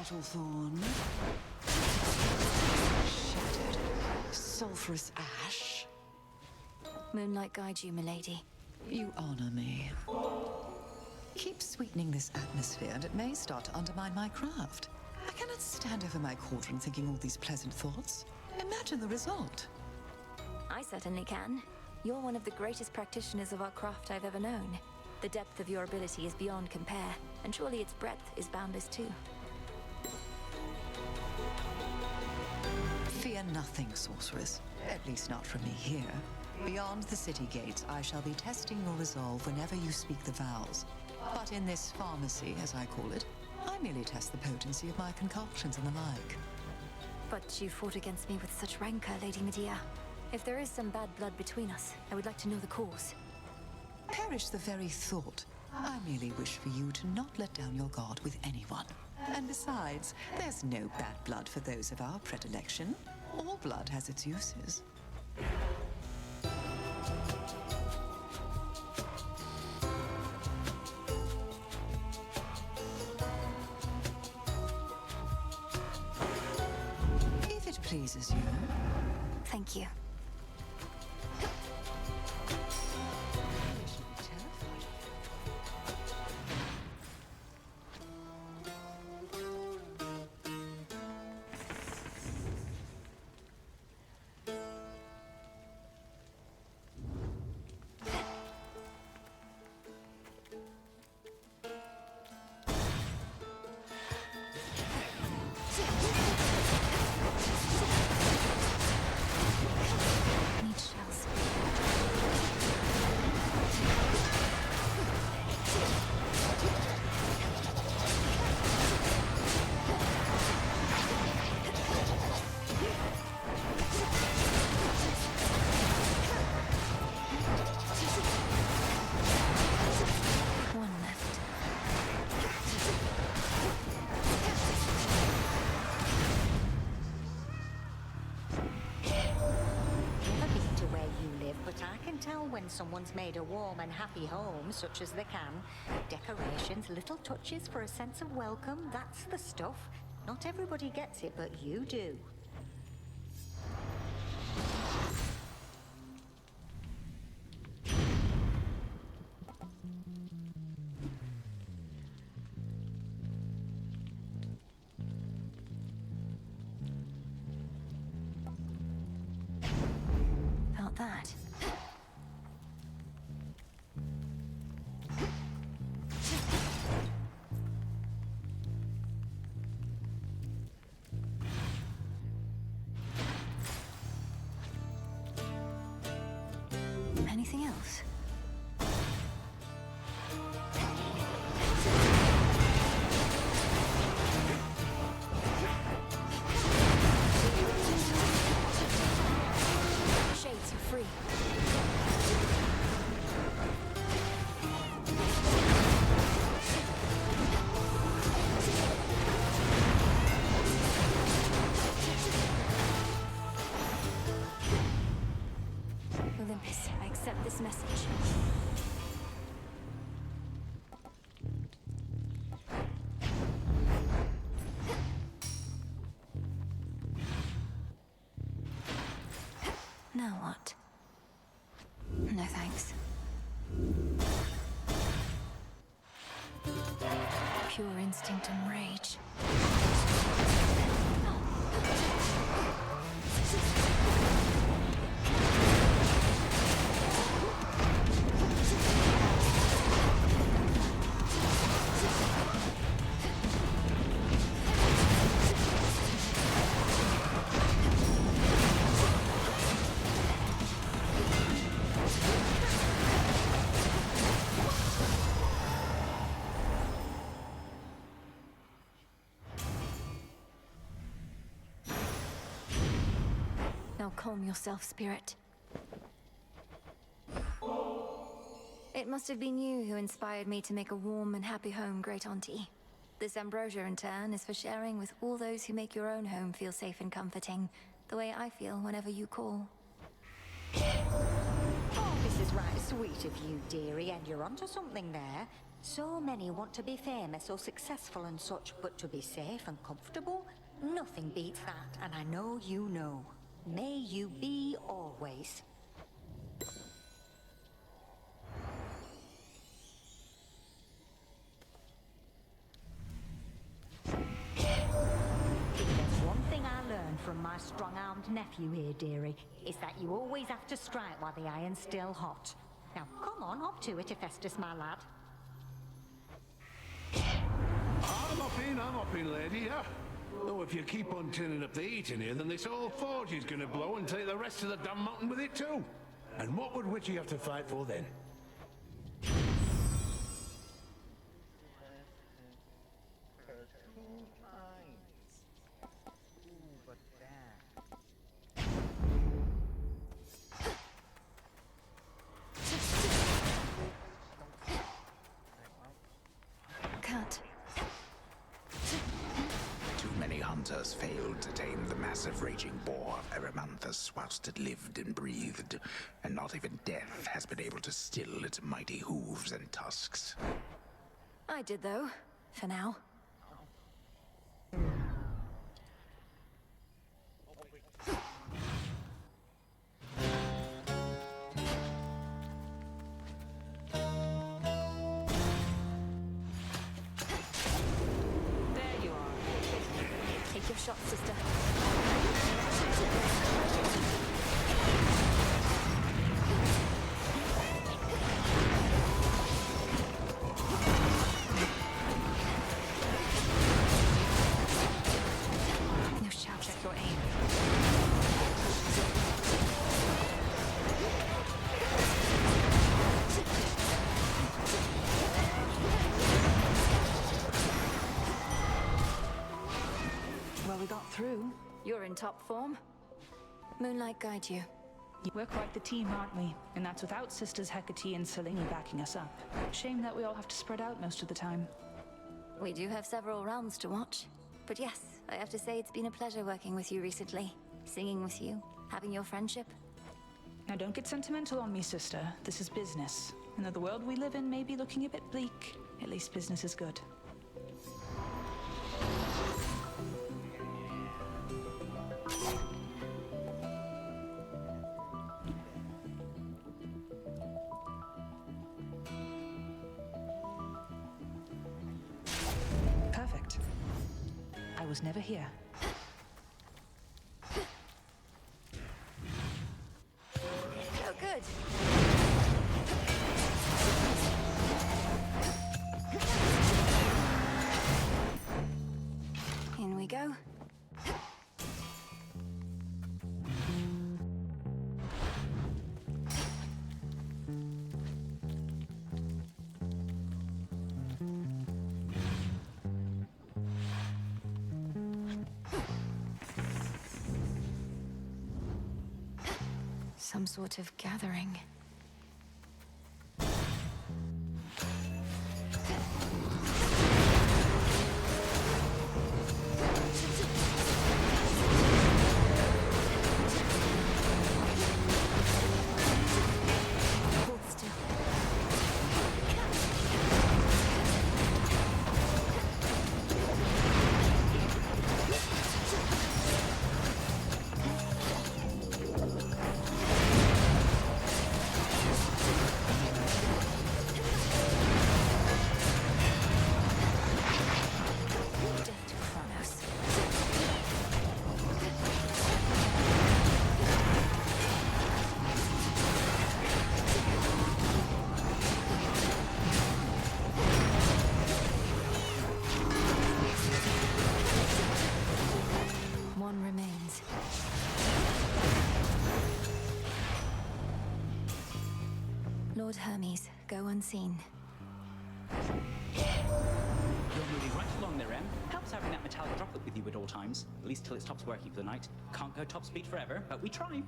Nettlethorn. Shattered. Sulphurous ash. Moonlight guide you, milady. You honor me. Keep sweetening this atmosphere, and it may start to undermine my craft. I cannot stand over my cauldron thinking all these pleasant thoughts. Imagine the result. I certainly can. You're one of the greatest practitioners of our craft I've ever known. The depth of your ability is beyond compare, and surely its breadth is boundless too. Fear nothing, sorceress. At least not from me here. Beyond the city gates, I shall be testing your resolve whenever you speak the vows. But in this pharmacy, as I call it, I merely test the potency of my concoctions and the like. But you fought against me with such rancor, Lady Medea. If there is some bad blood between us, I would like to know the cause. Perish the very thought. I merely wish for you to not let down your guard with anyone. And besides, there's no bad blood for those of our predilection. All blood has its uses. If it pleases you. Thank you. Need shells. One left. Never been to where you live, but I can tell when someone's made a warm and happy home, such as they can. Decorations, little touches for a sense of welcome, that's the stuff. Not everybody gets it, but you do. Felt that. Anything else? Shades are free. Olympus, I accept this message. Now what? No thanks. Pure instinct and rage. Now calm yourself, spirit. It must have been you who inspired me to make a warm and happy home, Great Auntie. This ambrosia, in turn, is for sharing with all those who make your own home feel safe and comforting, the way I feel whenever you call. Oh, this is right sweet of you, dearie, and you're onto something there. So many want to be famous or successful and such, but to be safe and comfortable, nothing beats that, and I know you know. May you be always. If there's one thing I learned from my strong-armed nephew here, dearie, is that you always have to strike while the iron's still hot. Now, come on, up to it, Hephaestus, my lad. I'm up in, lady, yeah. Though if you keep on turning up the heat in here, then this whole forge is gonna blow and take the rest of the damn mountain with it too. And what would Witchy have to fight for then? Cut. Too many hunters failed to tame the massive raging boar of Erymanthus whilst it lived and breathed, and not even death has been able to still its mighty hooves and tusks. I did, though. For now. Take your shot, sister. No shout. Check your aim. Well, we got through. You're in top form. Moonlight guide you. We're quite the team, aren't we? And that's without Sisters Hecate and Selene backing us up. Shame that we all have to spread out most of the time. We do have several realms to watch. But yes, I have to say it's been a pleasure working with you recently. Singing with you, having your friendship. Now don't get sentimental on me, sister. This is business. And though the world we live in may be looking a bit bleak, at least business is good. Perfect. I was never here. Oh, good. In we go. Some sort of gathering. Hold still. Death to Kronos. One remains. Lord Hermes, go unseen. You're moving right along there, Em. Helps having that metallic droplet with you at all times, at least till it stops working for the night. Can't go top speed forever, but we try.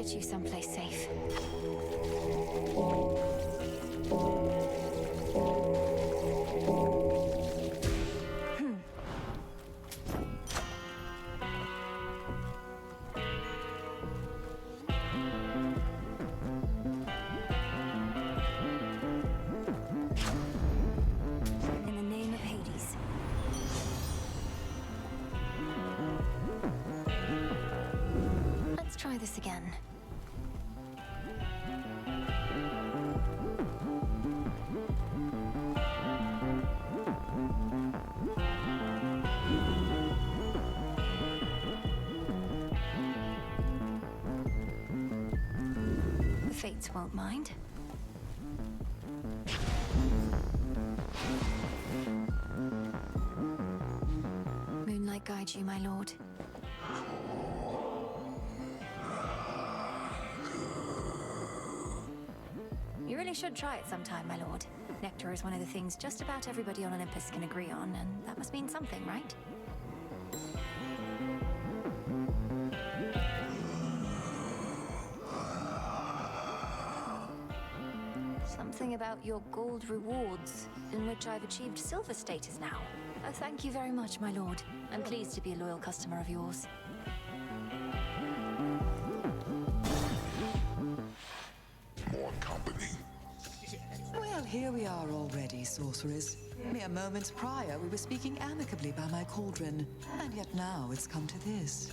get you someplace safe. In the name of Hades. Let's try this again. The Fates won't mind. Moonlight guide you, my lord. You really should try it sometime, my lord. Nectar is one of the things just about everybody on Olympus can agree on, and that must mean something, right? Something about your gold rewards, in which I've achieved silver status now. Oh, thank you very much, my lord. I'm pleased to be a loyal customer of yours. More company. Well, here we are already, sorceress. Mere moments prior, we were speaking amicably by my cauldron, and yet now it's come to this.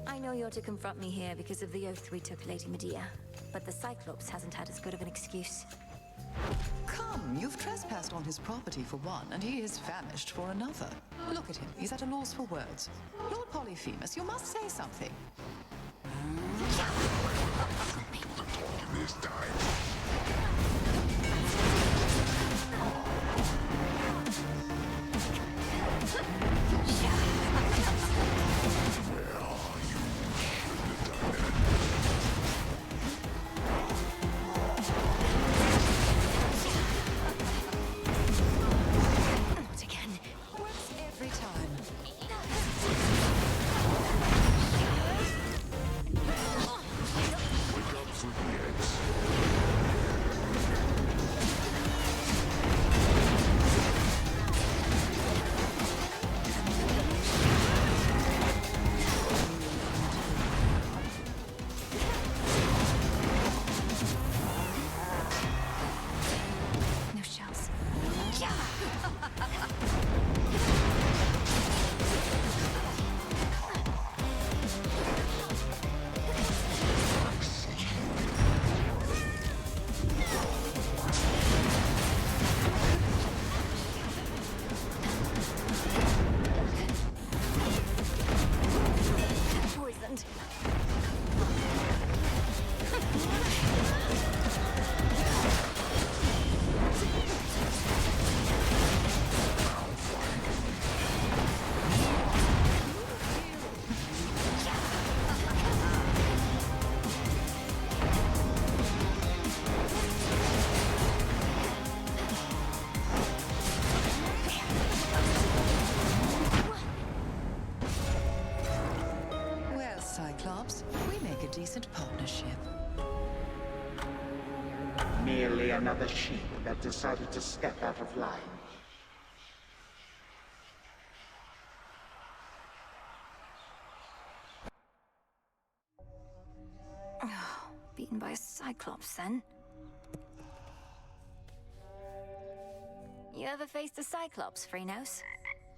I know you're to confront me here because of the oath we took, Lady Medea, but the Cyclops hasn't had as good of an excuse. Come, you've trespassed on his property for one, and he is famished for another. Look at him, he's at a loss for words. Lord Polyphemus, you must say something. This time. Not again. Works every time. Wake up, sleepyheads. No shells. Poisoned. Well, Cyclops, we make a decent partnership. Merely another sheep that decided to step out of line. Beaten by a Cyclops, then? You ever faced a Cyclops, Freenos?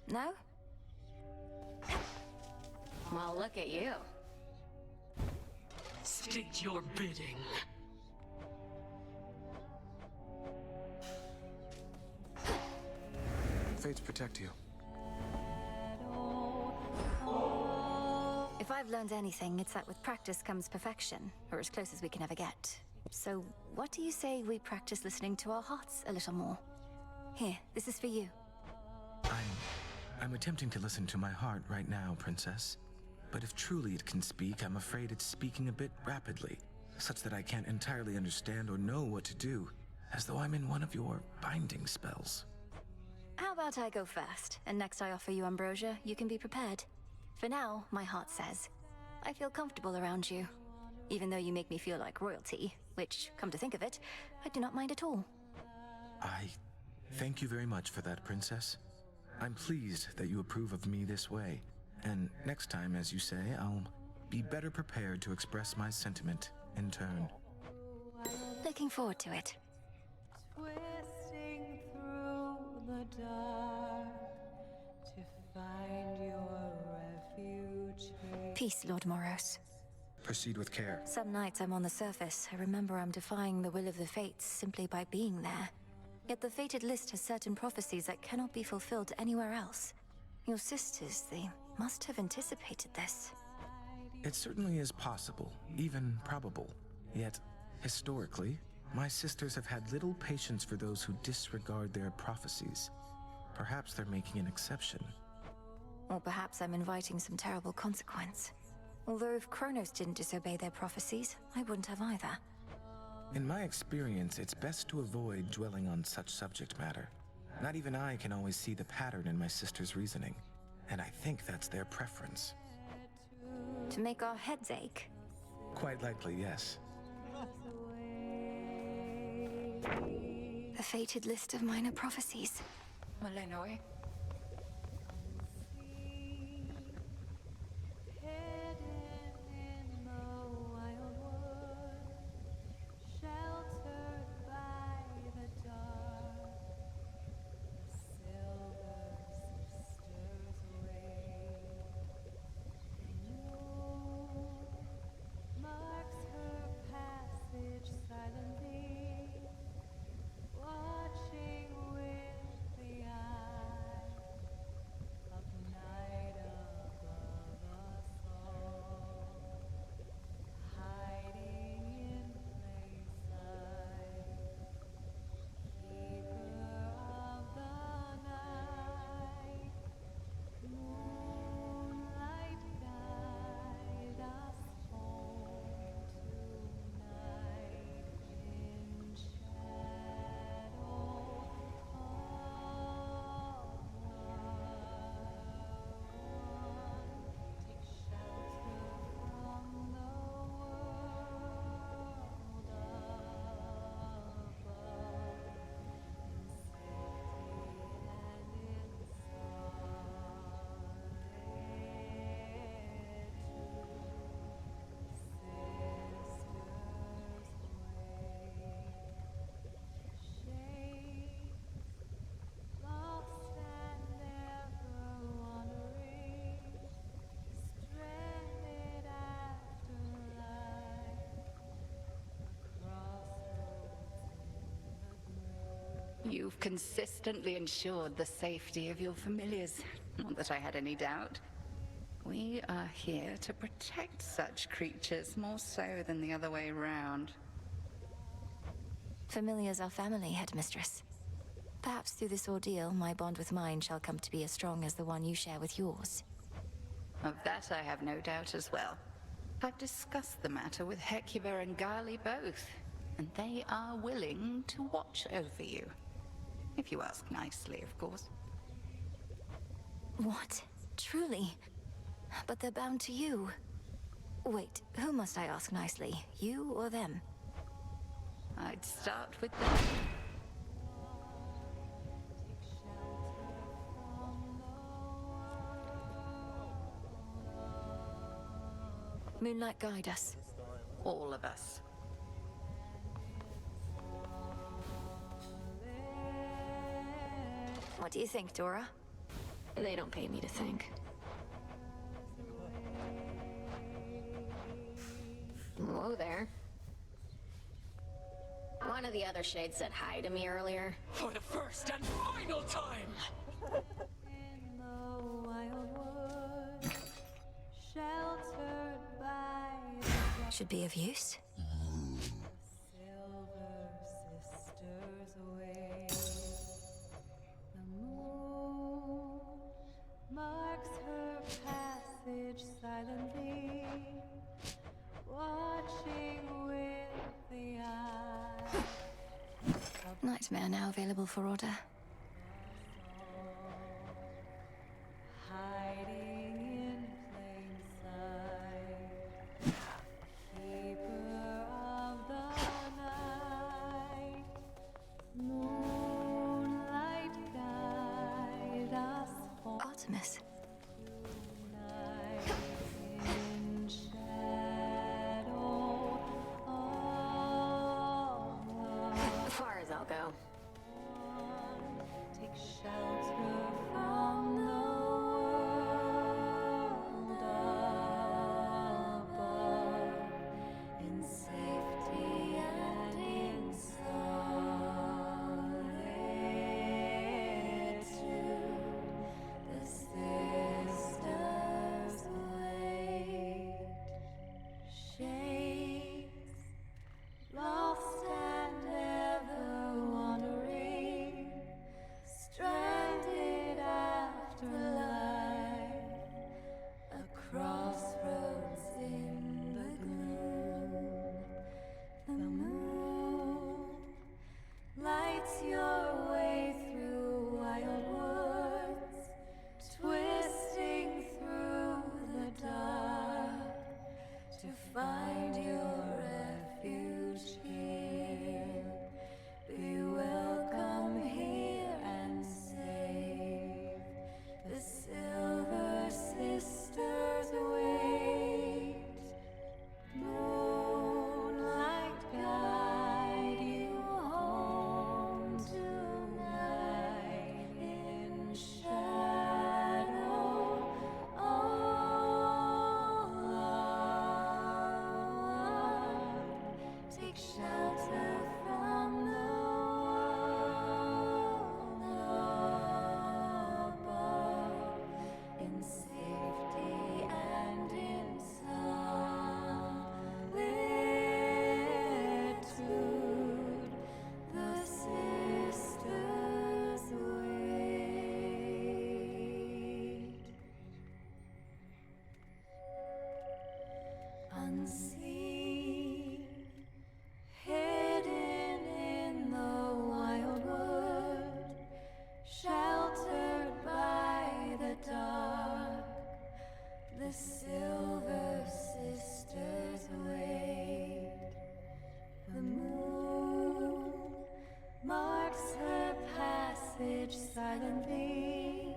No? Well, look at you. State your bidding. Fates protect you. If I've learned anything, it's that with practice comes perfection, or as close as we can ever get. So, what do you say we practice listening to our hearts a little more? Here, this is for you. I'm attempting to listen to my heart right now, Princess. But if truly it can speak, I'm afraid it's speaking a bit rapidly, such that I can't entirely understand or know what to do, as though I'm in one of your binding spells. How about I go first, and next I offer you ambrosia, you can be prepared. For now, my heart says, I feel comfortable around you. even though you make me feel like royalty, which, come to think of it, I do not mind at all. I thank you very much for that, Princess. I'm pleased that you approve of me this way, and next time, as you say, I'll be better prepared to express my sentiment in turn. Looking forward to it. Twisting through the dark to find your refuge here. Peace, Lord Moros. Proceed with care. Some nights I'm on the surface, I remember I'm defying the will of the fates simply by being there. Yet the fated list has certain prophecies that cannot be fulfilled anywhere else. Your sisters, they must have anticipated this. It certainly is possible, even probable. Yet, historically, my sisters have had little patience for those who disregard their prophecies. Perhaps they're making an exception. Or perhaps I'm inviting some terrible consequence. Although if Kronos didn't disobey their prophecies, I wouldn't have either. In my experience, it's best to avoid dwelling on such subject matter. Not even I can always see the pattern in my sister's reasoning, and I think that's their preference. To make our heads ache? Quite likely, yes. The fated list of minor prophecies. Malenoi. You've consistently ensured the safety of your familiars. Not that I had any doubt. We are here to protect such creatures more so than the other way round. Familiars are family, Headmistress. Perhaps through this ordeal, my bond with mine shall come to be as strong as the one you share with yours. Of that I have no doubt as well. I've discussed the matter with Hecuba and Gali both, and they are willing to watch over you. If you ask nicely, of course. What? Truly? But they're bound to you. Wait, who must I ask nicely? You or them? I'd start with them. Moonlight, guide us. All of us. What do you think, Dora? They don't pay me to think. Whoa there. One of the other shades said hi to me earlier. For the first and final time! In the wildwood, sheltered by the Should be of use. silver sisters away. The moon marks her passage silently, watching with the eye. Nightmare now available for order. Hiding in plain sight, keep Artemis. In shadow, all Far as I'll go. take shelter from the world above, in safety and in solitude. The sisters wait, shades lost and ever wandering, stranded after life, a crossroads in the gloom. The moon lights your way through wild woods, twisting through the dark to find your refuge here. Be welcome here and safe. The Silver Sisters wait. Moonlight guide you home tonight in shadow. All are. Take shelter from the world above, in safety and in solitude. The sisters wait. Unseen, hidden in the wild wood, sheltered by the dark, the Silver Sisters wait. The moon marks her passage silently,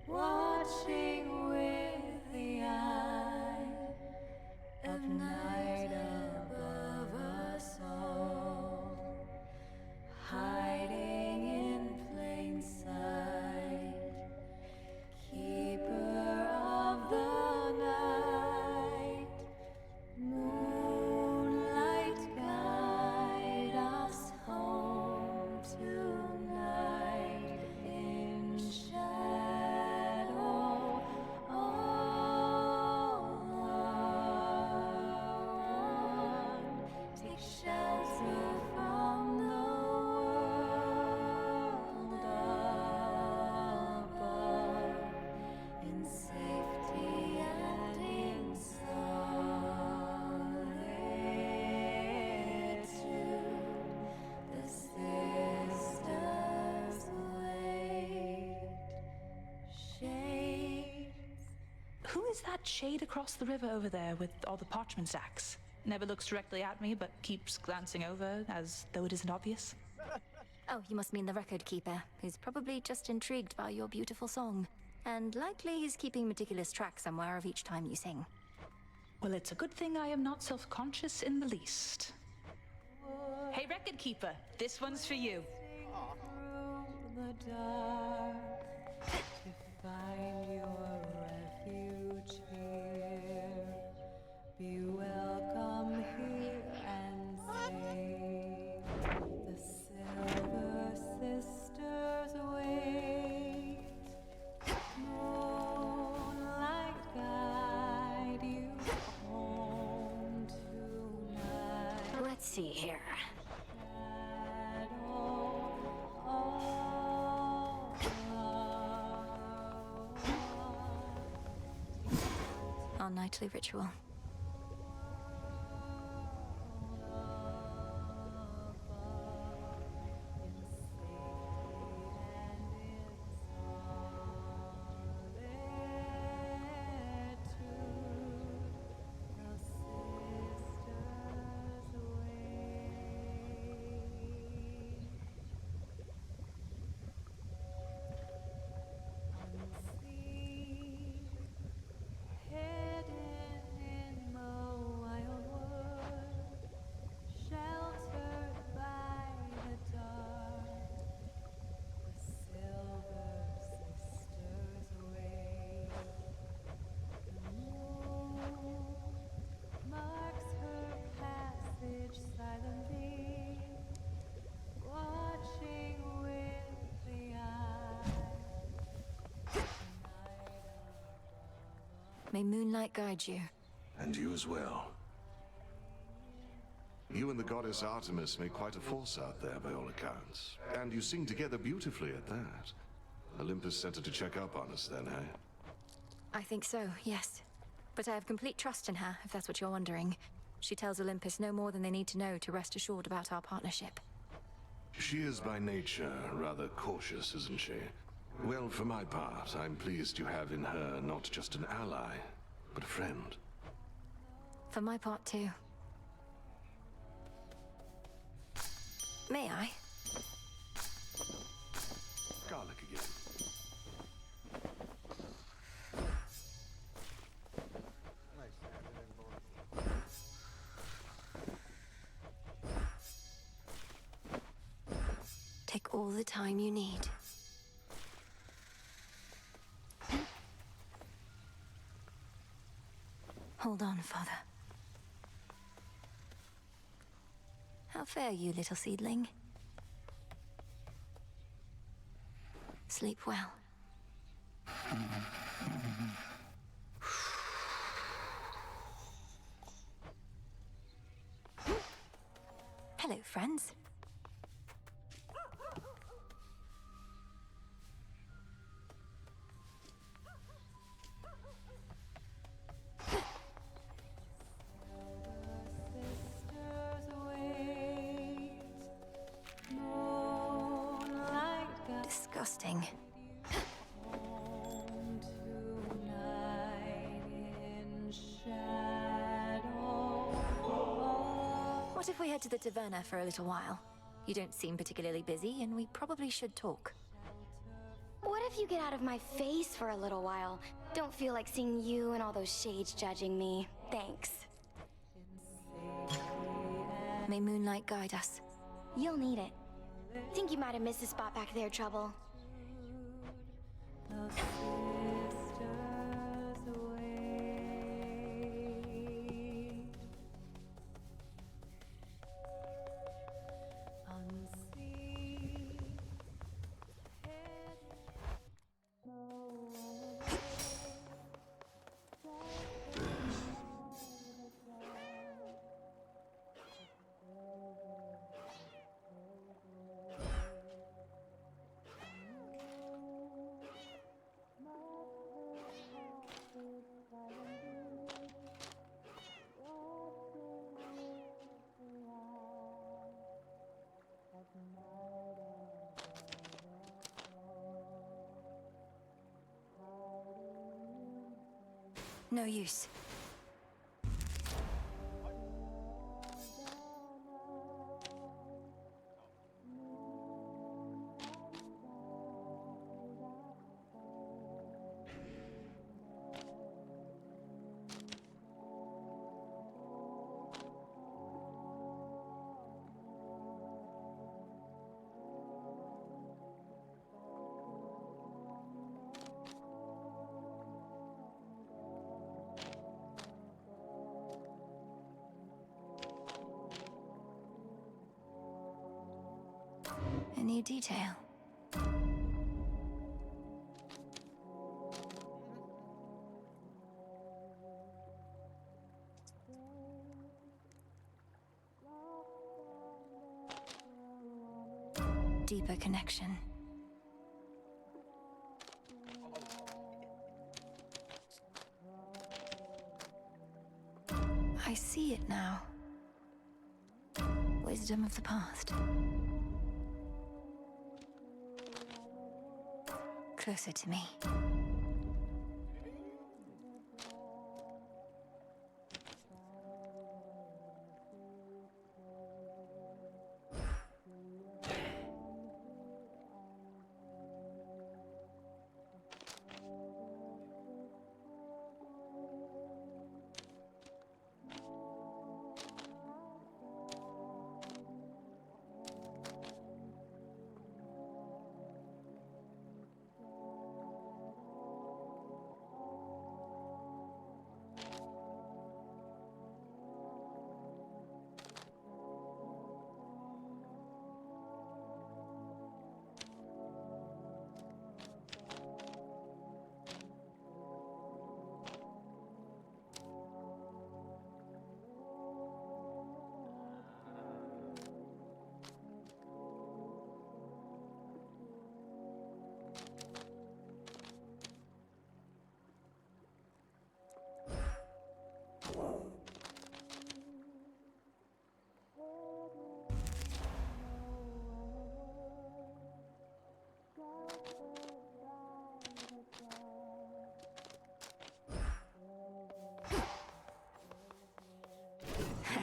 watching with the eye of night above us all, hiding in plain sight, keeper of the night. Moonlight guide us home tonight in shadow. All are one. Take shelter from the world above, in safety and in solitude. The sisters wait, shades. Who is that shade across the river over there with all the parchment sacks? Never looks directly at me, but keeps glancing over as though it isn't obvious. Oh, you must mean the record keeper, who's probably just intrigued by your beautiful song. And likely he's keeping meticulous track somewhere of each time you sing. Well, it's a good thing I am not self-conscious in the least. Hey, record keeper, this one's for you. Through the dark to find your refuge here. Be welcome here and safe. The Silver Sisters wait. Moonlight guide you home tonight. Let's see here. Our nightly ritual. May moonlight guide you. And you as well. You and the goddess Artemis make quite a force out there, by all accounts. And you sing together beautifully at that. Olympus sent her to check up on us then, eh? I think so, yes. But I have complete trust in her, if that's what you're wondering. She tells Olympus no more than they need to know to rest assured about our partnership. She is by nature rather cautious, isn't she? Well, for my part, I'm pleased you have in her not just an ally, but a friend. For my part, too. May I? Garlic again. Take all the time you need. Hold on, Father. How fare you, little seedling? Sleep well. Hello, friends. Disgusting. What if we head to the taverna for a little while? You don't seem particularly busy, and we probably should talk. What if you get out of my face for a little while? Don't feel like seeing you and all those shades judging me. Thanks. May moonlight guide us. You'll need it. Think you might have missed a spot back there, Trouble. No use. Any detail? Deeper connection. I see it now. Wisdom of the past. Closer to me.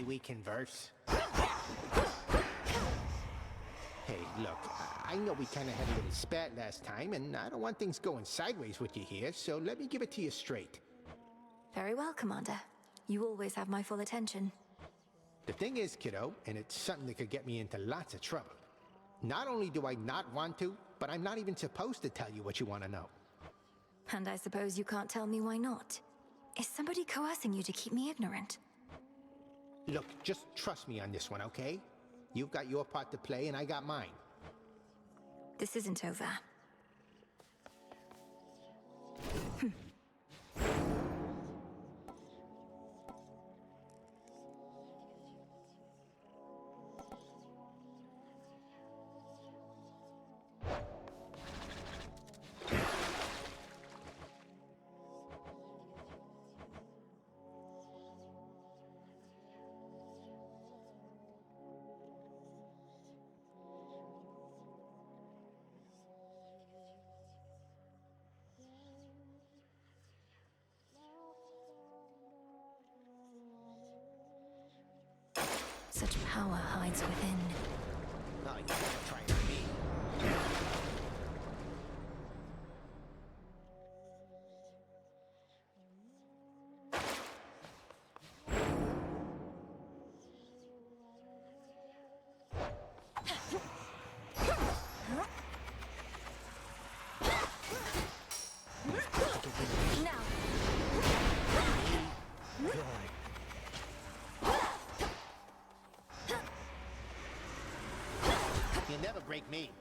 we converse? Hey, look, I know we kind of had a little spat last time, and I don't want things going sideways with you here, so let me give it to you straight. Very well, Commander. You always have my full attention. The thing is, kiddo, and it's something that could get me into lots of trouble. Not only do I not want to, but I'm not even supposed to tell you what you want to know. And I suppose you can't tell me why not. Is somebody coercing you to keep me ignorant? Look, just trust me on this one, okay? You've got your part to play, and I got mine. This isn't over. Such power hides within. Oh, you gotta try it on me. You'll never break me.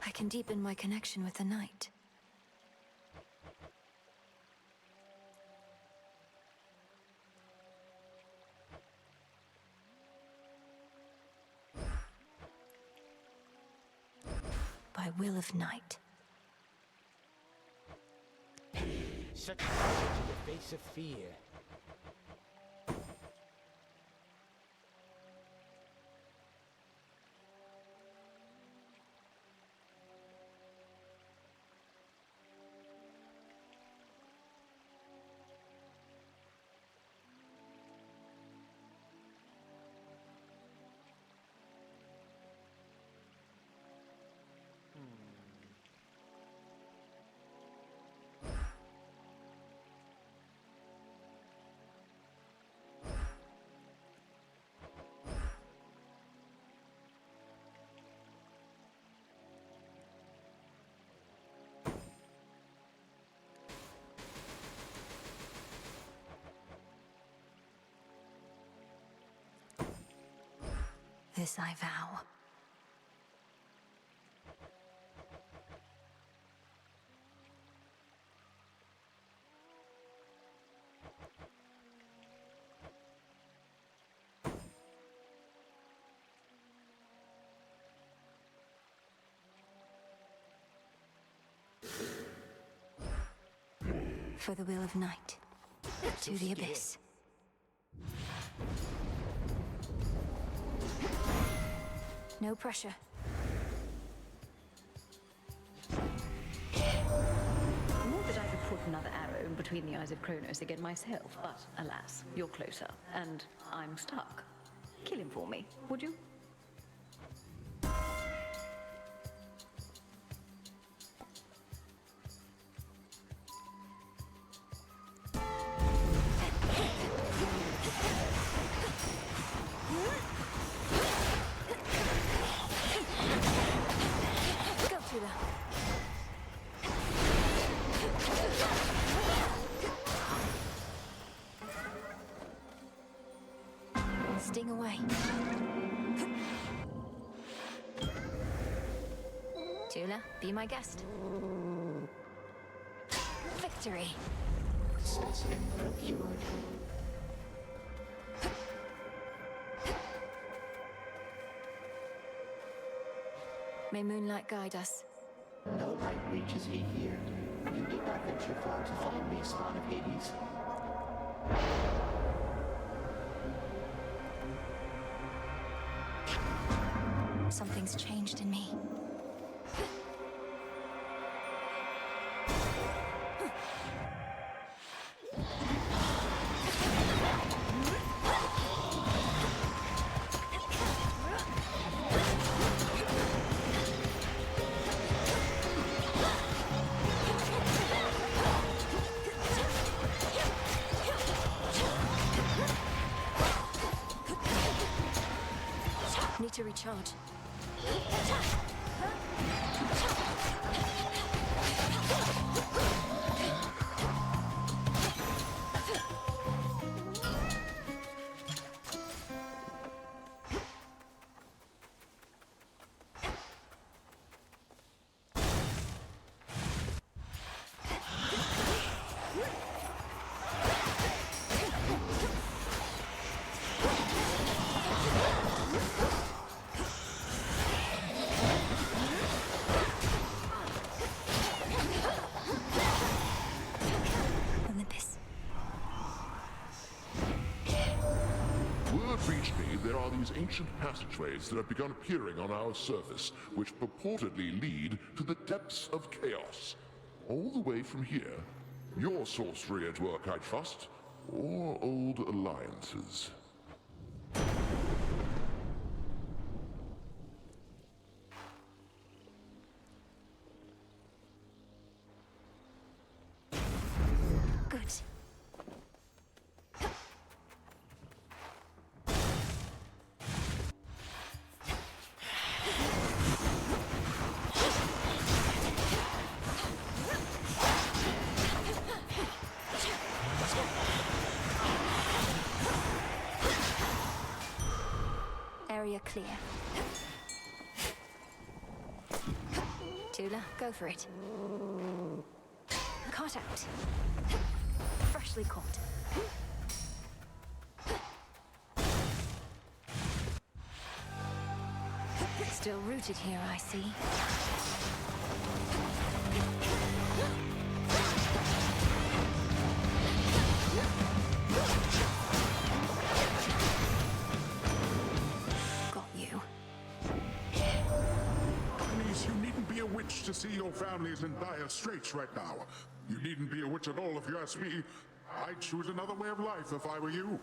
I can deepen my connection with the night. By will of night. Such courage in the face of fear. This I vow. For the will of night. To the abyss. No pressure. Not that I could put another arrow in between the eyes of Kronos again myself, but alas, you're closer, and I'm stuck. Kill him for me, would you? fading away. Tula, be my guest. Victory. May moonlight guide us. No light reaches me here. You need not venture far to find me, spawn of Hades. Something's changed in me. Need to recharge. Word reached me there are these ancient passageways that have begun appearing on our surface, which purportedly lead to the depths of chaos. All the way from here. Your sorcery at work, I trust, or old alliances. Good. Area clear. Tula, go for it. Caught out. Freshly caught. Still rooted here, I see. Got you. Please, you needn't be a witch to see your family's in dire straits right now. You needn't be a witch at all if you ask me. I'd choose another way of life if I were you.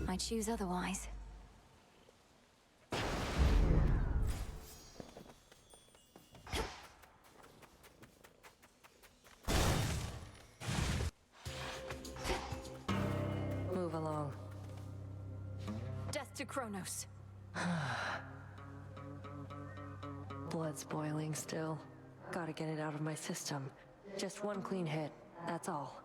I choose otherwise. Move along. Death to Kronos. Blood's boiling still. Gotta get it out of my system. Just one clean hit, that's all.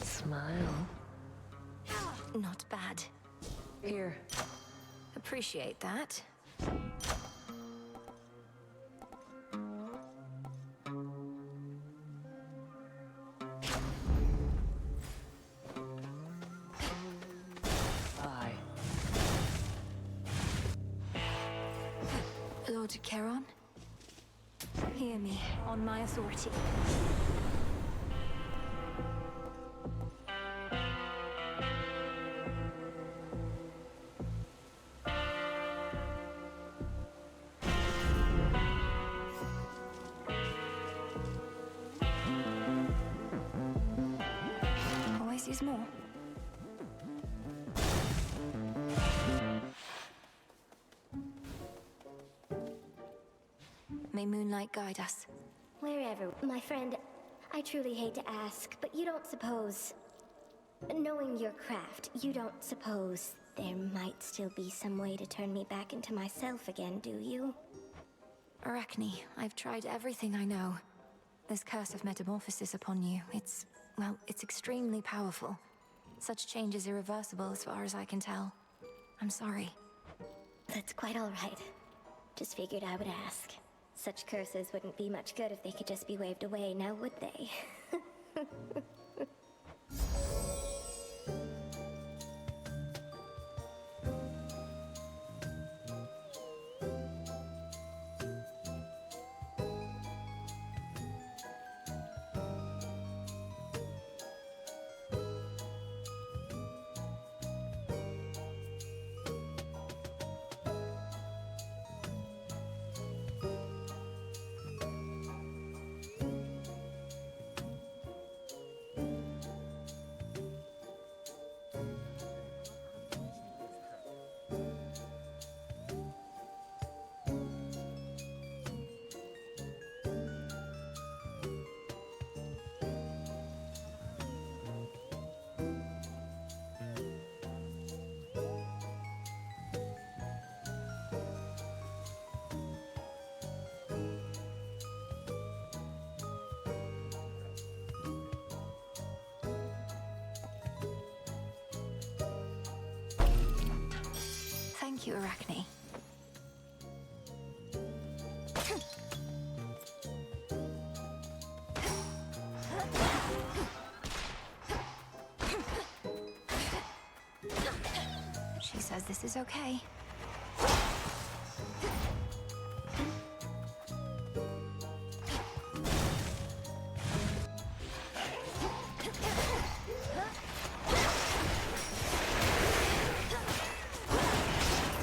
Smile. Not bad. Here. Appreciate that. Bye. Lord Charon? Hear me, on my authority. is more. May moonlight guide us. Wherever, my friend, I truly hate to ask, but you don't suppose... Knowing your craft, you don't suppose there might still be some way to turn me back into myself again, do you? Arachne, I've tried everything I know. This curse of metamorphosis upon you, well, it's extremely powerful. Such change is irreversible as far as I can tell. I'm sorry. That's quite all right. Just figured I would ask. Such curses wouldn't be much good if they could just be waved away, now would they? Thank you, Arachne. She says this is okay.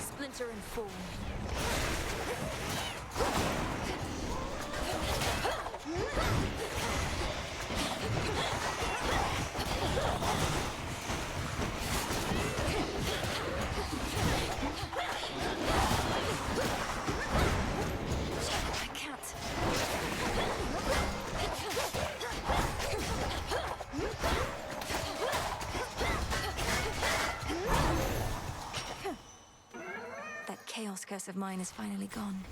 Splinter and fall. I can't. That chaos curse of mine is finally gone.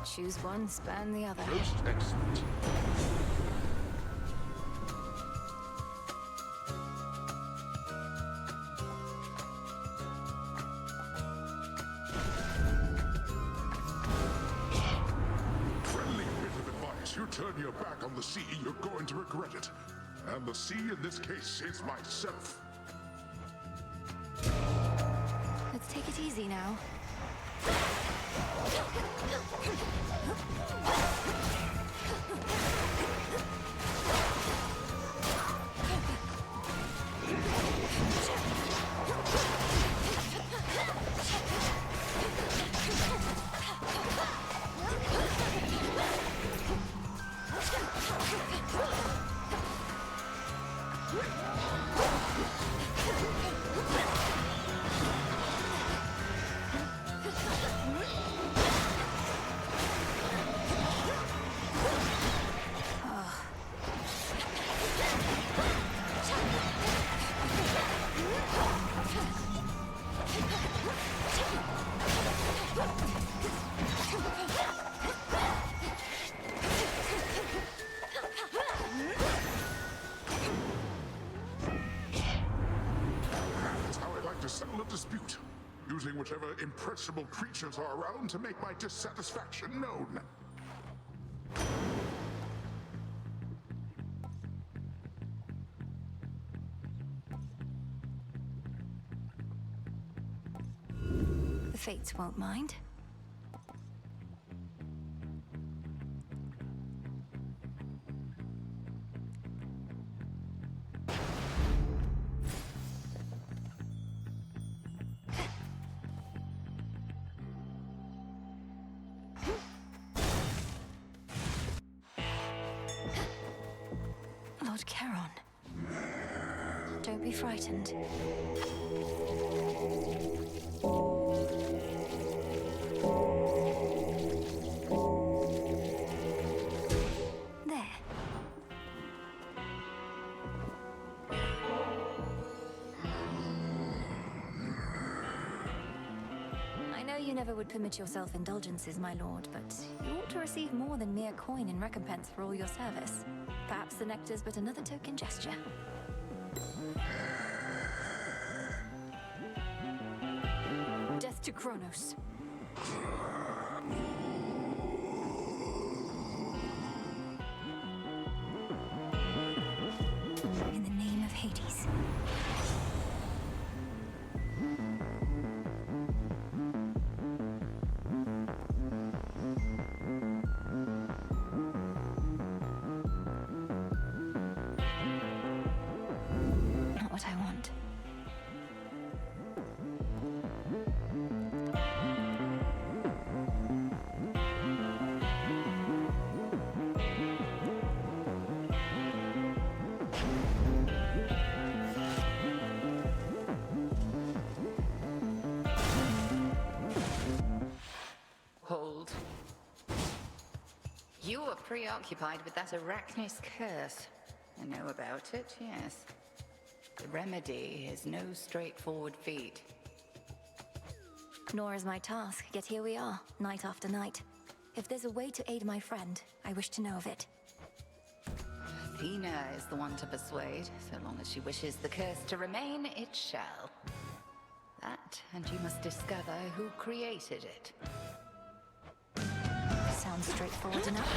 Choose one, spurn the other. Most excellent. Friendly bit of advice. You turn your back on the sea, you're going to regret it. And the sea in this case is myself. Let's take it easy now. That's how I like to settle a dispute. Using whichever impressionable creatures are around to make my dissatisfaction known. The Fates won't mind. Don't be frightened. There. I know you never would permit yourself indulgences, my lord, but you ought to receive more than mere coin in recompense for all your service. Perhaps the nectar's but another token gesture. Death to Kronos. In the name of Hades. Not what I want. Hold. You were preoccupied with that Arachnis curse. I know about it, yes. The remedy is no straightforward feat. Nor is my task, yet here we are, night after night. If there's a way to aid my friend, I wish to know of it. Athena is the one to persuade. So long as she wishes the curse to remain, it shall. That, and you must discover who created it. Sounds straightforward enough.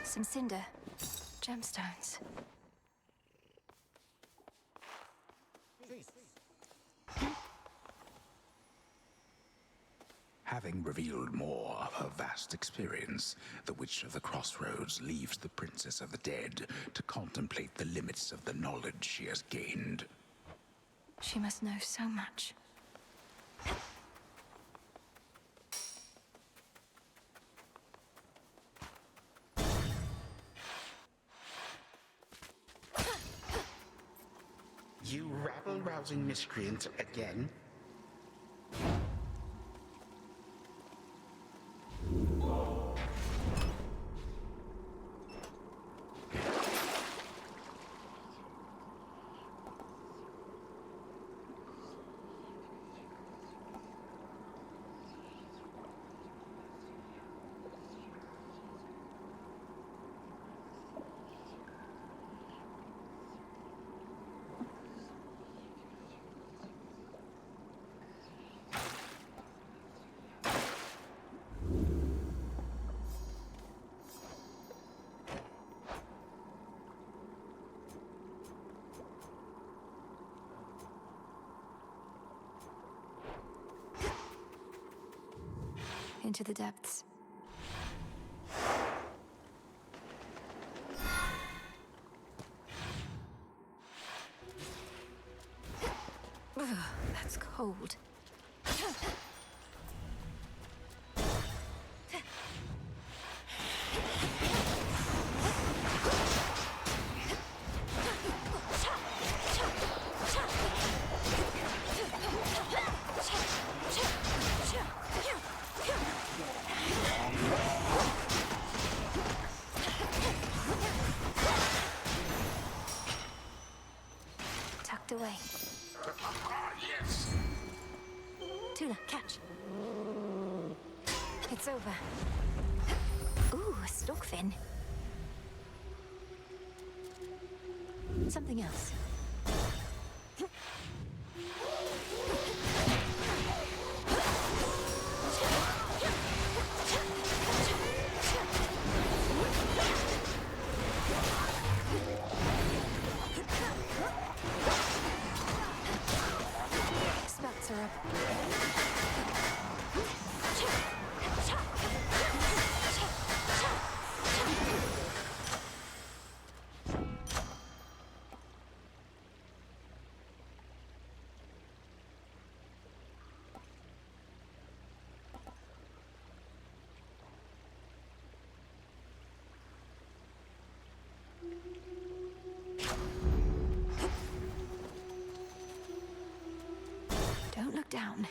Some cinder. Gemstones. Having revealed more of her vast experience, the Witch of the Crossroads leaves the Princess of the Dead to contemplate the limits of the knowledge she has gained. She must know so much. You rabble-rousing miscreant again? Into the depths. Ugh, that's cold. Tucked away. Yes! Tula, catch. It's over. Ooh, a storkfin. Something else. Spouts are up. Don't look down.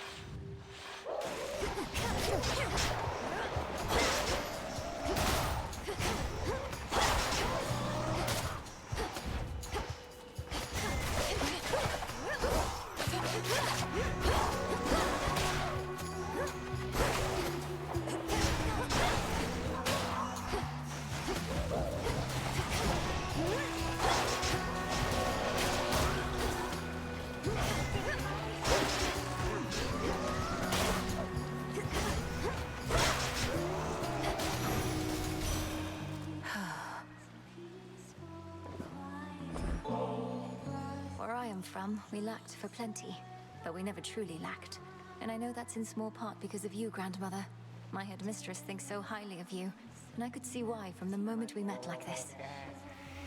Where I am from, we lacked for plenty, but we never truly lacked. And I know that's in small part because of you, Grandmother. My headmistress thinks so highly of you, and I could see why from the moment we met like this.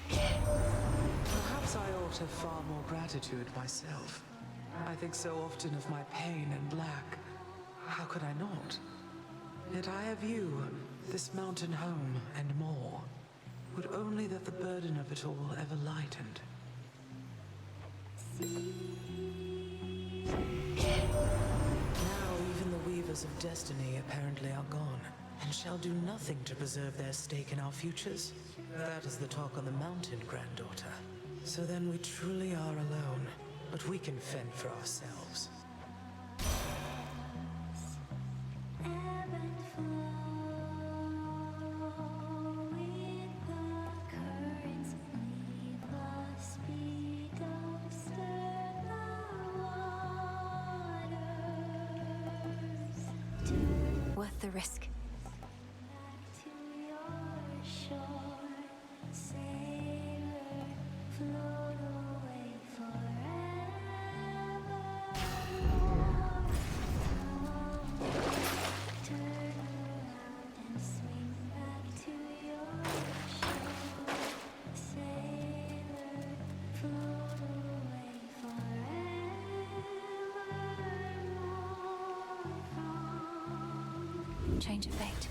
Perhaps I ought to have far more gratitude myself. I think so often of my pain and lack. How could I not? Yet I have you, this mountain home, and more. Would only that the burden of it all ever lightened. Now even the weavers of destiny apparently are gone, and shall do nothing to preserve their stake in our futures. That is the talk on the mountain, granddaughter. So then we truly are alone, but we can fend for ourselves. Worth the risk. To your shore. change of fate.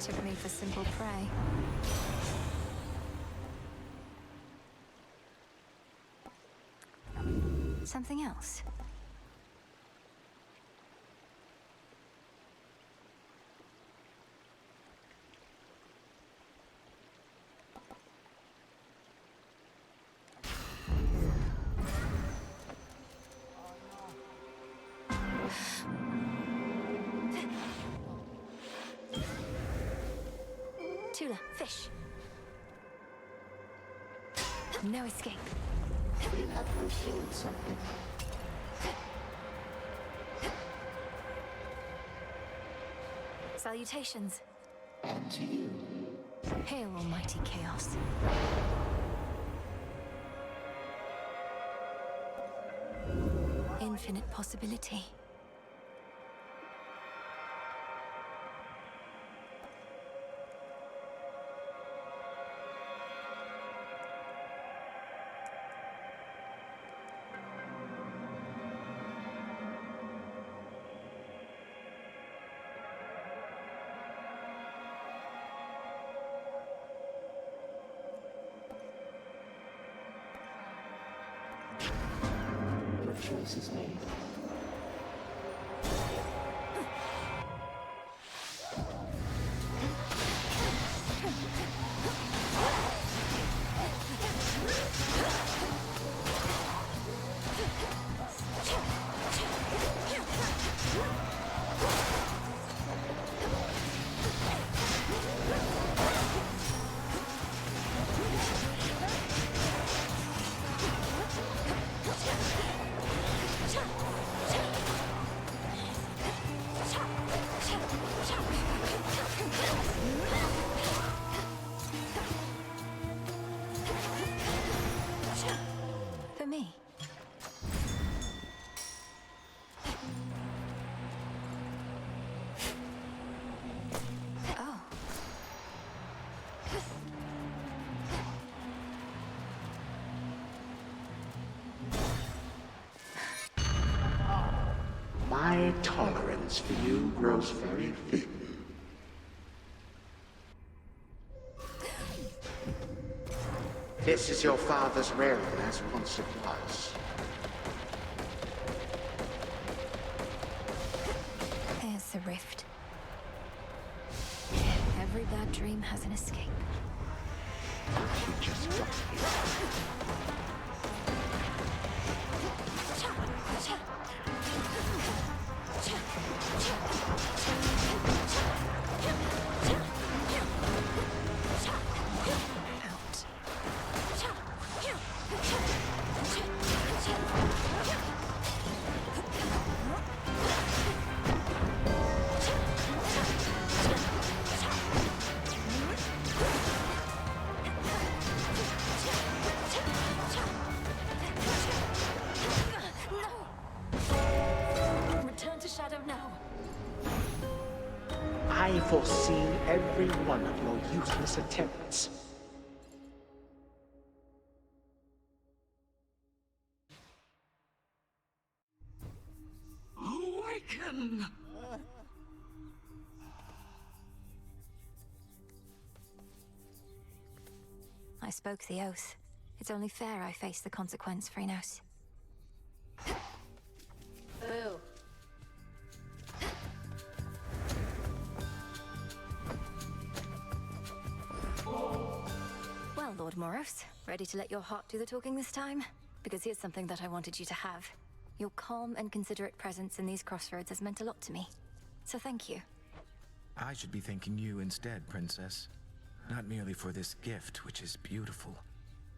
Took me for simple prey. Something else? Tula, fish. No escape. We have concealed something. Salutations. And to you. Hail, almighty chaos. Infinite possibility. Your choice is made. For me. Oh. My tolerance for you grows very thin. This is your father's realm as once it was. There's the rift. Every bad dream has an escape. You just got here. Return to Shadow now. I foresee every one of your useless attempts. Awaken! I spoke the oath. It's only fair I face the consequence, Phrynos. Boo. Well, Lord Moros, ready to let your heart do the talking this time? Because here's something that I wanted you to have. Your calm and considerate presence in these crossroads has meant a lot to me. So thank you. I should be thanking you instead, Princess. Not merely for this gift, which is beautiful,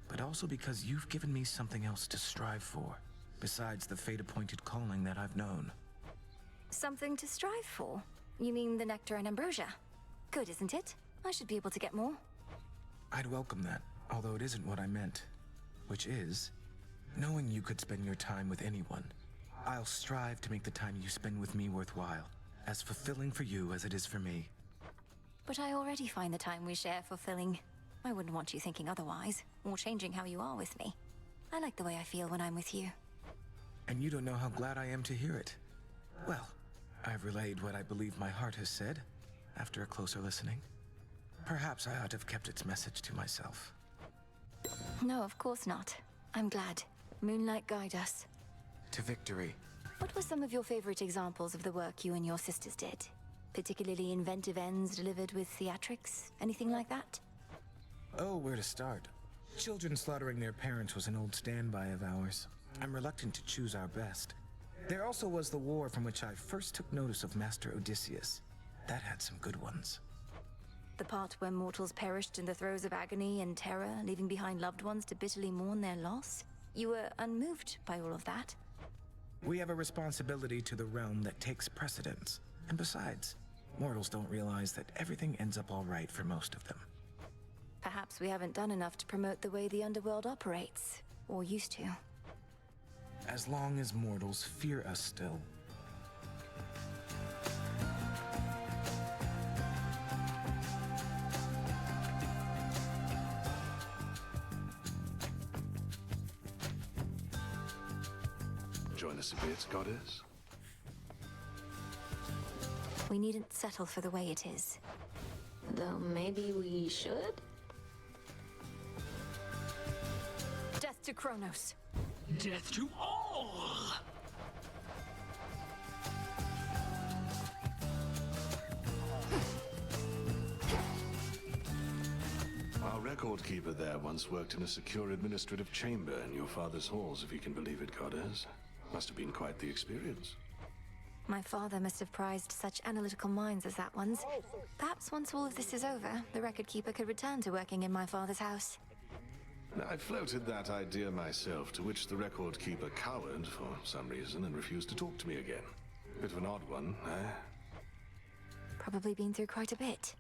but also because you've given me something else to strive for, besides the fate-appointed calling that I've known. Something to strive for? You mean the nectar and ambrosia? Good, isn't it? I should be able to get more. I'd welcome that, although it isn't what I meant. Which is, knowing you could spend your time with anyone. I'll strive to make the time you spend with me worthwhile, as fulfilling for you as it is for me. But I already find the time we share fulfilling. I wouldn't want you thinking otherwise, or changing how you are with me. I like the way I feel when I'm with you. And you don't know how glad I am to hear it. Well, I've relayed what I believe my heart has said, after a closer listening. Perhaps I ought to have kept its message to myself. No, of course not. I'm glad. Moonlight, guide us. To victory. What were some of your favorite examples of the work you and your sisters did? Particularly inventive ends delivered with theatrics? Anything like that? Oh, where to start? Children slaughtering their parents was an old standby of ours. I'm reluctant to choose our best. There also was the war from which I first took notice of Master Odysseus. That had some good ones. The part where mortals perished in the throes of agony and terror, leaving behind loved ones to bitterly mourn their loss? You were unmoved by all of that? We have a responsibility to the realm that takes precedence. And besides, mortals don't realize that everything ends up all right for most of them. Perhaps we haven't done enough to promote the way the underworld operates, or used to. As long as mortals fear us still. Join us a bit, goddess. We needn't settle for the way it is. Though maybe we should? Death to Kronos. Death to all! Our record keeper there once worked in a secure administrative chamber in your father's halls, if you can believe it, goddess. Must have been quite the experience. My father must have prized such analytical minds as that one's. Perhaps once all of this is over, the record keeper could return to working in my father's house. I floated that idea myself, to which the record keeper cowered for some reason and refused to talk to me again. Bit of an odd one, eh? Probably been through quite a bit.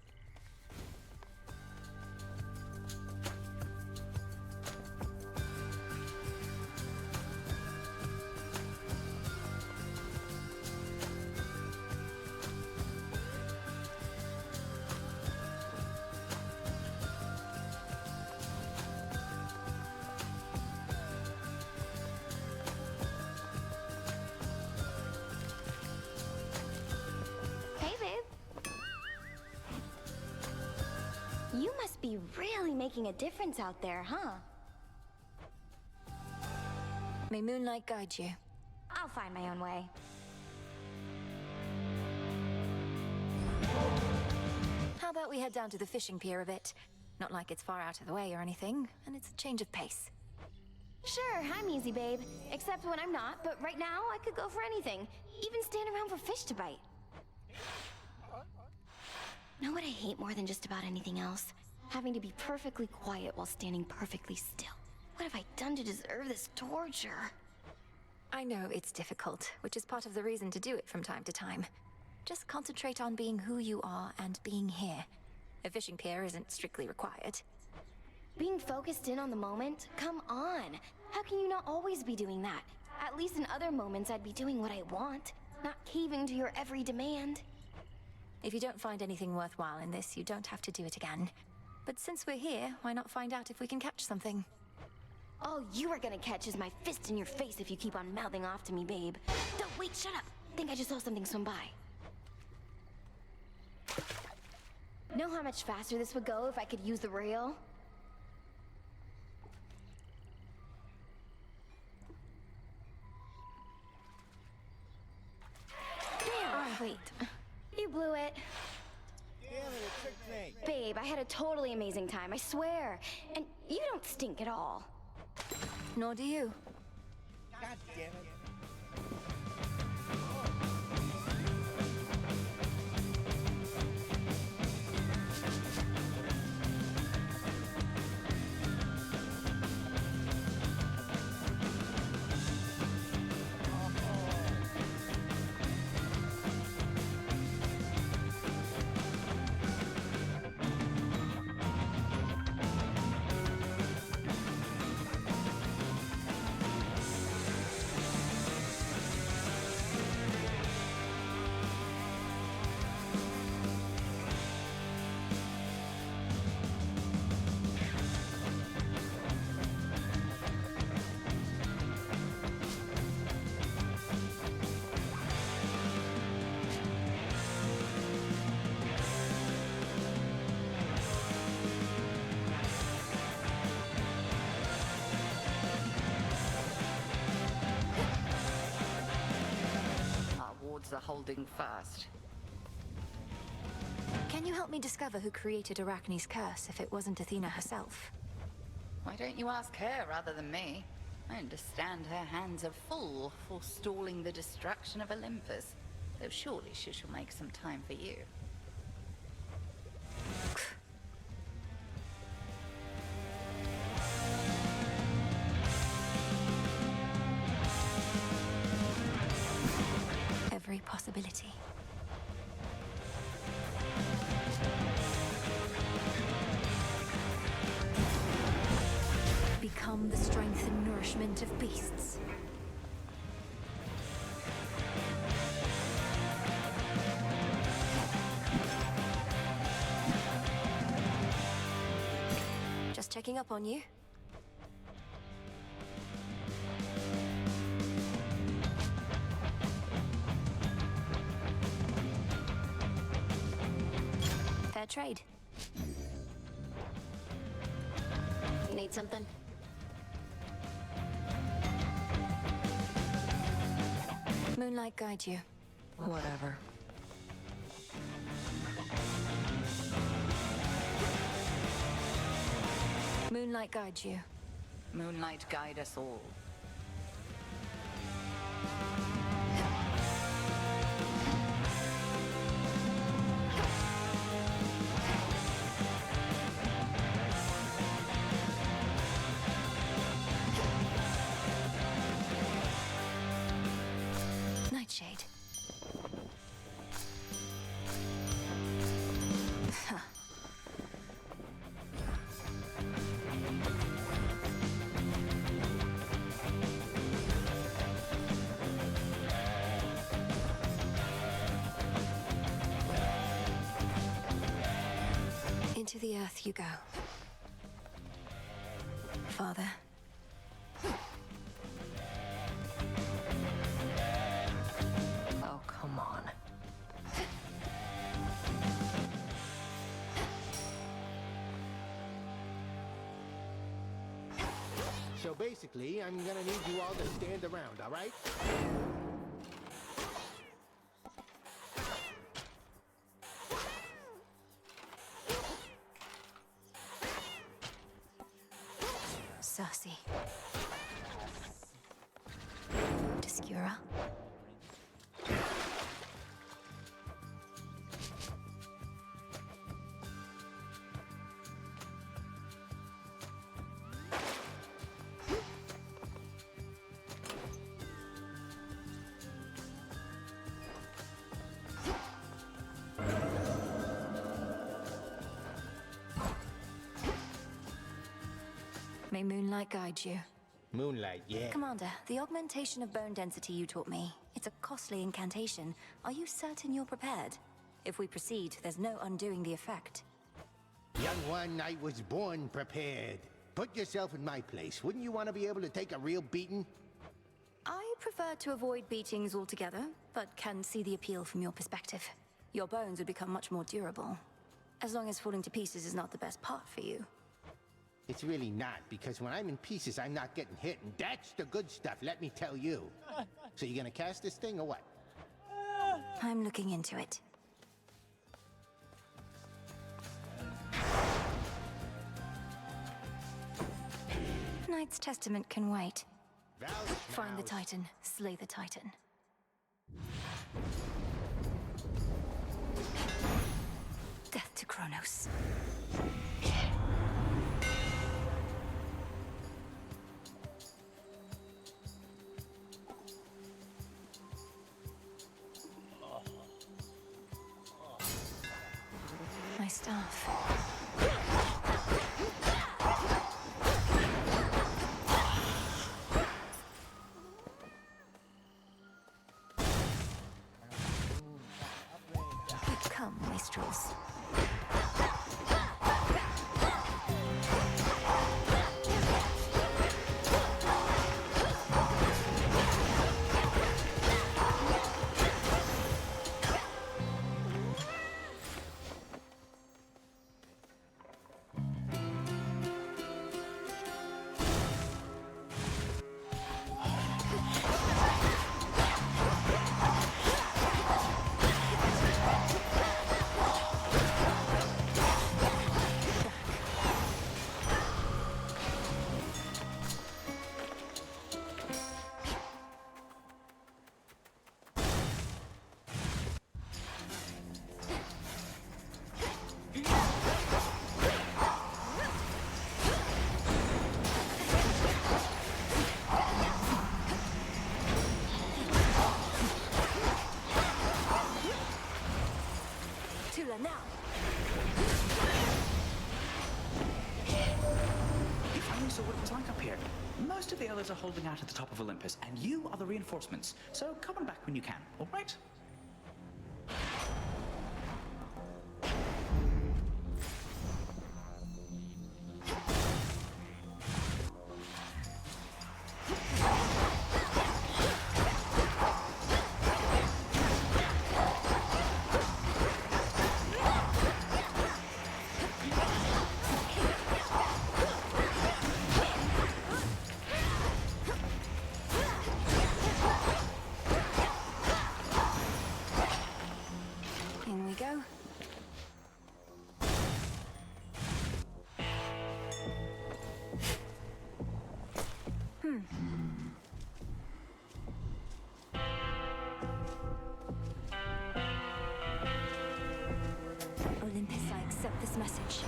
You must be really making a difference out there, huh? May moonlight guide you. I'll find my own way. How about we head down to the fishing pier a bit? Not like it's far out of the way or anything, and it's a change of pace. Sure, I'm easy, babe. Except when I'm not, but right now I could go for anything. Even stand around for fish to bite. Know what I hate more than just about anything else? Having to be perfectly quiet while standing perfectly still. What have I done to deserve this torture? I know it's difficult, which is part of the reason to do it from time to time. Just concentrate on being who you are and being here. A fishing pier isn't strictly required. Being focused in on the moment? Come on! How can you not always be doing that? At least in other moments I'd be doing what I want, not caving to your every demand. If you don't find anything worthwhile in this, you don't have to do it again. But since we're here, why not find out if we can catch something? All you are gonna catch is my fist in your face if you keep on mouthing off to me, babe. No, wait, shut up! Think I just saw something swim by. Know how much faster this would go if I could use the rail? There! Oh, wait. You blew it. Babe, I had a totally amazing time, I swear. And you don't stink at all. Nor do you. God damn it. are holding fast. Can you help me discover who created Arachne's curse if it wasn't Athena herself? Why don't you ask her rather than me? I understand her hands are full forestalling the destruction of Olympus, though surely she shall make some time for you. Every possibility. Become the strength and nourishment of beasts. Just checking up on you. Fair trade. Need something? Moonlight guide you. Whatever. Moonlight guide you. Moonlight guide us all. Nightshade. Huh. Into the earth you go. Father. Oh, come on. So basically, I'm gonna need you all to stand around, all right? Cersei. Discura. May moonlight guide you. Moonlight, yeah. Commander, the augmentation of bone density you taught me, it's a costly incantation. Are you certain you're prepared? If we proceed, there's no undoing the effect. Young one, I was born prepared. Put yourself in my place. Wouldn't you want to be able to take a real beating? I prefer to avoid beatings altogether, but can see the appeal from your perspective. Your bones would become much more durable. As long as falling to pieces is not the best part for you. It's really not, because when I'm in pieces, I'm not getting hit, and that's the good stuff, let me tell you. So you gonna cast this thing, or what? I'm looking into it. Knight's Testament can wait. Find the Titan, slay the Titan. Death to Kronos. My staff. Come, minstrels. what it was like up here. Most of the others are holding out at the top of Olympus, and you are the reinforcements. So come on back when you can, all right? In we go. Olympus, I accept this message.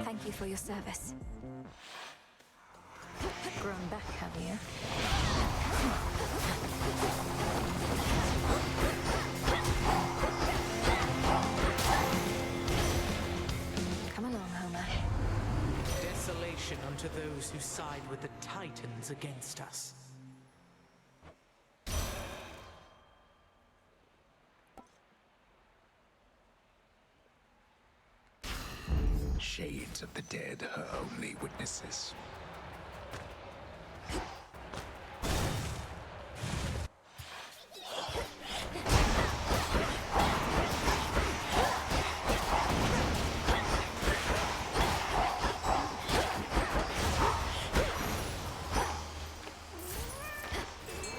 Thank you for your service. Grown back, have you? Come along, Homer. Desolation unto those who side with the Titans against us. Shades of the dead, her only witnesses.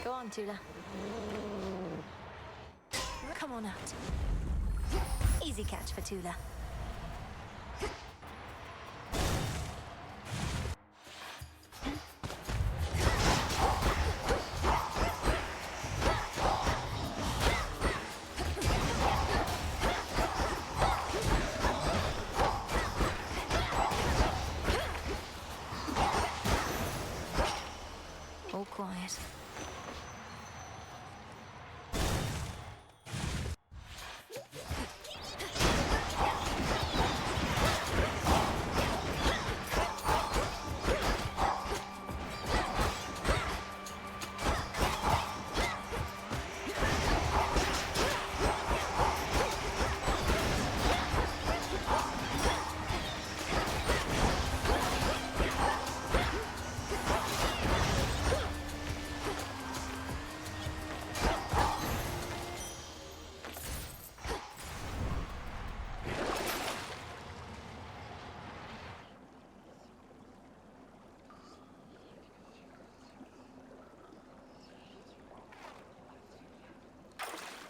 Go on, Tula. Come on out. Easy catch for Tula. All quiet.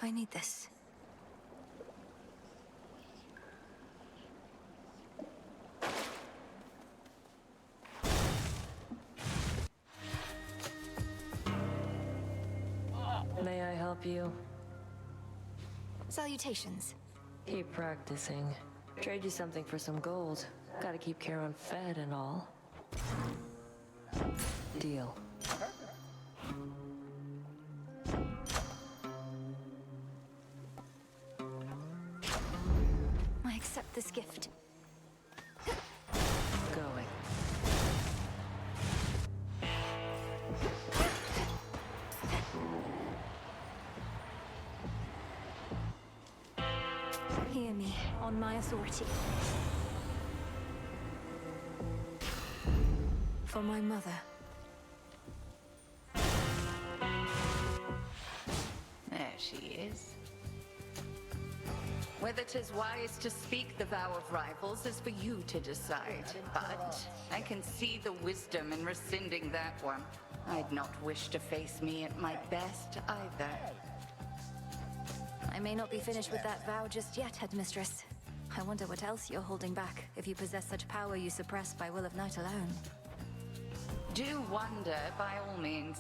I need this. May I help you? Salutations. Keep practicing. Trade you something for some gold. Gotta keep Charon fed and all. Deal. I accept this gift. Going. Hear me, on my authority. For my mother. There she is. Whether 'tis wise to speak the vow of rivals is for you to decide, but I can see the wisdom in rescinding that one. I'd not wish to face me at my best either. I may not be finished with that vow just yet, Headmistress. I wonder what else you're holding back, if you possess such power you suppress by will of night alone. Do wonder, by all means.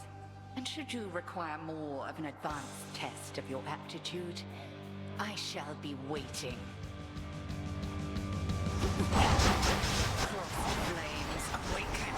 And should you require more of an advanced test of your aptitude, I shall be waiting. Cross flames awaken.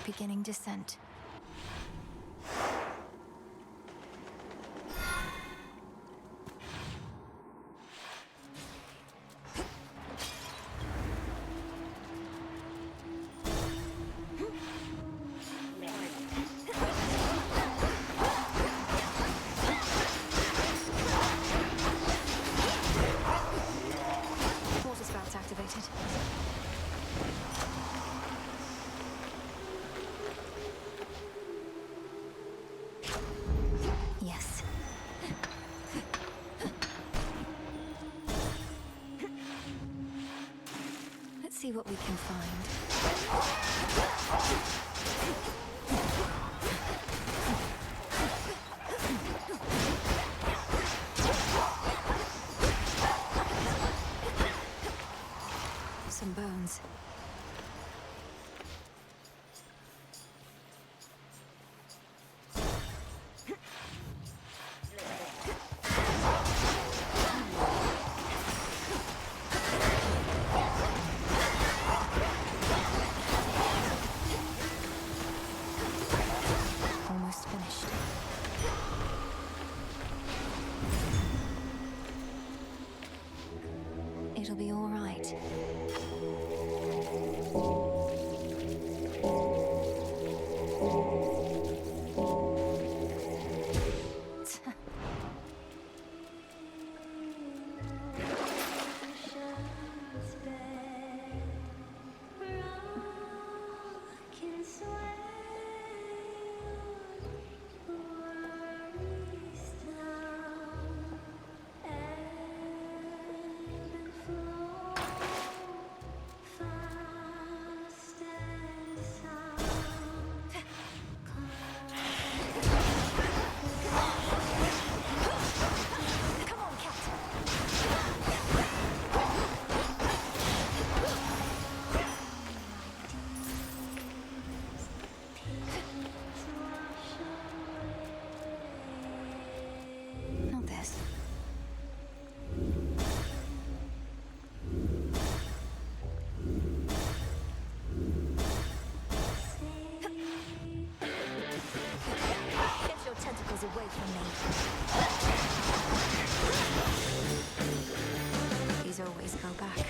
beginning descent. Water spouts activated. Yes. Let's see what we can find. Some bones. Almost finished. It'll be all right. Not this. Get your tentacles away from me. These always go back.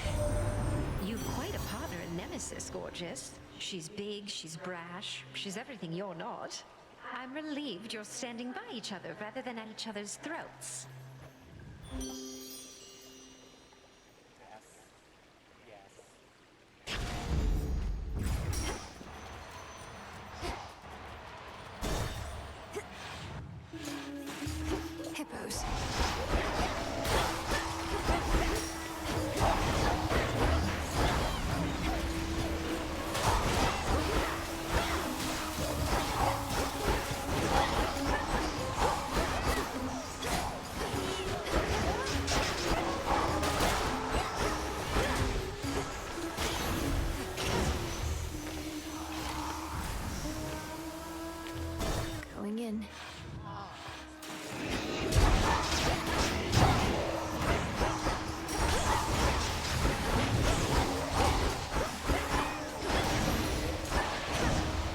You've quite a partner in Nemesis, gorgeous. She's big, she's brash, she's everything you're not. I'm relieved you're standing by each other rather than at each other's throats. Hippos. Going in.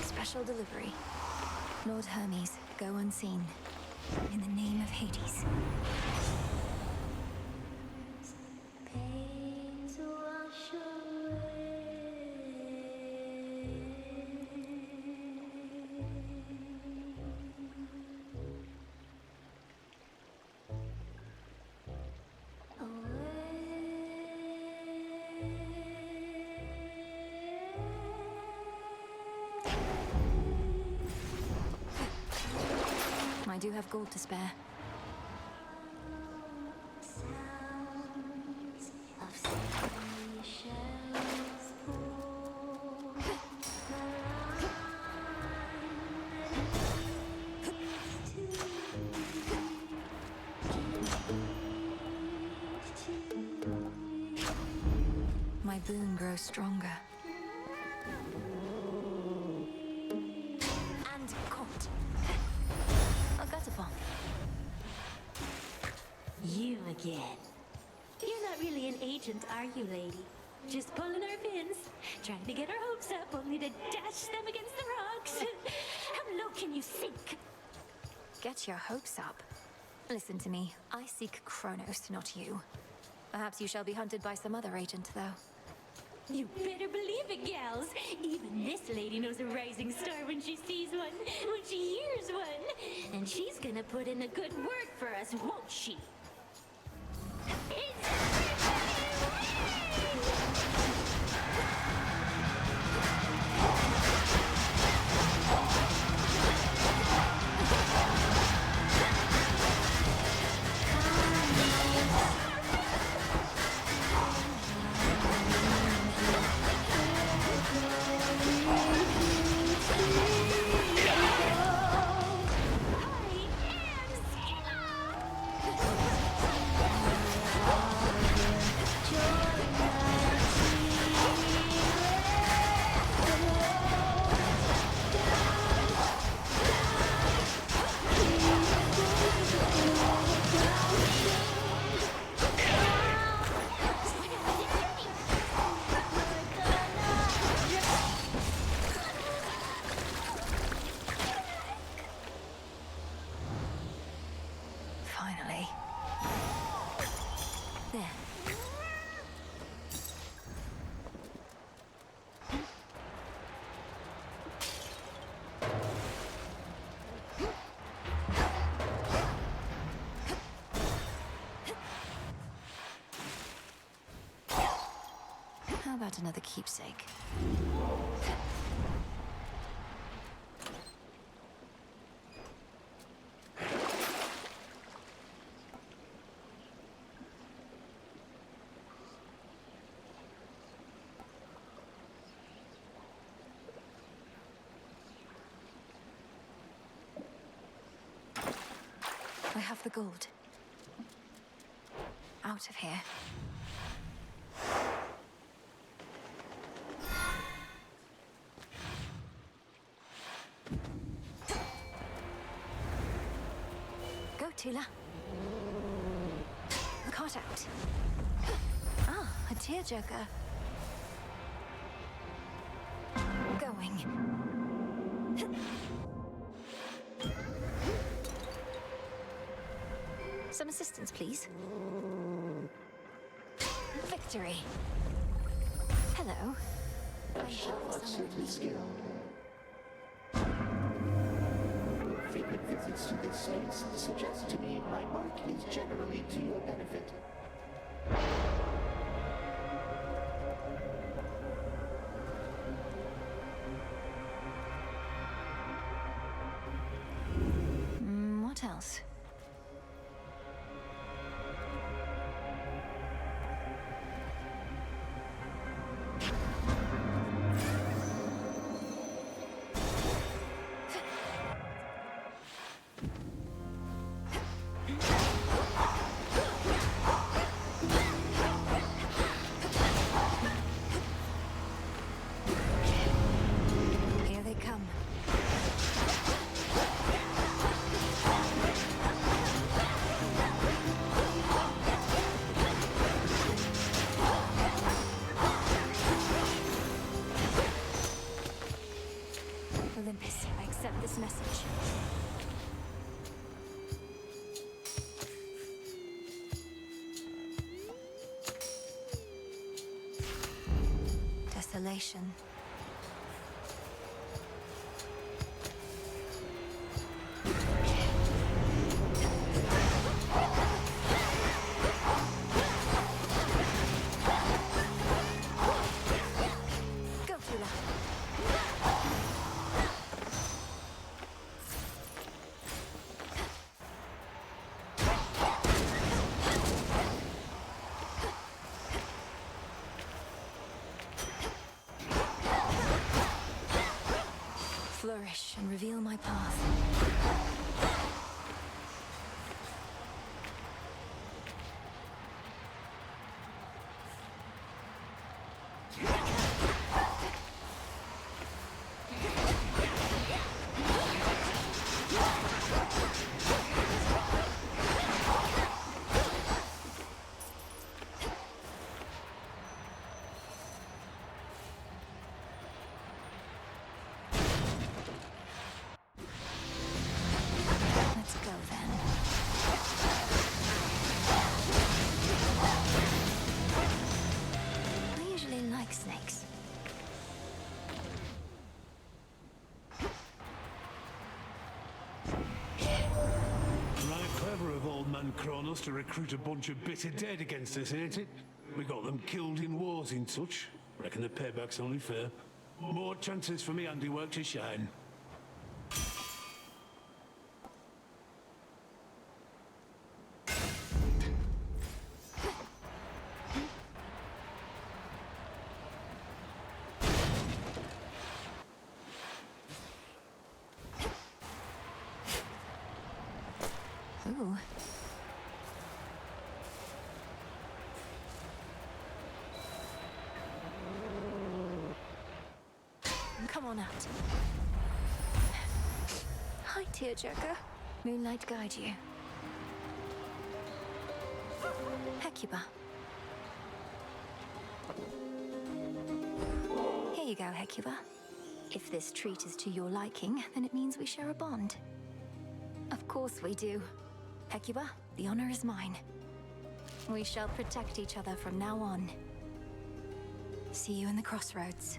Special delivery. Lord Hermes, go unseen. In the name of Hades. I do have gold to spare. My boon grows stronger. And caught. Agutapon. You again. You're not really an agent, are you, lady? just pulling our fins, trying to get our hopes up, only to dash them against the rocks. How low can you sink? Get your hopes up. Listen to me. I seek Kronos, not you. Perhaps you shall be hunted by some other agent, though. You better believe it, gals. Even this lady knows a rising star when she sees one, when she hears one. And she's gonna put in a good word for us, won't she? Finally. There. How about another keepsake? I have the gold. Out of here. Go, Tila. The cart out. Ah, a tearjerker. Going. Some assistance, please. Victory. Hello. A Sherlock certainly skilled. Frequent visits to this space suggest to me my mark is generally to your benefit. What else? Here they come. Olympus, I accept this message. Desolation. Go, Tula. Flourish and reveal my path. plan, Kronos, to recruit a bunch of bitter dead against us, ain't it? We got them killed in wars and such. Reckon the payback's only fair. More chances for me handiwork to shine. Ooh. Come on out. Hi, tearjerker. Moonlight guide you. Hecuba. Here you go, Hecuba. If this treat is to your liking, then it means we share a bond. Of course we do. Hecuba, the honor is mine. We shall protect each other from now on. See you in the crossroads.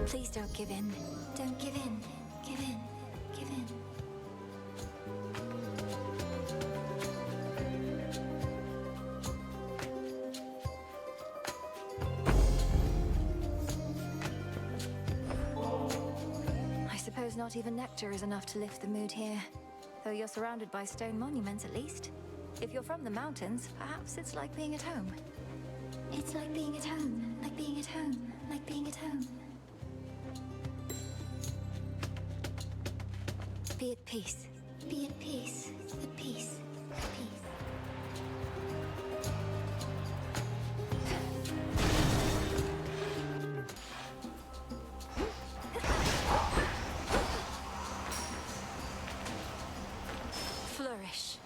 Please don't give in. Don't give in. Give in. Give in. I suppose not even nectar is enough to lift the mood here. Though you're surrounded by stone monuments at least. If you're from the mountains, perhaps it's like being at home. It's like being at home, like being at home, like being at home. Be at peace. Be at peace. At peace. At peace. Flourish.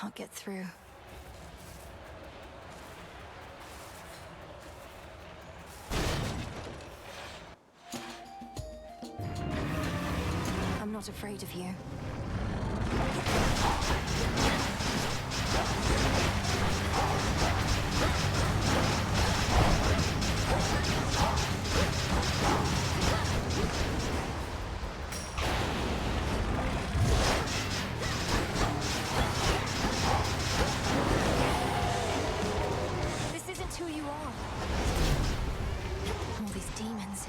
can't get through. I'm not afraid of you. This isn't who you are. All these demons.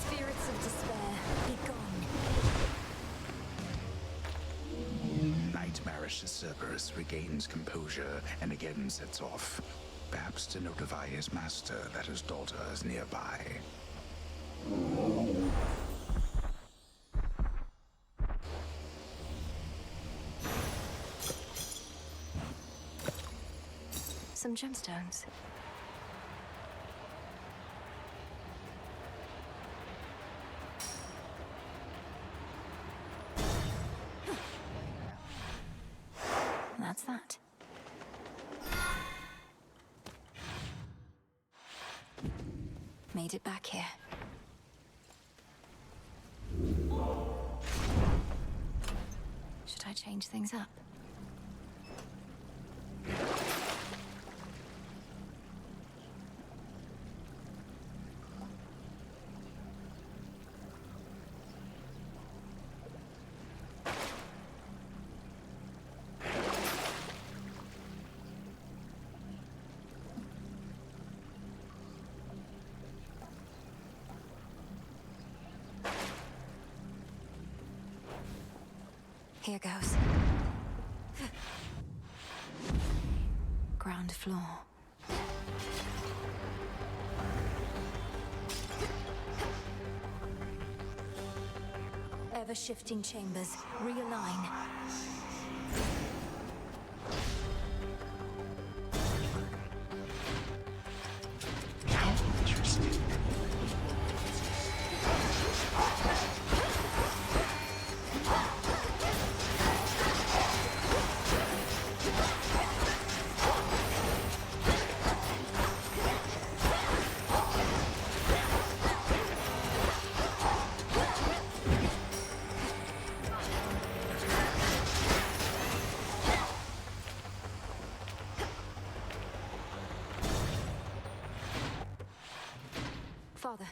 Spirits of despair, be gone. Nightmarish Cerberus regains composure and again sets off, perhaps to notify his master that his daughter is nearby. Some gemstones. That's that. Made it back here. Should I change things up? Here goes. Ground floor. Ever-shifting chambers. Realign. Interesting. Father.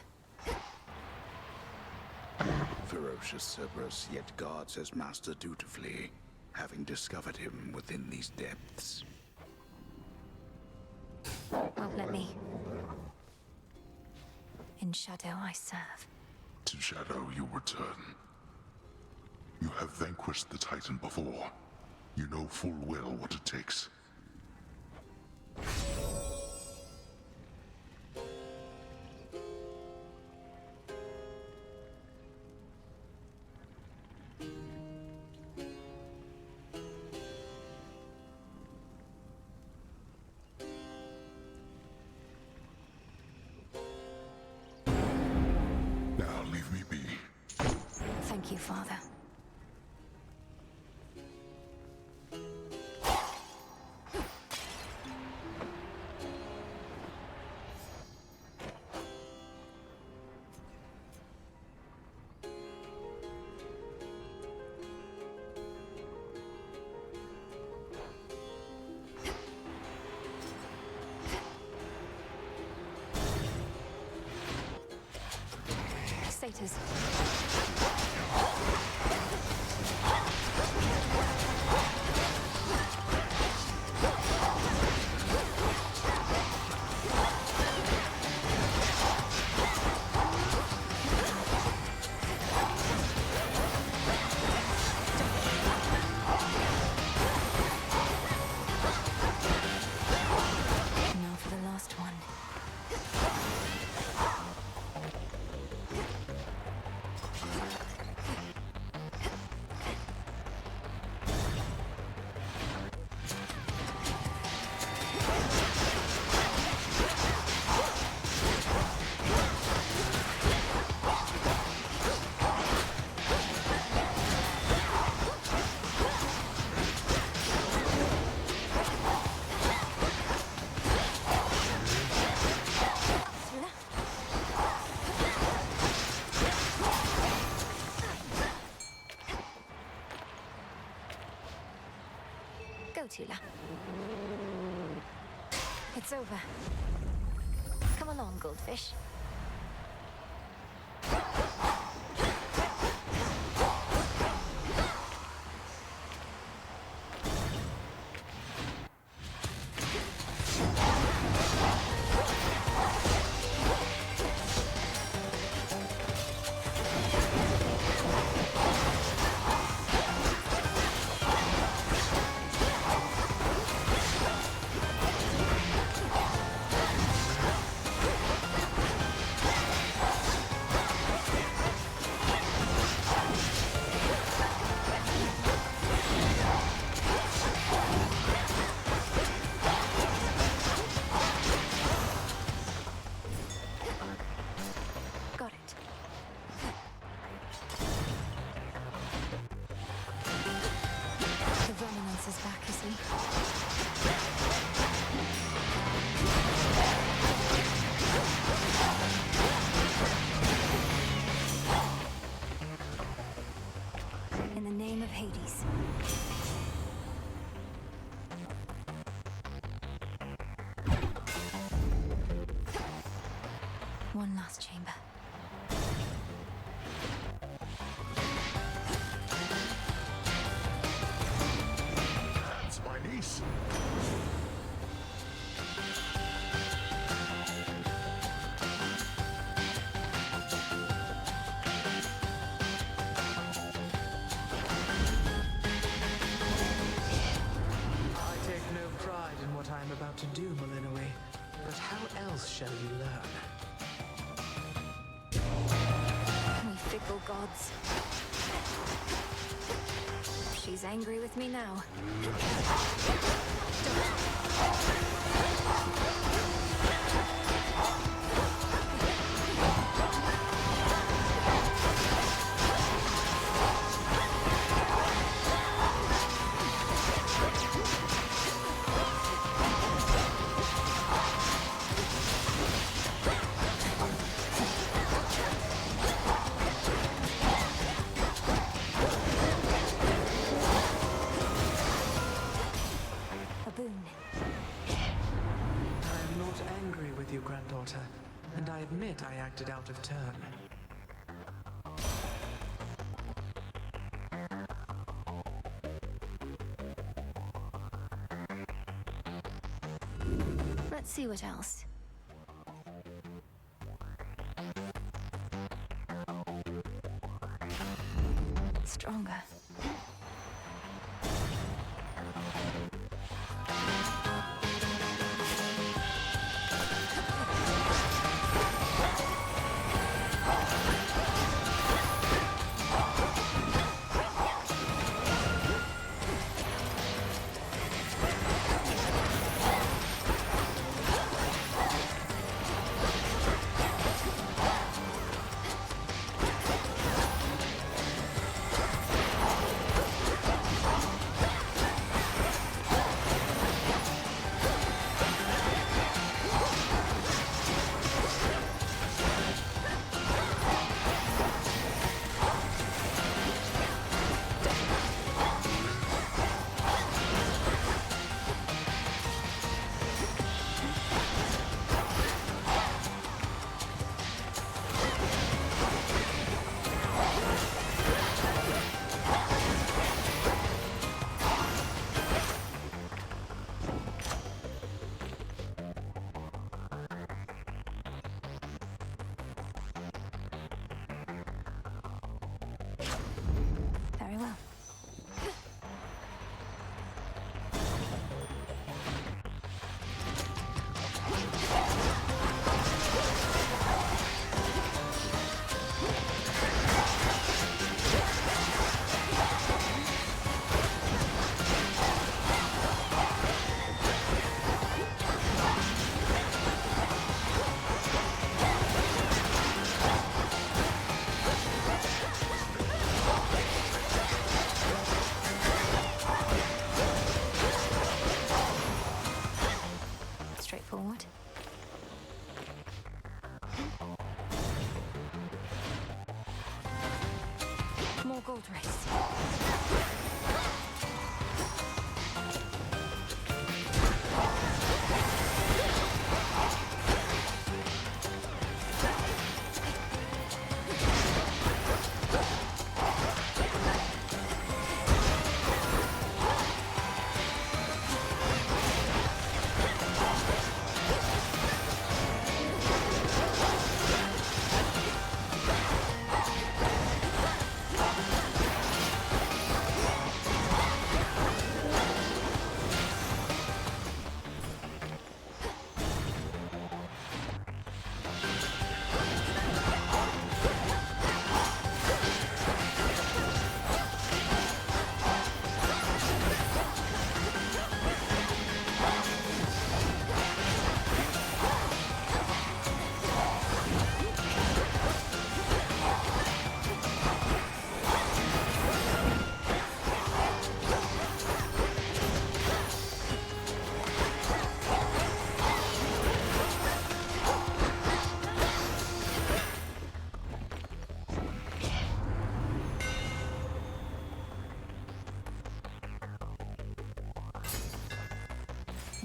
Ferocious Cerberus yet guards his master dutifully, having discovered him within these depths. Won't let me. In shadow I serve. To shadow you return. You have vanquished the Titan before. You know full well what it takes. Now leave me be. Thank you, Father. Satyrs. Tula. It's over. Come along, goldfish. In the name of Hades. One last chamber. That's my niece. I'm about to do, Malinoe. But how else shall you learn? We fickle gods. She's angry with me now. Granddaughter, and I admit I acted out of turn. Let's see what else. Stronger. Very well. Straightforward. More gold race.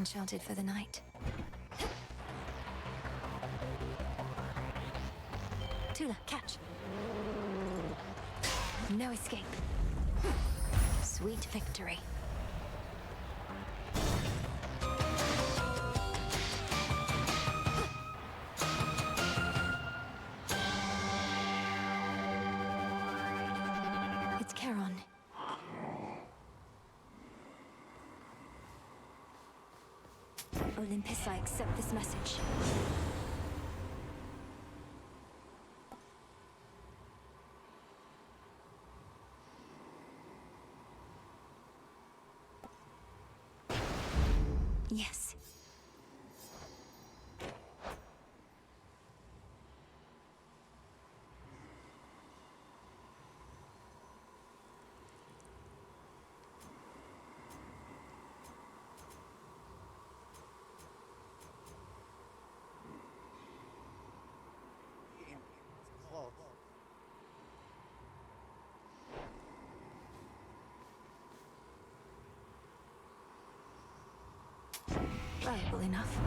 enchanted for the night. Tula, catch! No escape. Sweet victory. It's Charon. Olympus, I accept this message. Yes. Valuable enough.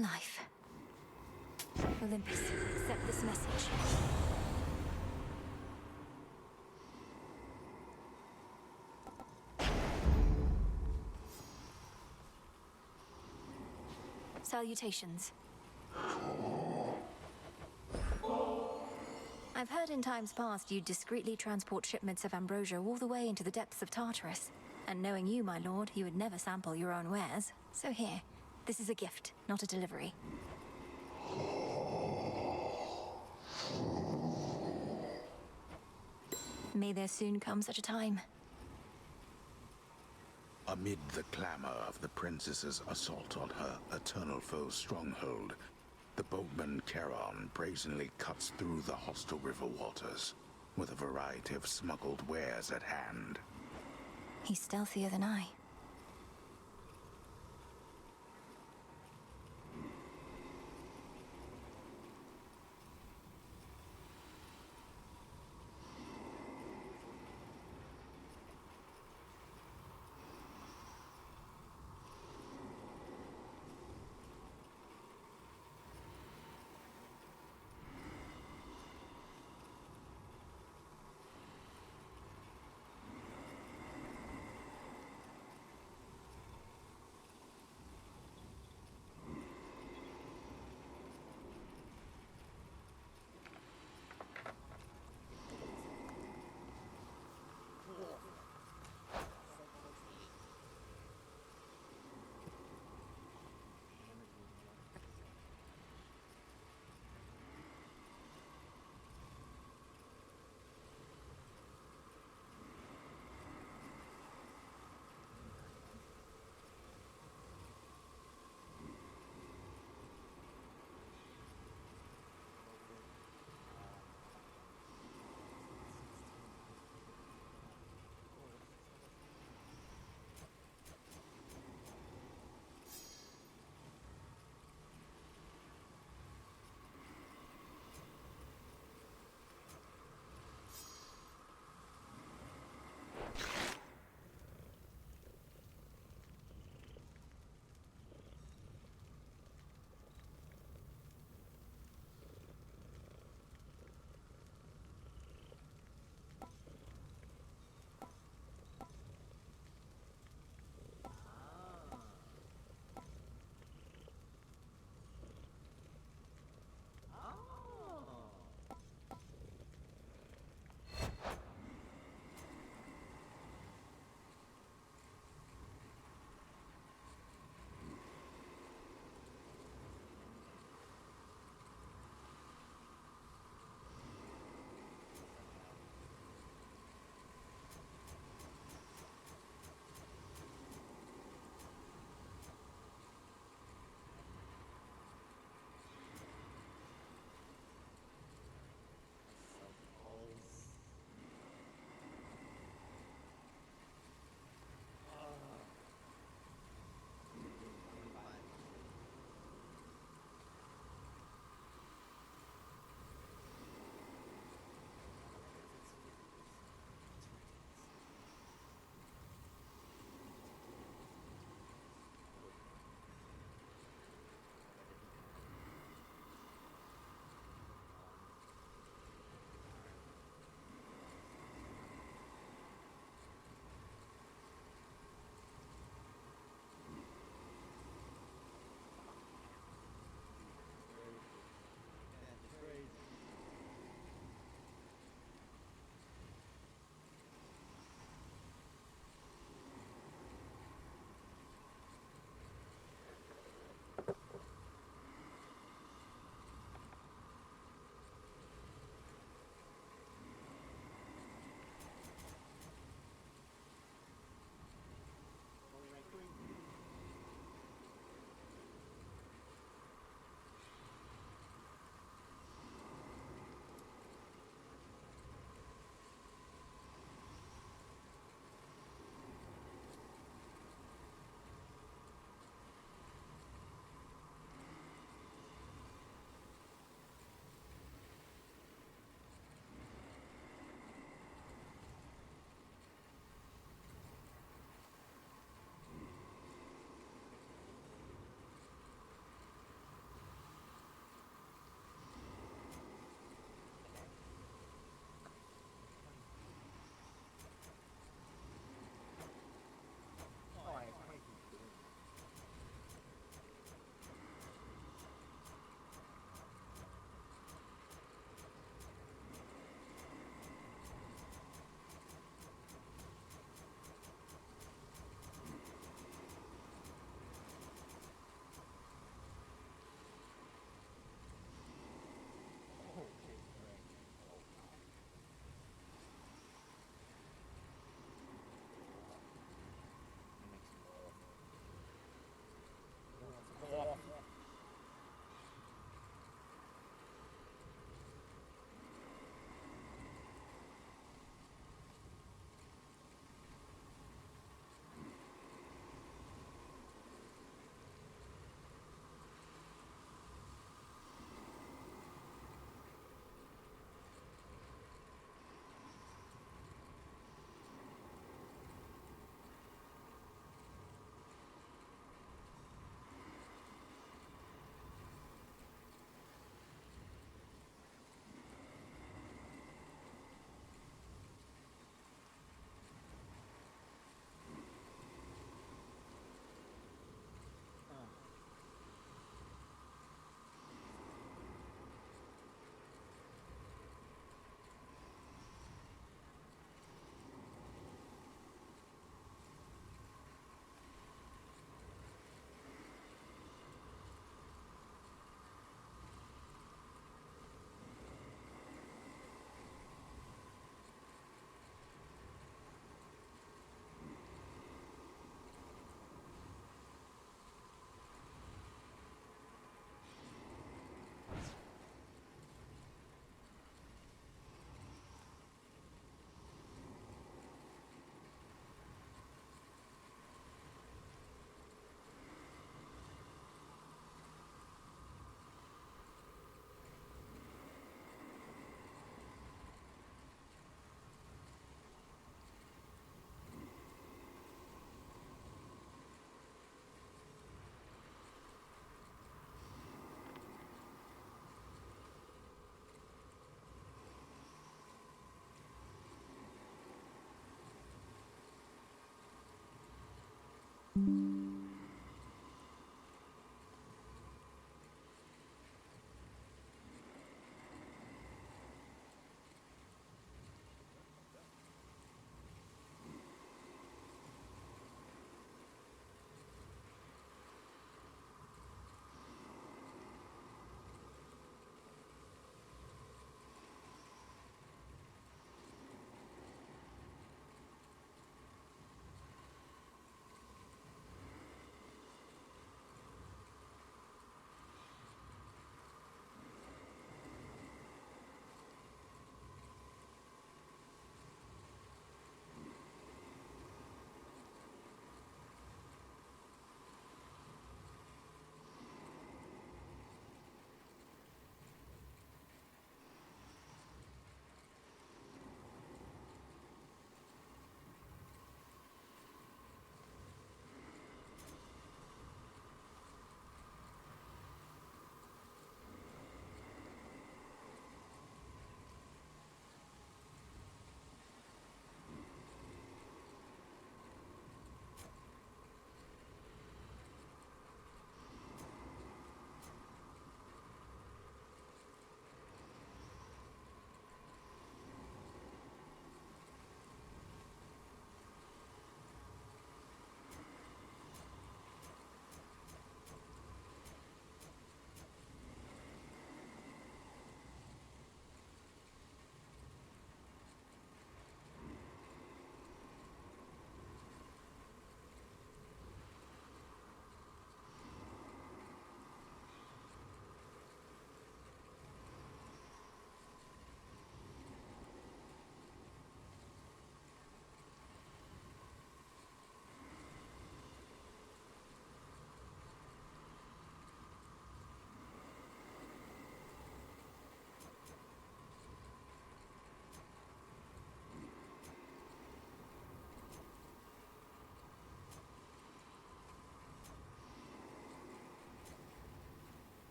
Life. Olympus, accept this message. Salutations. I've heard in times past you'd discreetly transport shipments of ambrosia all the way into the depths of Tartarus. And knowing you, my lord, you would never sample your own wares. So here, this is a gift, not a delivery. May there soon come such a time. Amid the clamor of the princess's assault on her eternal foe's stronghold, the boatman Charon brazenly cuts through the hostile river waters, with a variety of smuggled wares at hand. He's stealthier than I.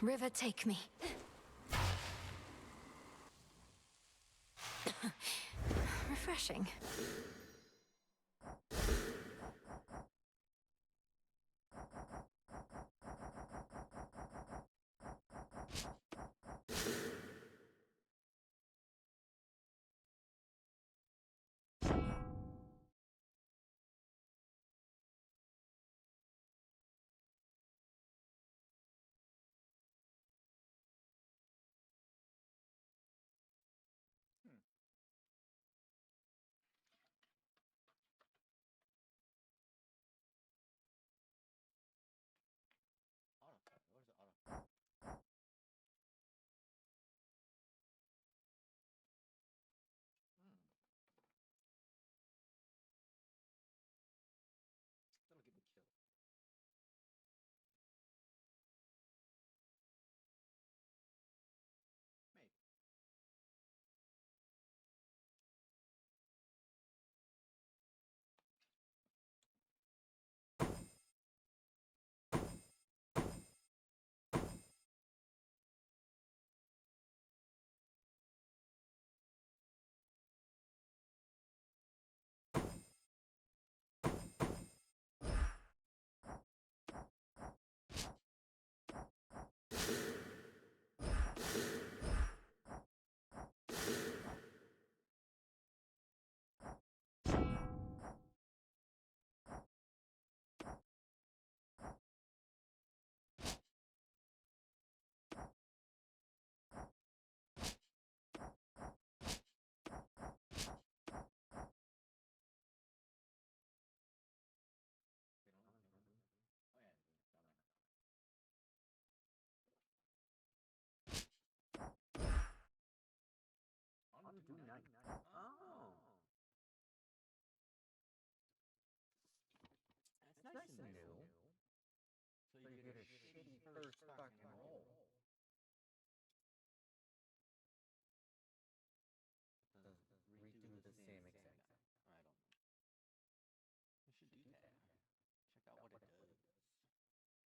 River, take me. Refreshing. That's nice and new. So you get a shitty first fucking roll. Does redo the same exact. I don't know. You should do that. Check out what it does.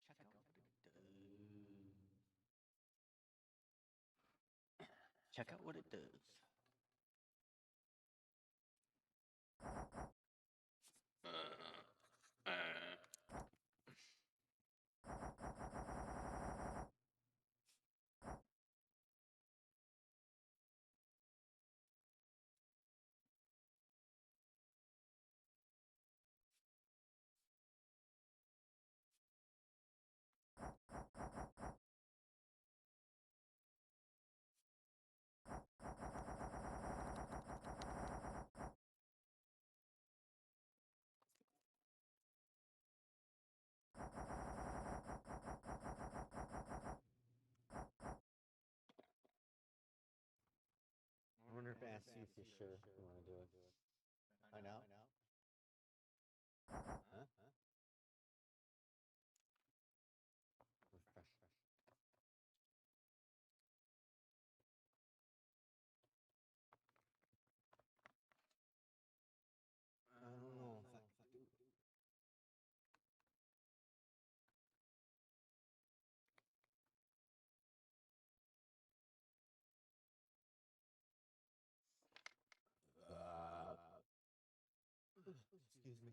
Check out what it does. Check out what it does. I wonder if I ask you if you're sure you want to do it. Find out? Huh? Refresh. I don't know if I can do it. Excuse me.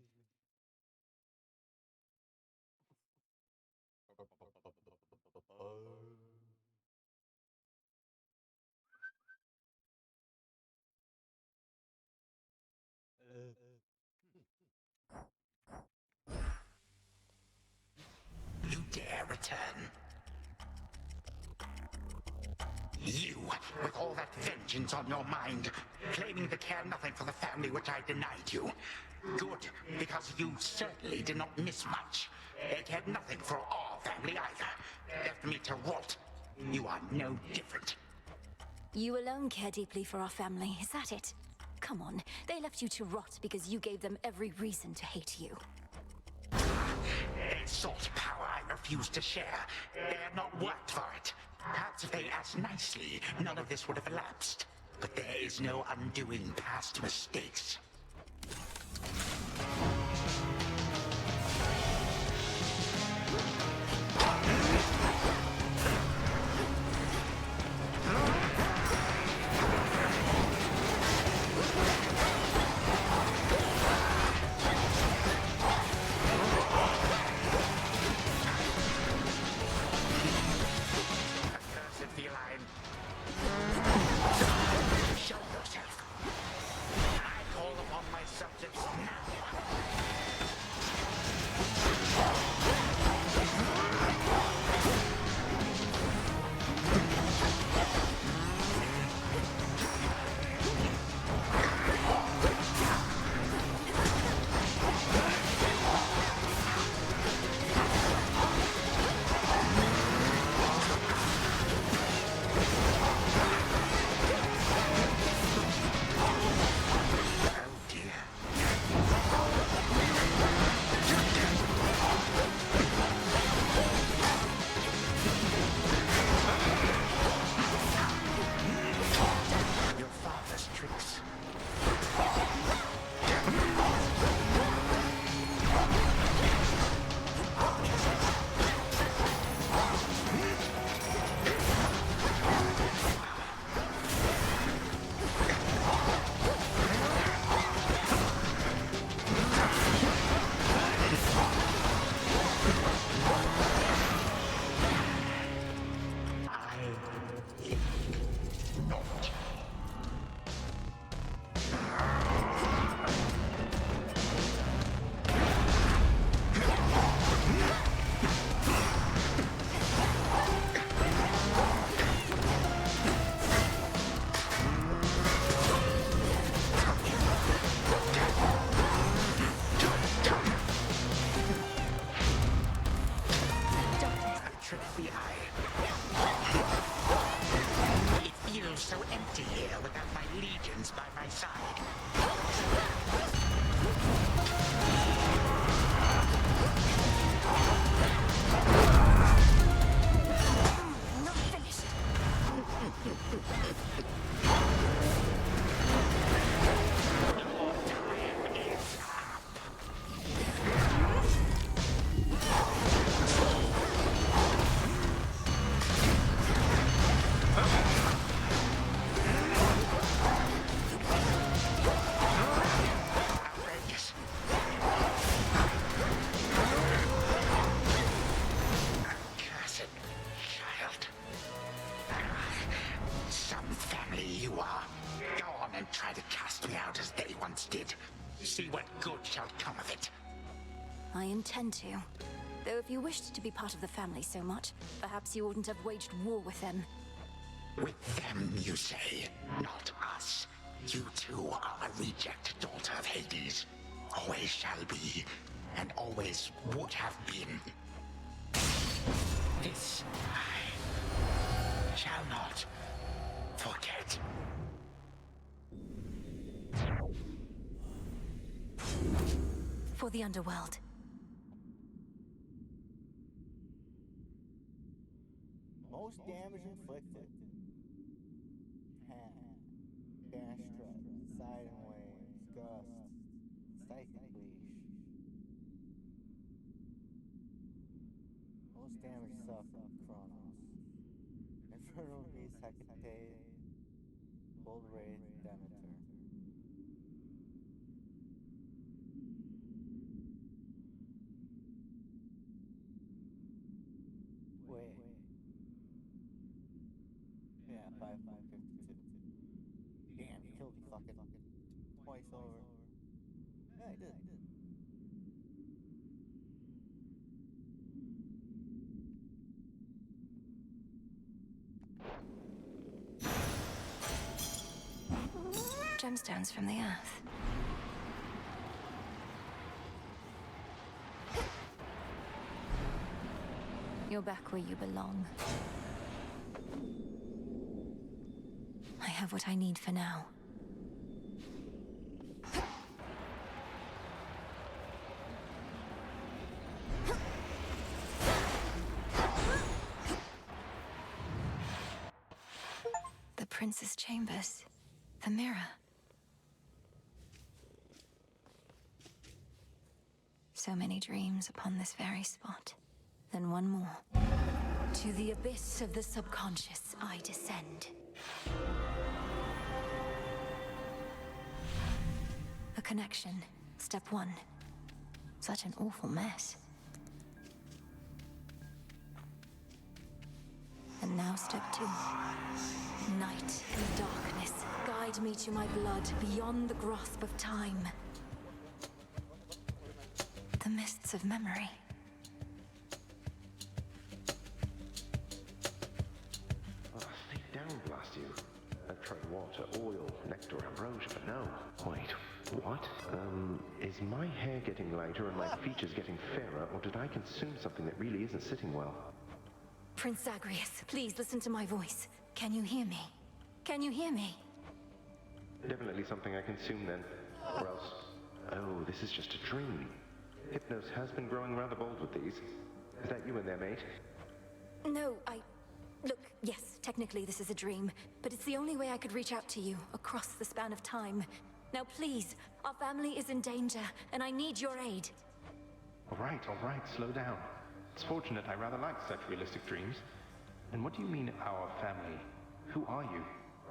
You dare return? You, with all that vengeance on your mind, claiming to care nothing for the family which I denied you. Good, because you certainly did not miss much. It cared nothing for our family either. Left me to rot. You are no different. You alone care deeply for our family, is that it? Come on, they left you to rot because you gave them every reason to hate you. A sort of power I refuse to share. They have not worked for it. Perhaps if they asked nicely, none of this would have elapsed. But there is no undoing past mistakes. my side. Not finished. Outrageous. Accursed child. Some family you are. Go on and try to cast me out as they once did. See what good shall come of it. I intend to. Though if you wished to be part of the family so much, perhaps you wouldn't have waged war with them. With them, you say, not us. You too are a reject daughter of Hades. Always shall be, and always would have been. This I shall not forget. For the underworld. Most damage inflicted. Hand, gastrut, side and waves, gust, psychic leash. Most damage suffered, Chronos. Infernal beast Hecate, Bold Wraith, Demeter. Wait. Yeah, 5.52. Damn, he killed me fucking twice over. Yeah, he did. Gemstones from the earth. You're back where you belong. I have what I need for now. The Prince's chambers. The mirror. So many dreams upon this very spot. Then one more. To the abyss of the subconscious I descend. A connection. Step one. Such an awful mess. And now step two. Night and darkness. Guide me to my blood beyond the grasp of time. The mists of memory. Stay down, blast you. I've tried water, oil, nectar, ambrosia, but no. Wait, what? Is my hair getting lighter and my features getting fairer, or did I consume something that really isn't sitting well? Prince Zagreus, please listen to my voice. Can you hear me? Can you hear me? Definitely something I consumed then. Or else... Oh, this is just a dream. Hypnos has been growing rather bold with these. Is that you in there, mate? No, Look, yes, technically this is a dream, but it's the only way I could reach out to you, across the span of time. Now please, our family is in danger, and I need your aid. All right, slow down. It's fortunate I rather like such realistic dreams. And what do you mean, our family? Who are you?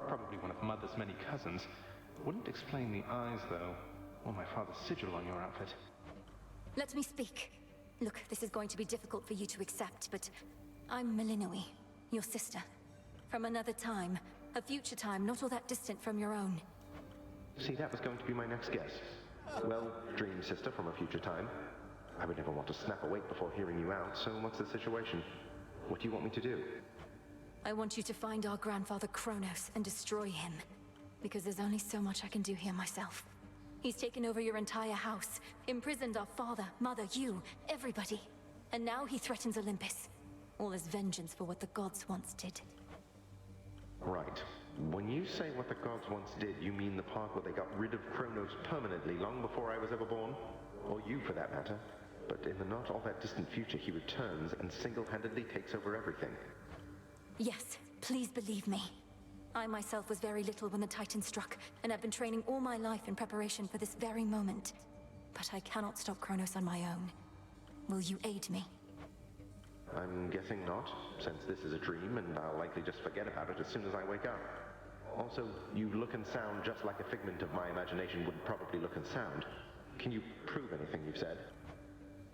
Probably one of Mother's many cousins. Wouldn't explain the eyes, though, or my father's sigil on your outfit. Let me speak. Look, this is going to be difficult for you to accept, but I'm Melinoi, your sister. From another time. A future time not all that distant from your own. See, that was going to be my next guess. Well, dream sister from a future time. I would never want to snap awake before hearing you out, so what's the situation? What do you want me to do? I want you to find our grandfather Kronos and destroy him. Because there's only so much I can do here myself. He's taken over your entire house, imprisoned our father, mother, you, everybody. And now he threatens Olympus. All as vengeance for what the gods once did. Right. When you you say what the gods once did, you mean the part where they got rid of Kronos permanently long before I was ever born? Or you, for that matter. But in the not all that distant future, he returns and single-handedly takes over everything. Yes, please believe me. I myself was very little when the Titan struck, and I've been training all my life in preparation for this very moment. But I cannot stop Kronos on my own. Will you aid me? I'm guessing not, since this is a dream, and I'll likely just forget about it as soon as I wake up. Also, you look and sound just like a figment of my imagination would probably look and sound. Can you prove anything you've said?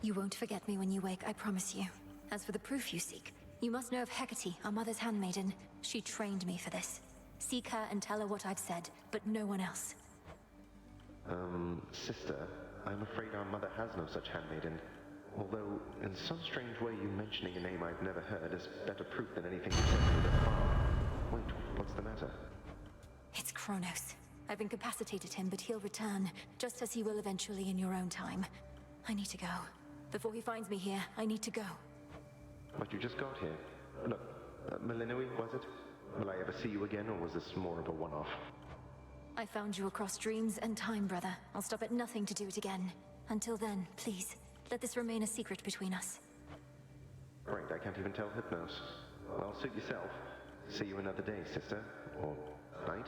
You won't forget me when you wake, I promise you. As for the proof you seek, you must know of Hecate, our mother's handmaiden. She trained me for this. Seek her and tell her what I've said, but no one else. Sister, I'm afraid our mother has no such handmaiden. Although, in some strange way, you mentioning a name I've never heard is better proof than anything you've said to me thus far. Wait, what's the matter? It's Kronos. I've incapacitated him, but he'll return, just as he will eventually in your own time. I need to go. Before he finds me here, I need to go. But you just got here. Look, Melinoi, was it? Will I ever see you again, or was this more of a one-off? I found you across dreams and time, brother. I'll stop at nothing to do it again. Until then, please, let this remain a secret between us. Right, I can't even tell Hypnos. Well, suit yourself. See you another day, sister. Or night.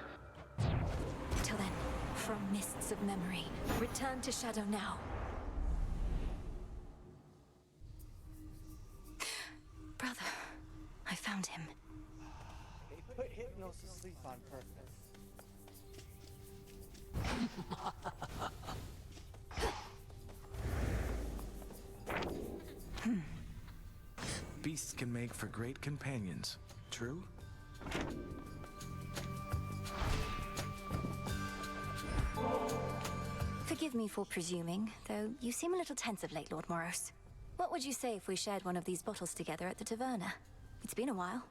Till then, from mists of memory, return to Shadow now. Brother, I found him. They put Hypnos to sleep on purpose. Beasts can make for great companions. True? Forgive me for presuming, though you seem a little tense of late, Lord Moros. What would you say if we shared one of these bottles together at the taverna? It's been a while.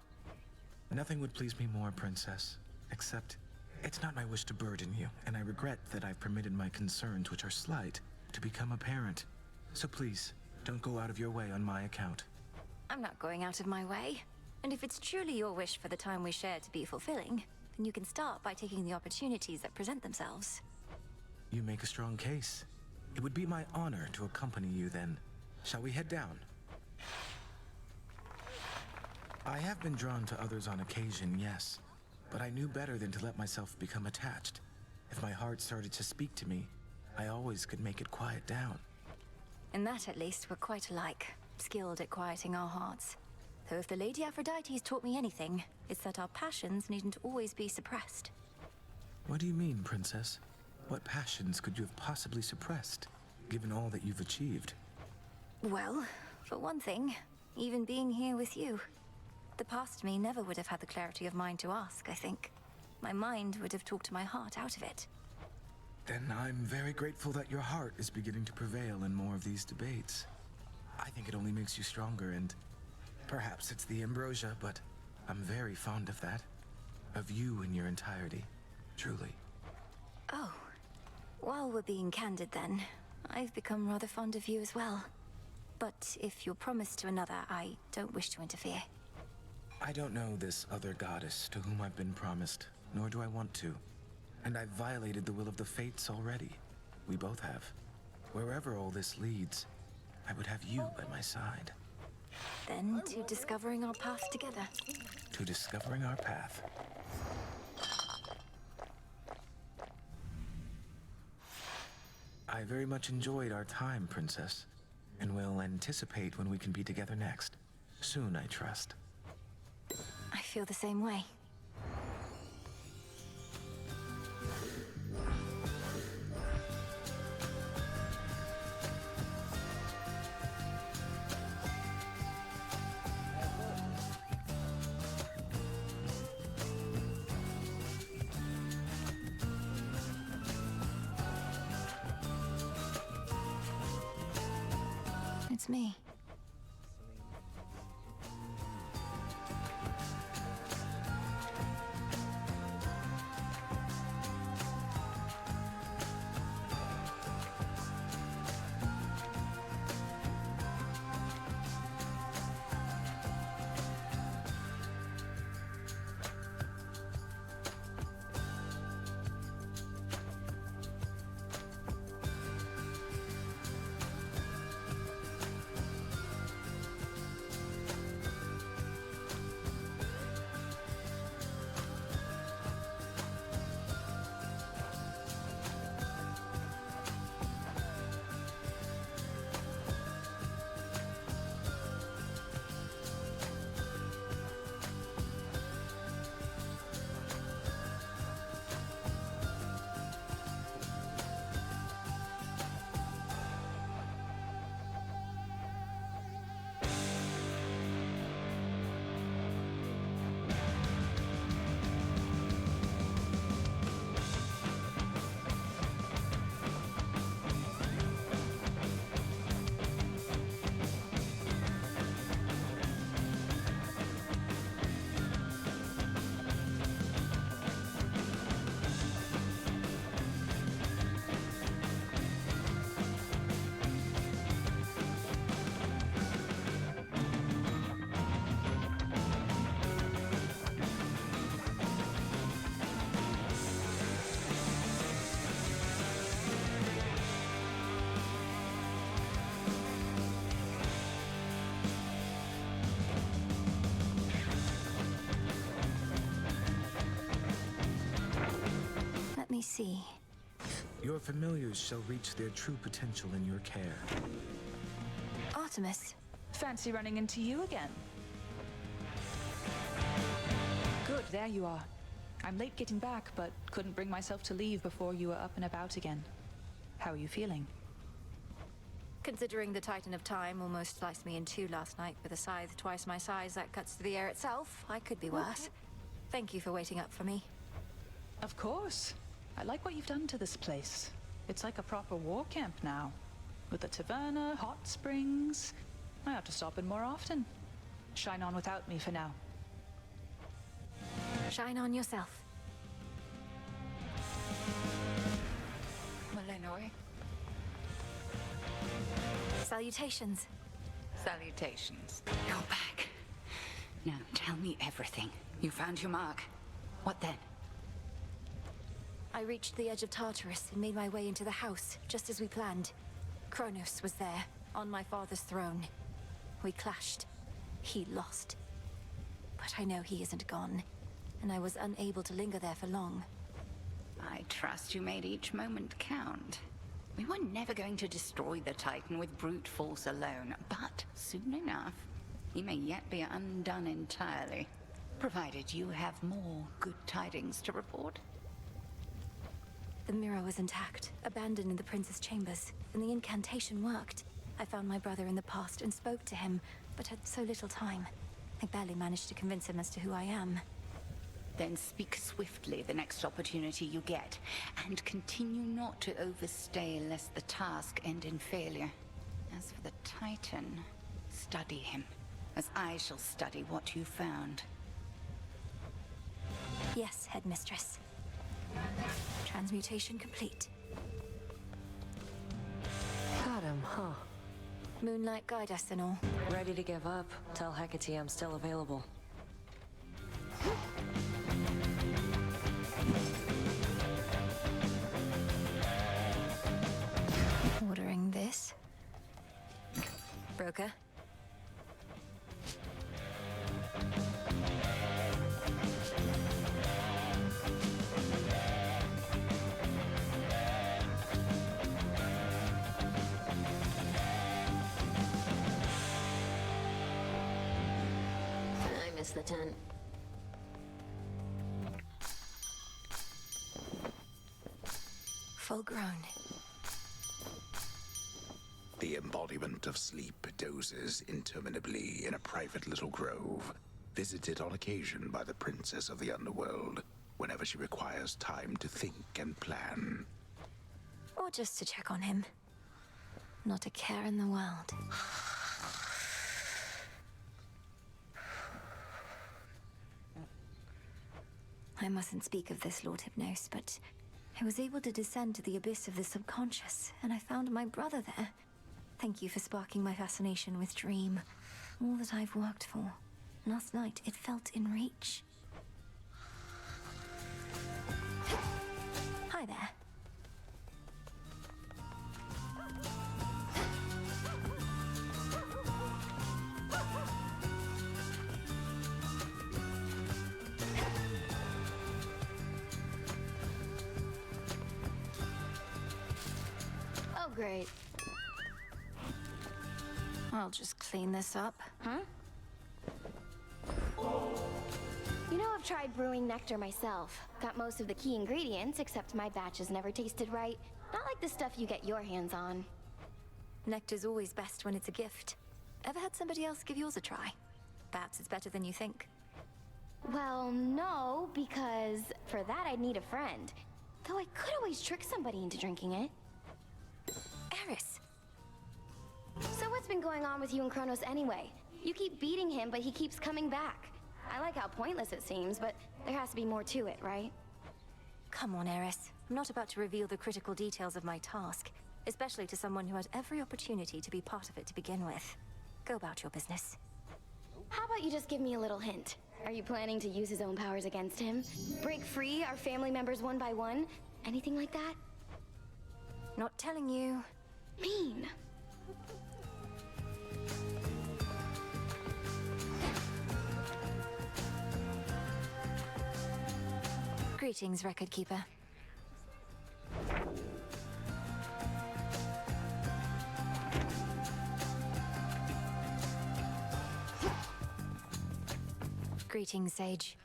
Nothing would please me more, Princess. Except, it's not my wish to burden you, and I regret that I've permitted my concerns, which are slight, to become apparent. So please, don't go out of your way on my account. I'm not going out of my way. And if it's truly your wish for the time we share to be fulfilling, then you can start by taking the opportunities that present themselves. You make a strong case. It would be my honor to accompany you then. Shall we head down? I have been drawn to others on occasion, yes. But I knew better than to let myself become attached. If my heart started to speak to me, I always could make it quiet down. In that, at least, we're quite alike, skilled at quieting our hearts. Though if the Lady Aphrodite's taught me anything, it's that our passions needn't always be suppressed. What do you mean, Princess? What passions could you have possibly suppressed, given all that you've achieved? Well, for one thing, even being here with you. The past me never would have had the clarity of mind to ask, I think. My mind would have talked my heart out of it. Then I'm very grateful that your heart is beginning to prevail in more of these debates. I think it only makes you stronger, and perhaps it's the ambrosia, but I'm very fond of that. Of you in your entirety, truly. Oh. While we're being candid then, I've become rather fond of you as well. But if you're promised to another, I don't wish to interfere. I don't know this other goddess to whom I've been promised, nor do I want to. And I've violated the will of the fates already. We both have. Wherever all this leads, I would have you by my side. Then to discovering our path together. To discovering our path. I very much enjoyed our time, Princess, and will anticipate when we can be together next. Soon, I trust. I feel the same way. It's me. me see. Your familiars shall reach their true potential in your care. Artemis. Fancy running into you again. Good, there you are. I'm late getting back, but couldn't bring myself to leave before you were up and about again. How are you feeling? Considering the Titan of Time almost sliced me in two last night with a scythe twice my size that cuts through the air itself, I could be worse. Thank you for waiting up for me. Of course. I like what you've done to this place. It's like a proper war camp now. With a taverna, hot springs. I ought to stop in more often. Shine on without me for now. Shine on yourself. Malinois. Salutations. Salutations. You're back. Now tell me everything. You found your mark. What then? I reached the edge of Tartarus and made my way into the house, just as we planned. Kronos was there, on my father's throne. We clashed. He lost. But I know he isn't gone, and I was unable to linger there for long. I trust you made each moment count. We were never going to destroy the Titan with brute force alone, but soon enough, he may yet be undone entirely, provided you have more good tidings to report. The mirror was intact, abandoned in the prince's chambers, and the incantation worked. I found my brother in the past and spoke to him, but had so little time. I barely managed to convince him as to who I am. Then speak swiftly the next opportunity you get, and continue not to overstay lest the task end in failure. As for the Titan, study him, as I shall study what you found. Yes, headmistress. Transmutation complete. Got him, huh? Moonlight guide us and all. Ready to give up. Tell Hecate I'm still available. Ordering this. Broker. I miss the tent. Full grown. The embodiment of sleep dozes interminably in a private little grove, visited on occasion by the princess of the underworld, whenever she requires time to think and plan. Or just to check on him. Not a care in the world. I mustn't speak of this, Lord Hypnos, but I was able to descend to the abyss of the subconscious, and I found my brother there. Thank you for sparking my fascination with Dream. All that I've worked for. Last night, it felt in reach. Hi there. Oh, great. I'll just clean this up. Huh? You know, I've tried brewing nectar myself. Got most of the key ingredients, except my batches never tasted right. Not like the stuff you get your hands on. Nectar's always best when it's a gift. Ever had somebody else give yours a try? Perhaps it's better than you think. Well, no, because for that I'd need a friend. Though I could always trick somebody into drinking it. Eris! So what's been going on with you and Kronos anyway? You keep beating him, but he keeps coming back. I like how pointless it seems, but there has to be more to it, right? Come on, Eris. I'm not about to reveal the critical details of my task, especially to someone who had every opportunity to be part of it to begin with. Go about your business. How about you just give me a little hint? Are you planning to use his own powers against him? Break free our family members one by one? Anything like that? Not telling you. Mean. Greetings, Record Keeper. Greetings, Sage.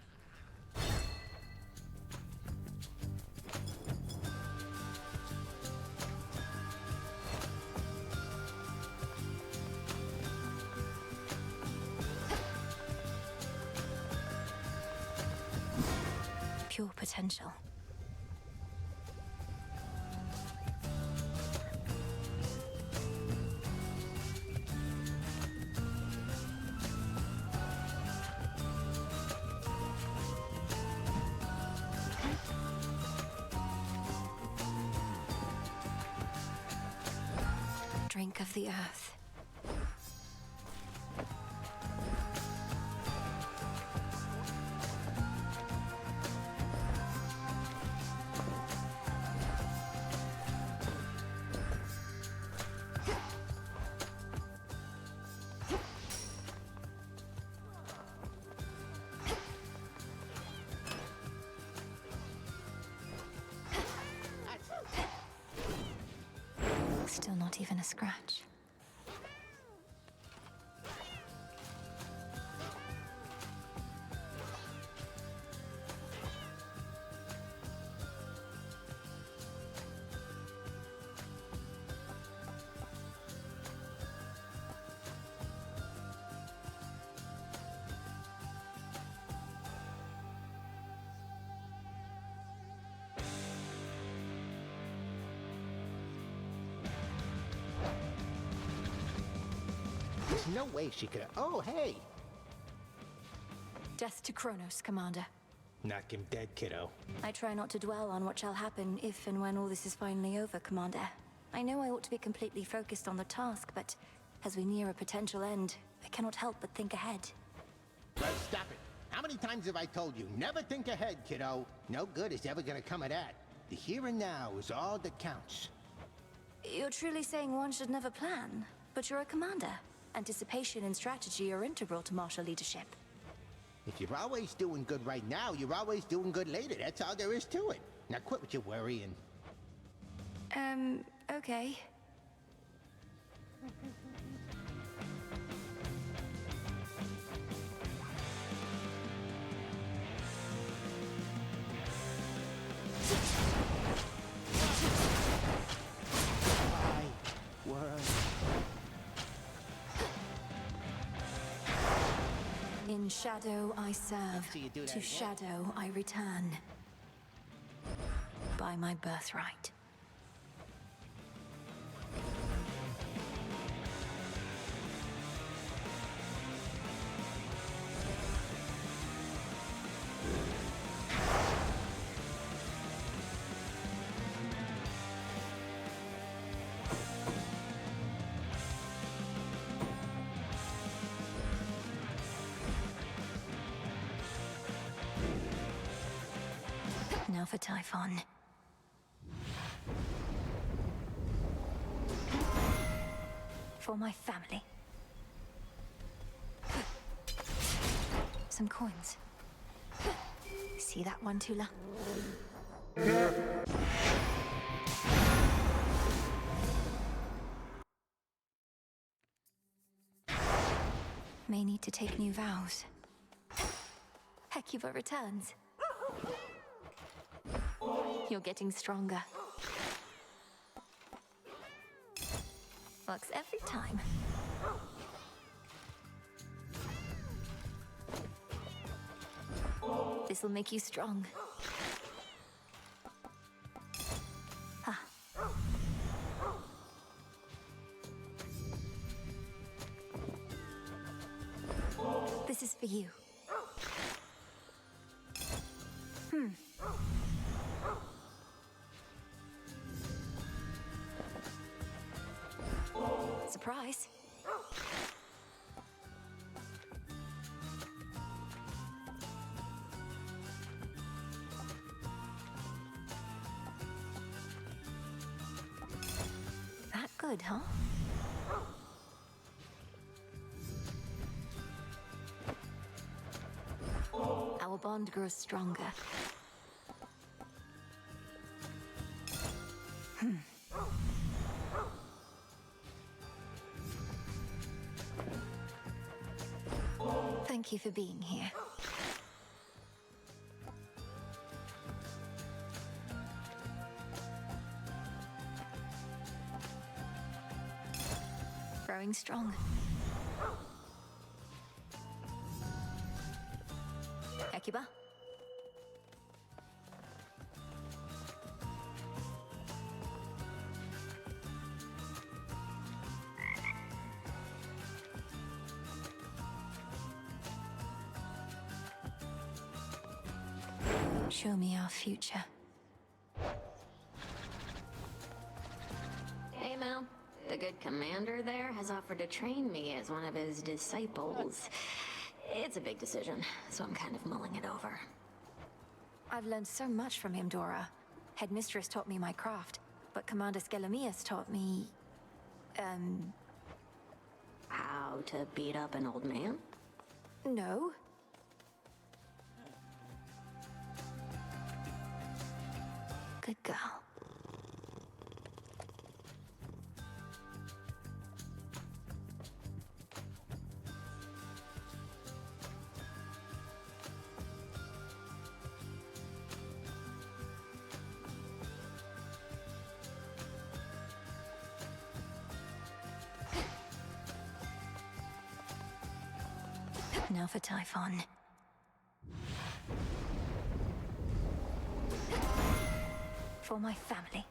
Pure potential. Drink of the earth. Still not even a scratch. There's no way she could have... Oh, hey! Death to Kronos, Commander. Knock him dead, kiddo. I try not to dwell on what shall happen if and when all this is finally over, Commander. I know I ought to be completely focused on the task, but as we near a potential end, I cannot help but think ahead. Let's stop it. How many times have I told you, never think ahead, kiddo? No good is ever gonna come of that. The here and now is all that counts. You're truly saying one should never plan, but you're a commander. Anticipation and strategy are integral to martial leadership. If you're always doing good right now, you're always doing good later. That's all there is to it. Now quit with your worrying. Okay. In shadow I serve, to shadow I return. By my birthright. Now for Typhon. For my family. Some coins. See that one, Tula? May need to take new vows. Hecuba returns. You're getting stronger. Works every time. This'll make you strong. Ah. This is for you. Surprise. That good, huh? Our bond grows stronger. Thank you for being here. growing strong. Hecuba? Show me our future. Hey, Mel. The good commander there has offered to train me as one of his disciples. It's a big decision, so I'm kind of mulling it over. I've learned so much from him, Dora. Headmistress taught me my craft, but Commander Skelemius taught me... How to beat up an old man? No. Good girl. Now for Typhon. For my family.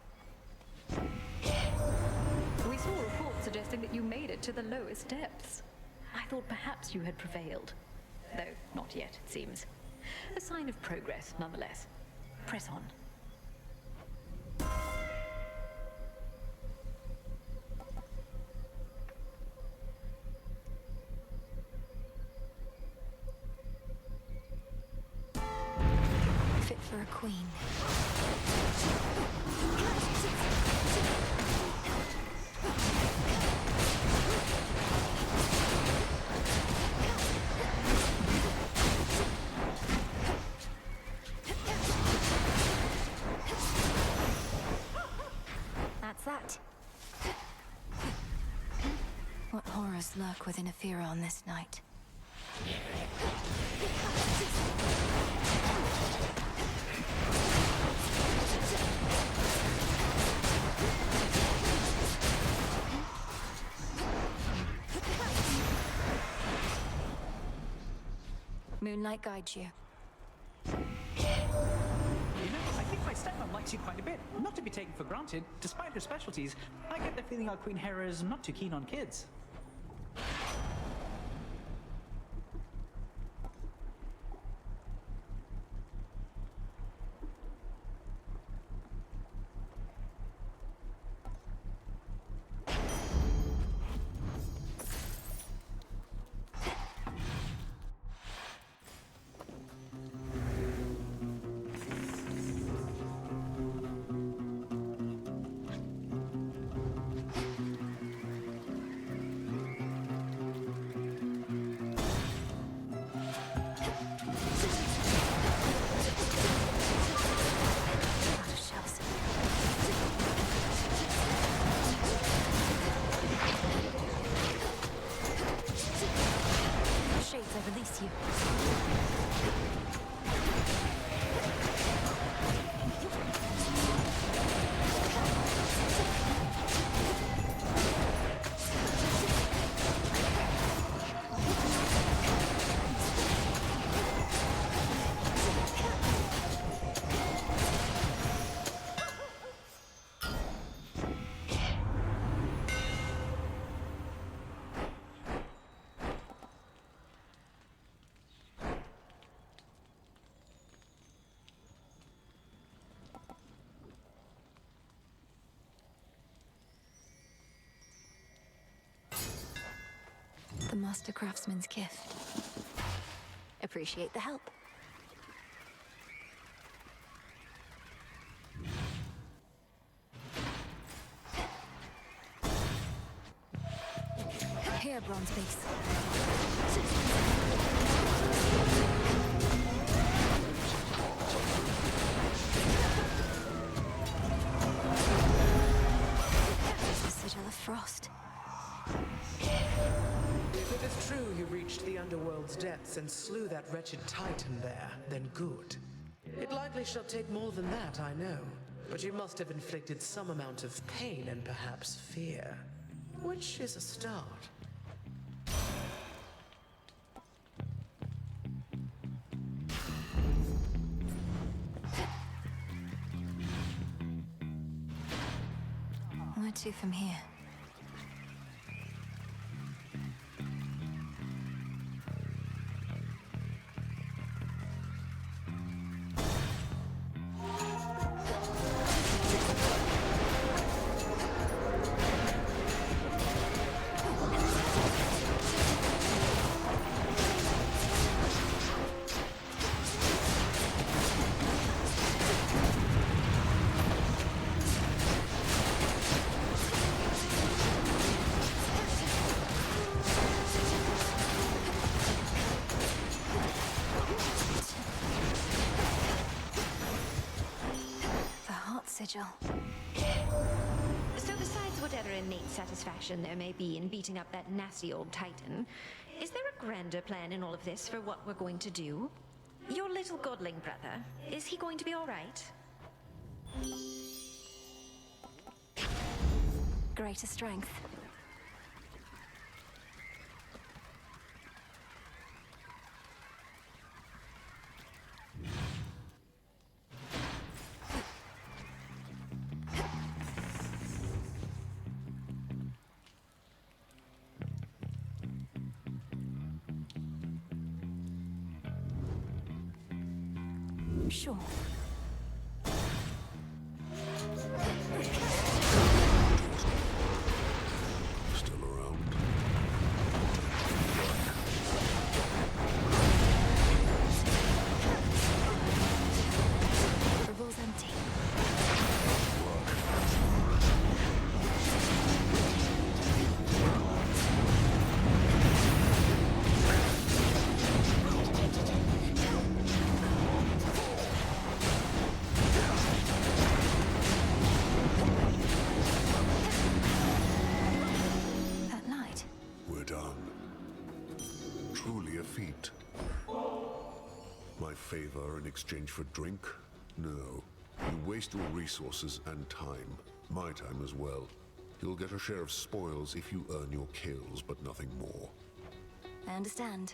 We saw reports suggesting that you made it to the lowest depths. I thought perhaps you had prevailed. Though not yet, it seems. A sign of progress, nonetheless. Press on. Fit for a queen. That's that. What horrors lurk within Ephira this night? Moonlight guides you. You know, I think my stepmom likes you quite a bit. Not to be taken for granted. Despite her specialties, I get the feeling our Queen Hera is not too keen on kids. Shades, I release you. The Master Craftsman's gift. Appreciate the help. Here, Bronze Base. The Sigil of Frost. If it is true you reached the underworld's depths and slew that wretched titan there, then good. It likely shall take more than that, I know. But you must have inflicted some amount of pain and perhaps fear. which is a start. Where to from here? Sigil. So besides whatever innate satisfaction there may be in beating up that nasty old Titan, is there a grander plan in all of this for what we're going to do? Your little godling brother, is he going to be all right? Greater strength. Sure. Still around. Revol's empty. Feat. My favor in exchange for drink? No. You waste your resources and time. My time as well. You'll get a share of spoils if you earn your kills, but nothing more. I understand.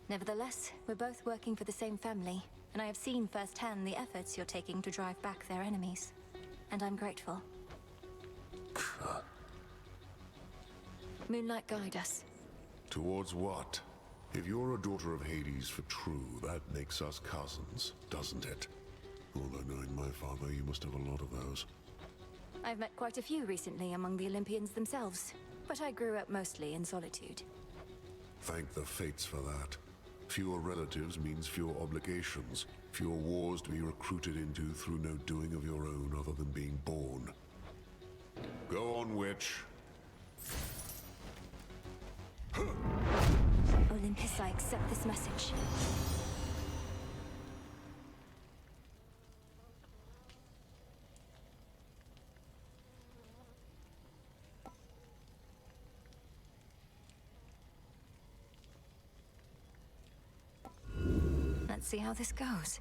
Nevertheless, we're both working for the same family, and I have seen firsthand the efforts you're taking to drive back their enemies. And I'm grateful. Moonlight, guide us. Towards what? If you're a daughter of Hades for true, that makes us cousins, doesn't it? Although knowing my father, you must have a lot of those. I've met quite a few recently among the Olympians themselves, but I grew up mostly in solitude. Thank the fates for that. Fewer relatives means fewer obligations, fewer wars to be recruited into through no doing of your own other than being born. Go on, witch. Olympus, I accept this message. Let's see how this goes.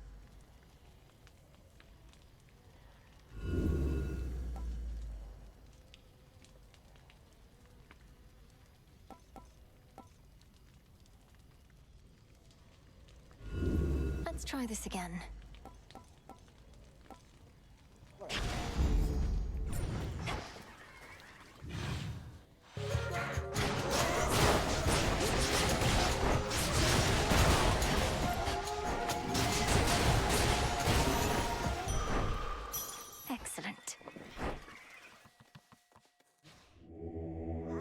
Let's try this again. Excellent.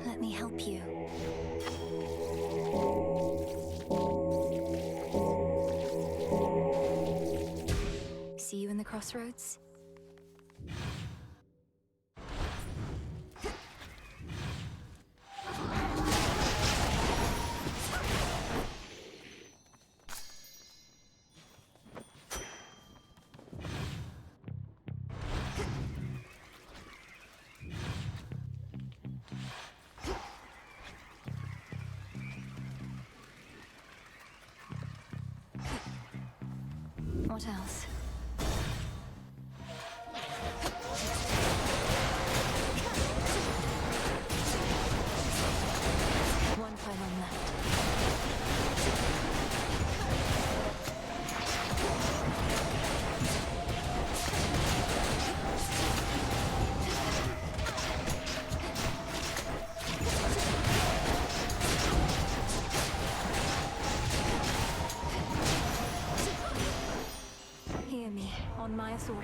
Let me help you. See you in the crossroads? What else?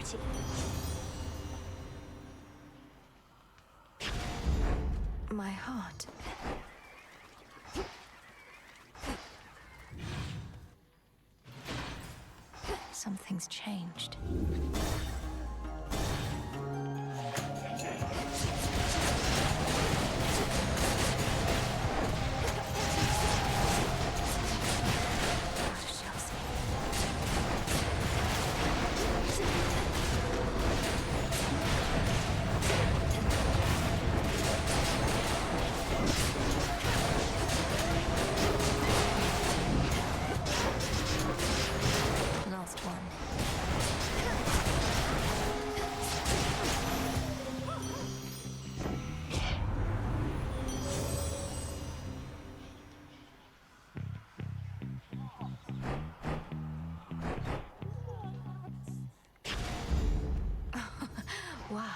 authority. My heart. Something's changed. Last one. Wow.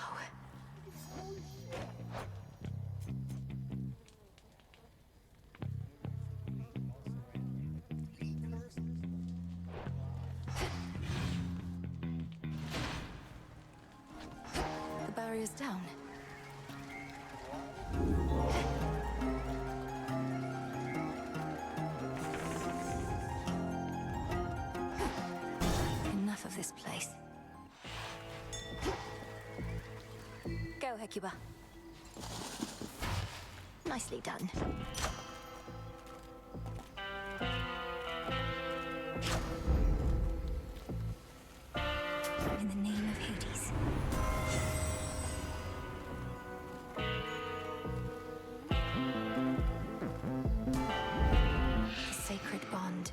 The barrier's down. Enough of this place. Go, Hecuba. Nicely done. In the name of Hades. The sacred bond.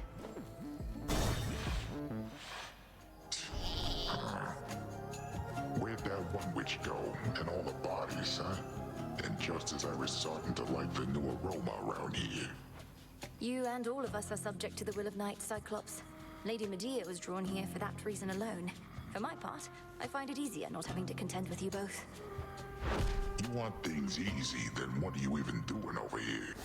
Where'd that one witch go? And all the bodies, huh? And just as I was starting to like the new aroma around here. You and all of us are subject to the will of night, Cyclops. Lady Medea was drawn here for that reason alone. For my part, I find it easier not having to contend with you both. You want things easy, then what are you even doing over here?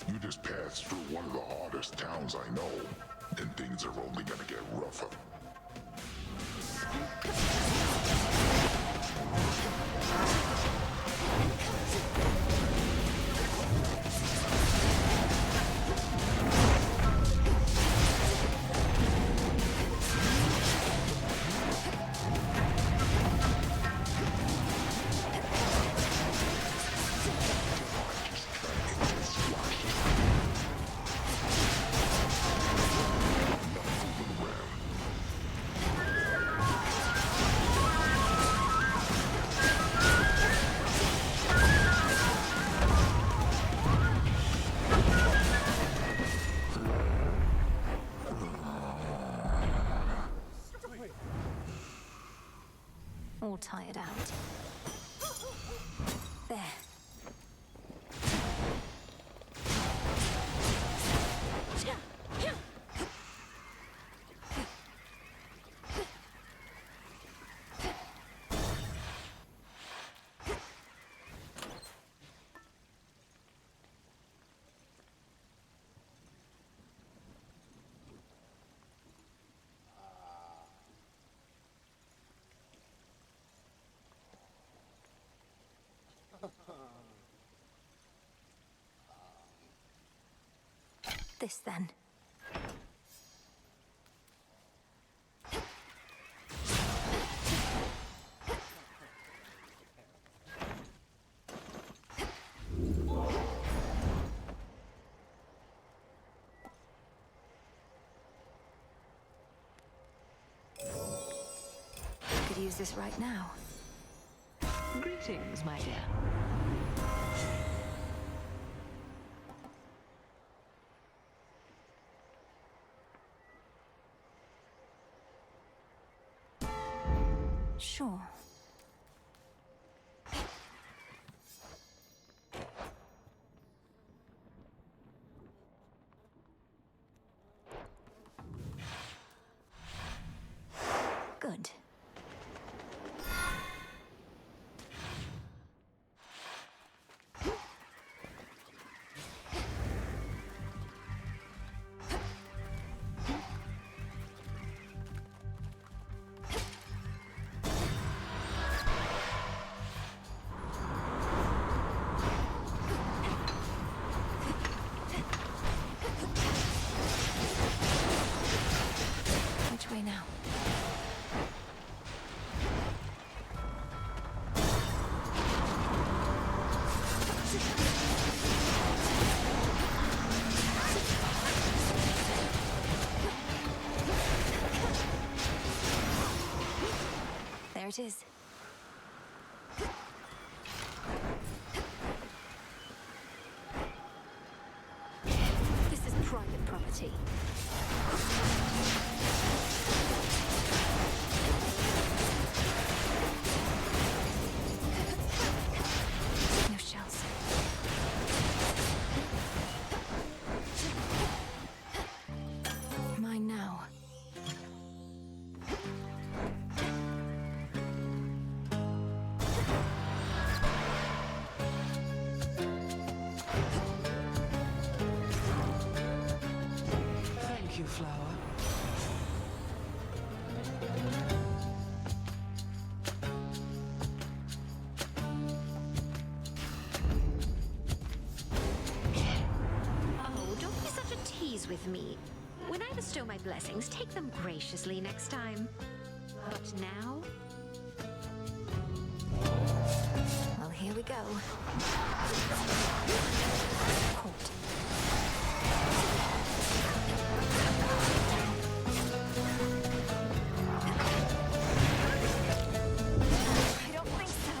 You just passed through one of the hardest towns I know, and things are only gonna get rougher. All tired out. There. This then. Could use this right now. Greetings, my dear. Sure. Good. it is. This is private property. No shells. Mine now. Thank you, Flower. Oh, don't be such a tease with me. When I bestow my blessings, take them graciously next time. But now, Well, here we go. Caught. I don't think so.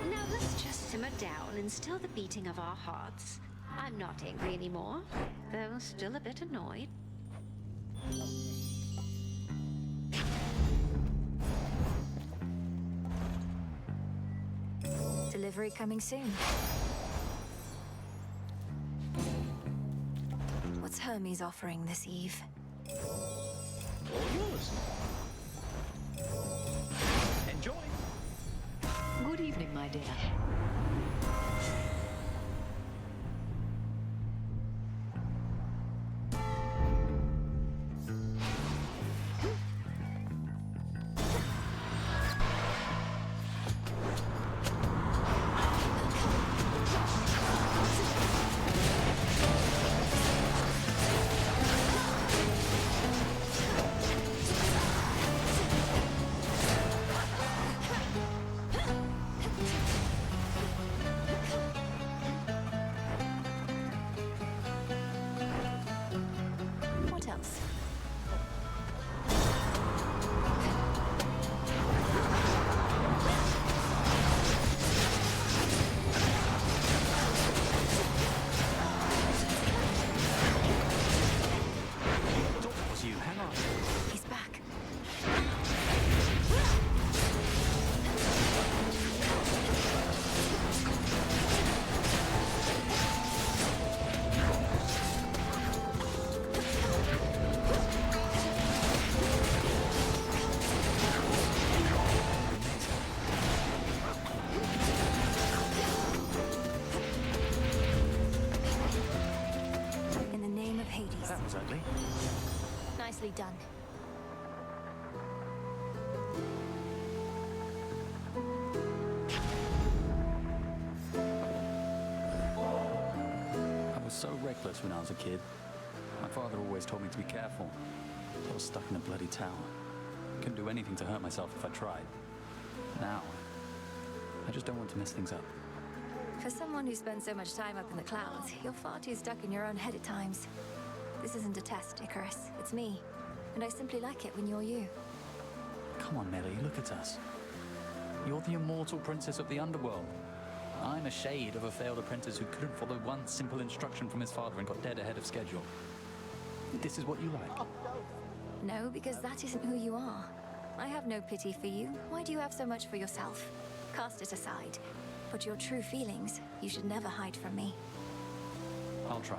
now let's just simmer down and still the beating of our hearts. I'm not angry anymore, though still a bit annoyed. Delivery coming soon. What's Hermes offering this eve? All yours. Enjoy. Good evening, my dear. What else? Thought that was you. Hang on. He's back. In the name of Hades. That was ugly. Nicely done. I was so reckless when I was a kid. My father always told me to be careful. I was stuck in a bloody tower. Couldn't do anything to hurt myself if I tried. Now, I just don't want to mess things up. For someone who spends so much time up in the clouds, you're far too stuck in your own head at times. This isn't a test, Icarus. It's me. And I simply like it when you're you. Come on, Melly, look at us. You're the immortal princess of the underworld. I'm a shade of a failed apprentice who couldn't follow one simple instruction from his father and got dead ahead of schedule. This is what you like. No, because that isn't who you are. I have no pity for you. Why do you have so much for yourself? Cast it aside. But your true feelings, you should never hide from me. I'll try.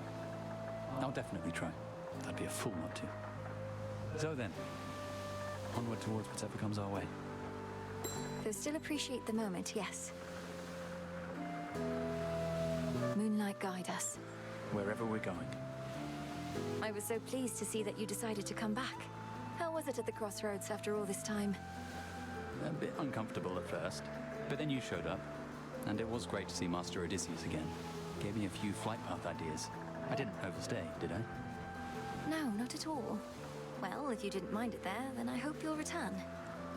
I'll definitely try. I'd be a fool not to. So then, onward towards whatever comes our way. Though still appreciate the moment, yes. Moonlight guide us. Wherever we're going. I was so pleased to see that you decided to come back. How was it at the crossroads after all this time? A bit uncomfortable at first, but then you showed up, and it was great to see Master Odysseus again. Gave me a few flight path ideas. I didn't overstay, did I? No, not at all. Well, if you didn't mind it there, then I hope you'll return.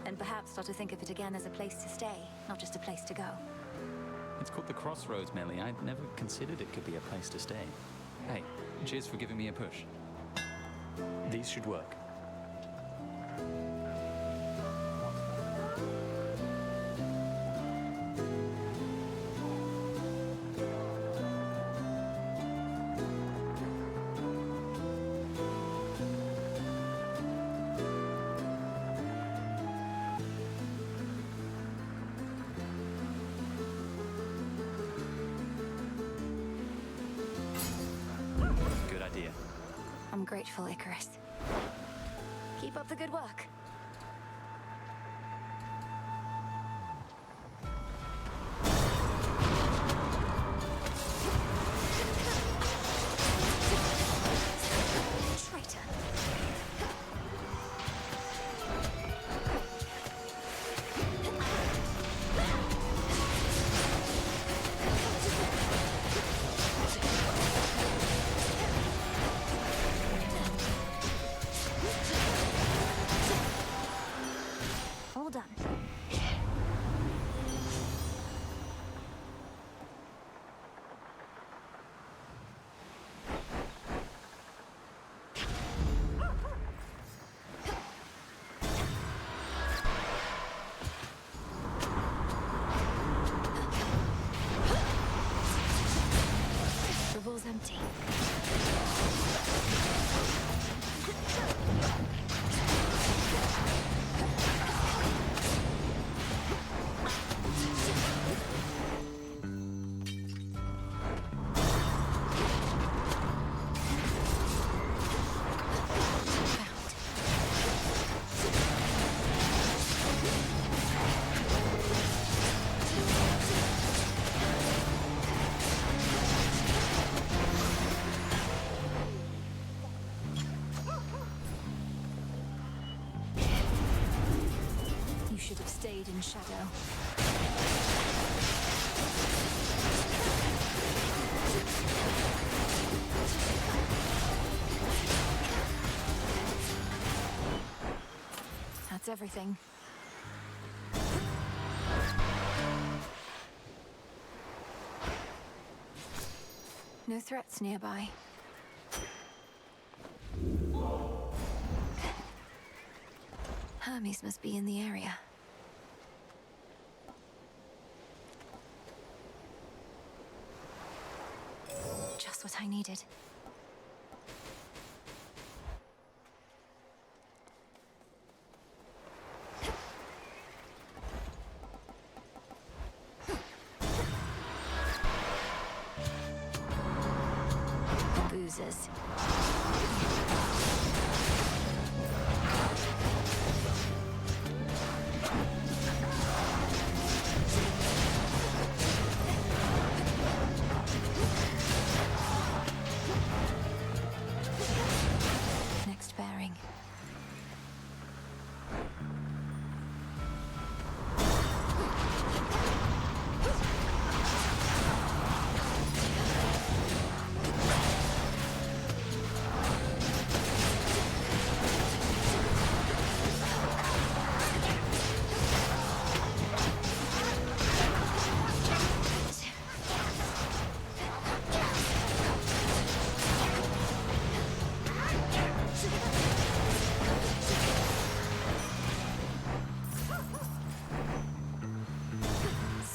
And perhaps start to think of it again as a place to stay, not just a place to go. It's called the Crossroads, Millie. I'd never considered it could be a place to stay. Hey, cheers for giving me a push. These should work. Good idea. I'm grateful, Icarus. Keep up the good work. Traitor. All done. The wall's empty. You should have stayed in shadow. That's everything. No threats nearby. Hermes must be in the area. Just what I needed. Boozers. Next bearing.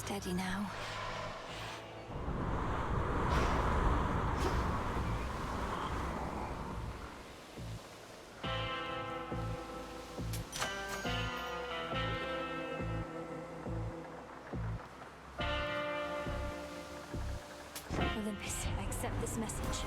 Steady now. Olympus, I accept this message.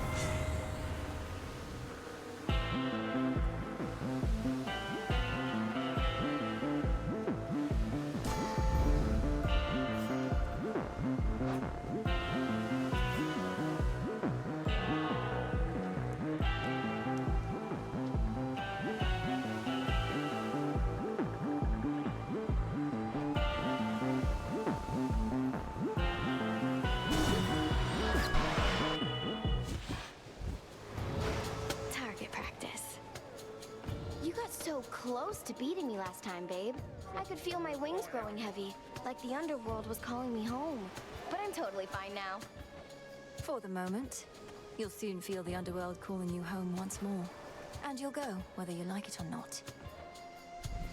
Target practice. You got so close to beating me last time, babe. I could feel my wings growing heavy, like the underworld was calling me home. But I'm totally fine now. For the moment. You'll soon feel the underworld calling you home once more. And you'll go, whether you like it or not.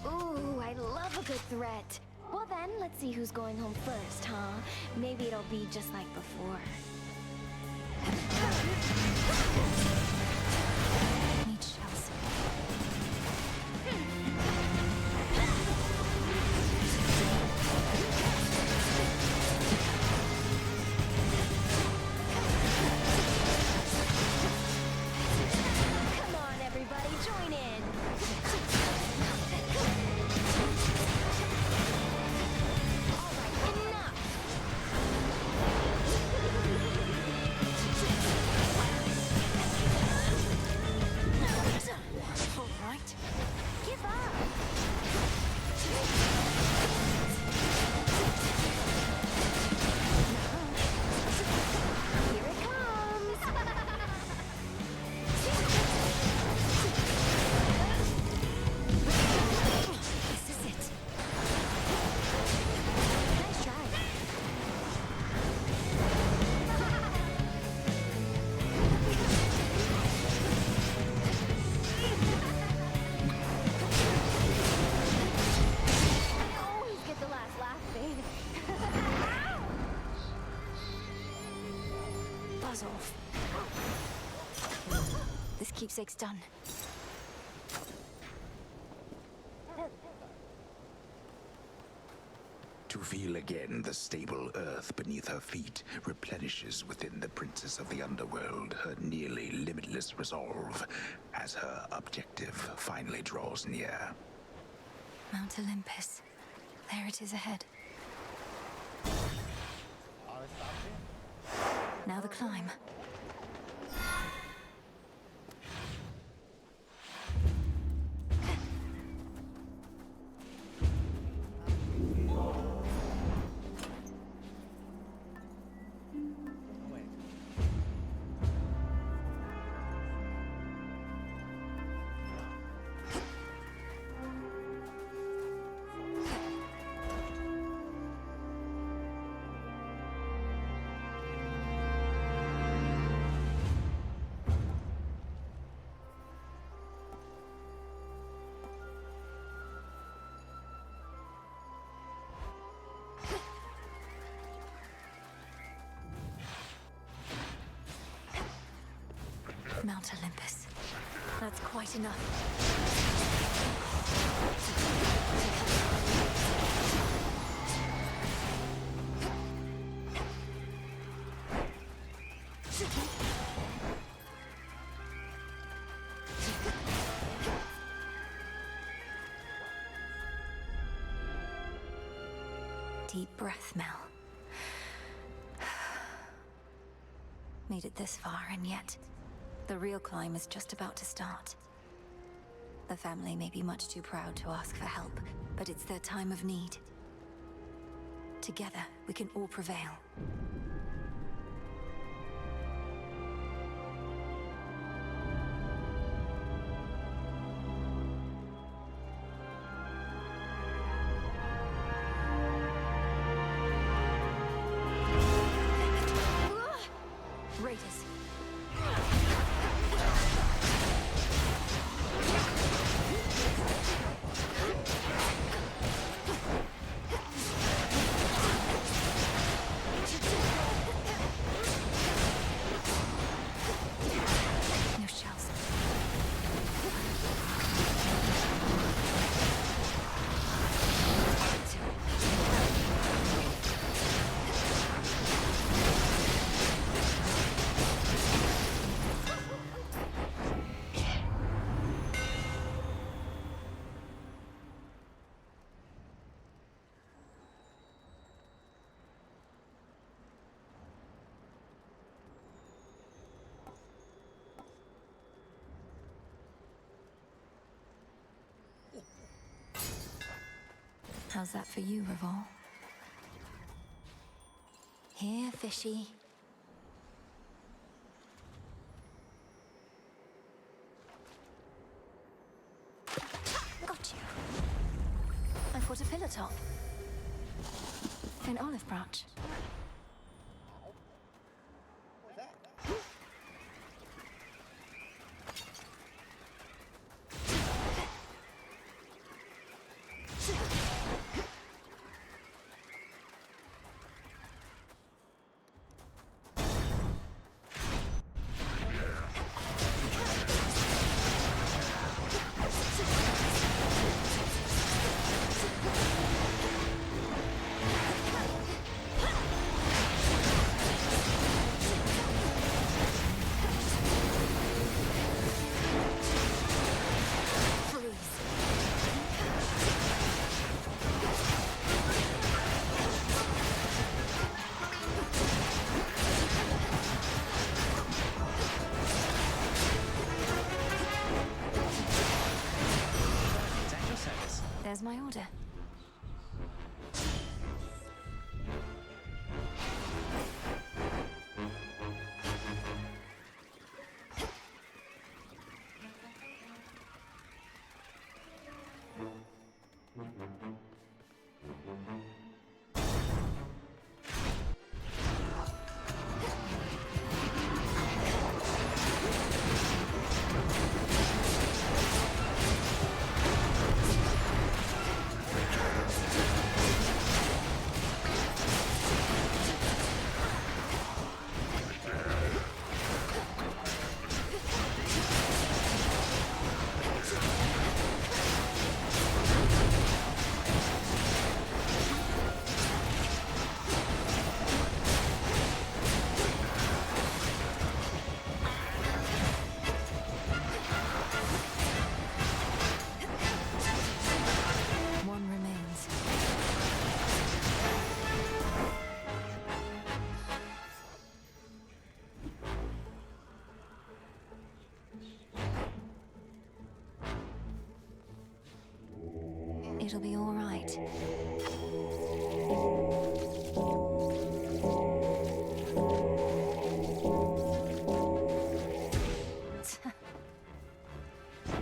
Ooh, I love a good threat. Well then, let's see who's going home first, huh? Maybe it'll be just like before. Need shells. Come on, everybody, join in. All right, enough. All right. Give up. Here it comes. This is it. Nice try. I always get the last laugh, babe. Buzz off. This keepsake's done. To feel again the stable earth beneath her feet replenishes within the Princess of the Underworld her nearly limitless resolve as her objective finally draws near. Mount Olympus. There it is ahead. Now the climb. Mount Olympus. That's quite enough. Deep breath, Mel. Made it this far, and yet the real climb is just about to start. The family may be much too proud to ask for help, but it's their time of need. Together, we can all prevail. Raiders. No shells. How's that for you, Revol? Here, fishy. Got you. I fought a pillar. Willow top. An olive branch. There's my order. It'll be all right.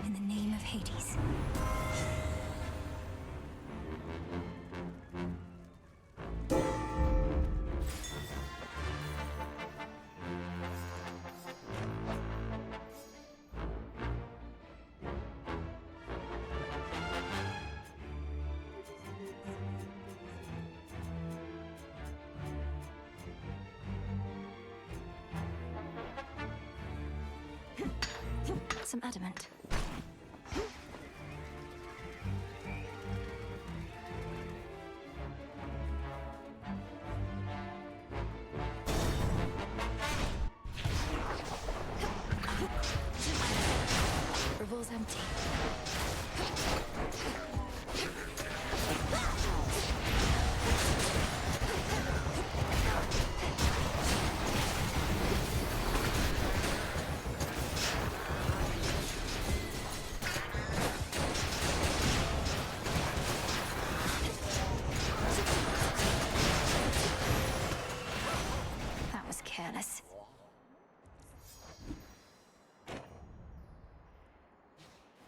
In the name of Hades. Some adamant. Revol's empty. That was careless.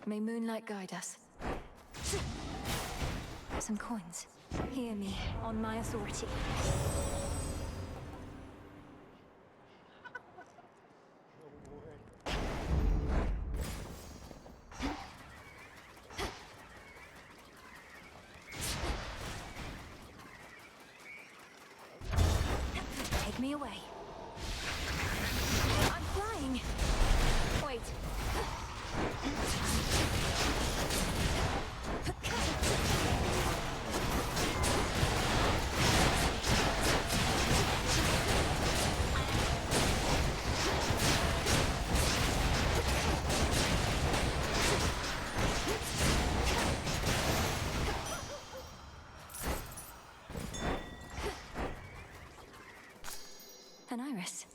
May moonlight guide us. Some coins. Hear me, on my authority. Take me away. I'm flying. Wait. An iris.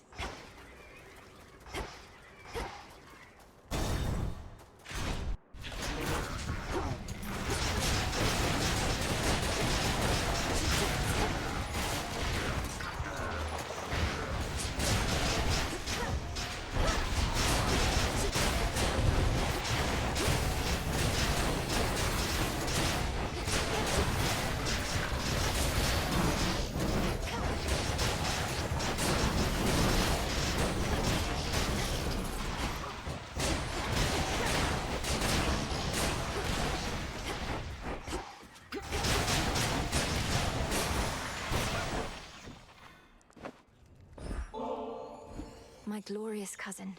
glorious cousin.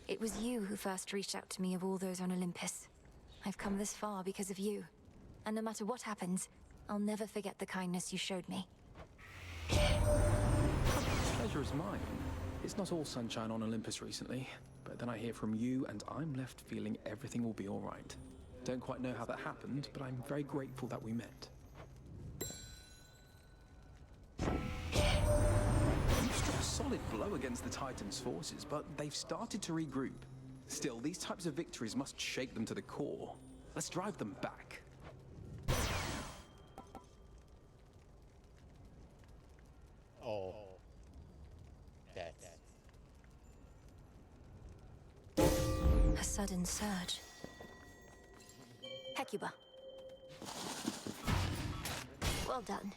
It was you who first reached out to me of all those on Olympus. I've come this far because of you. And no matter what happens, I'll never forget the kindness you showed me. Pleasure is mine. It's not all sunshine on Olympus recently, but then I hear from you and I'm left feeling everything will be all right. Don't quite know how that happened, but I'm very grateful that we met. You struck a solid blow against the Titans' forces, but they've started to regroup. Still, these types of victories must shake them to the core. Let's drive them back. Oh. That's... A sudden surge. Hecuba. Well done.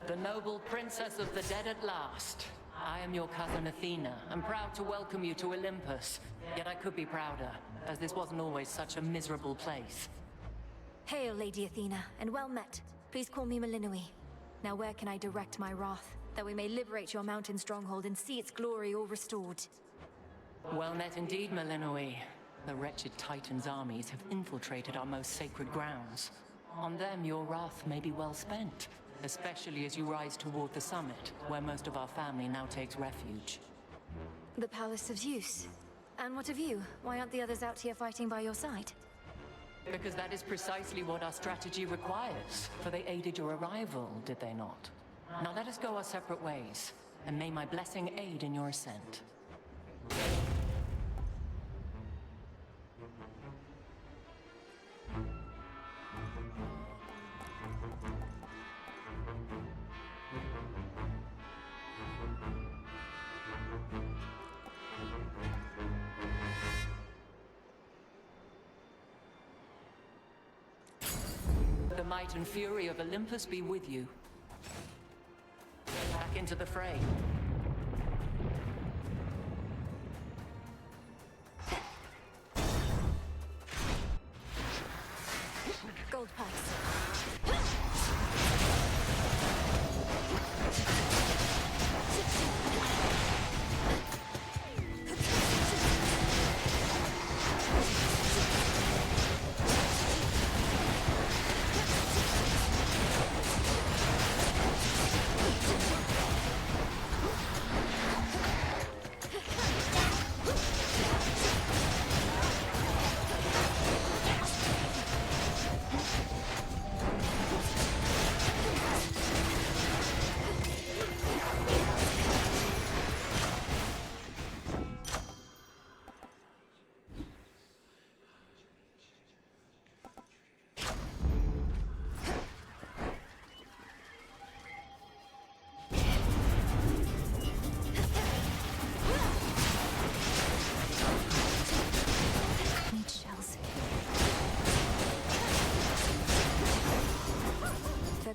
The noble princess of the dead at last. I am your cousin Athena. I'm proud to welcome you to Olympus. Yet I could be prouder, as this wasn't always such a miserable place. Hail, Lady Athena, and well met. Please call me Melinoi. Now where can I direct my wrath, that we may liberate your mountain stronghold and see its glory all restored? Well met indeed, Melinoi. The wretched Titan's armies have infiltrated our most sacred grounds. On them, your wrath may be well spent, especially as you rise toward the summit, where most of our family now takes refuge. The Palace of Zeus. And what of you? Why aren't the others out here fighting by your side? Because that is precisely what our strategy requires, for they aided your arrival, did they not? Now let us go our separate ways, and may my blessing aid in your ascent. The might and fury of Olympus be with you. Back into the fray. Gold pipes.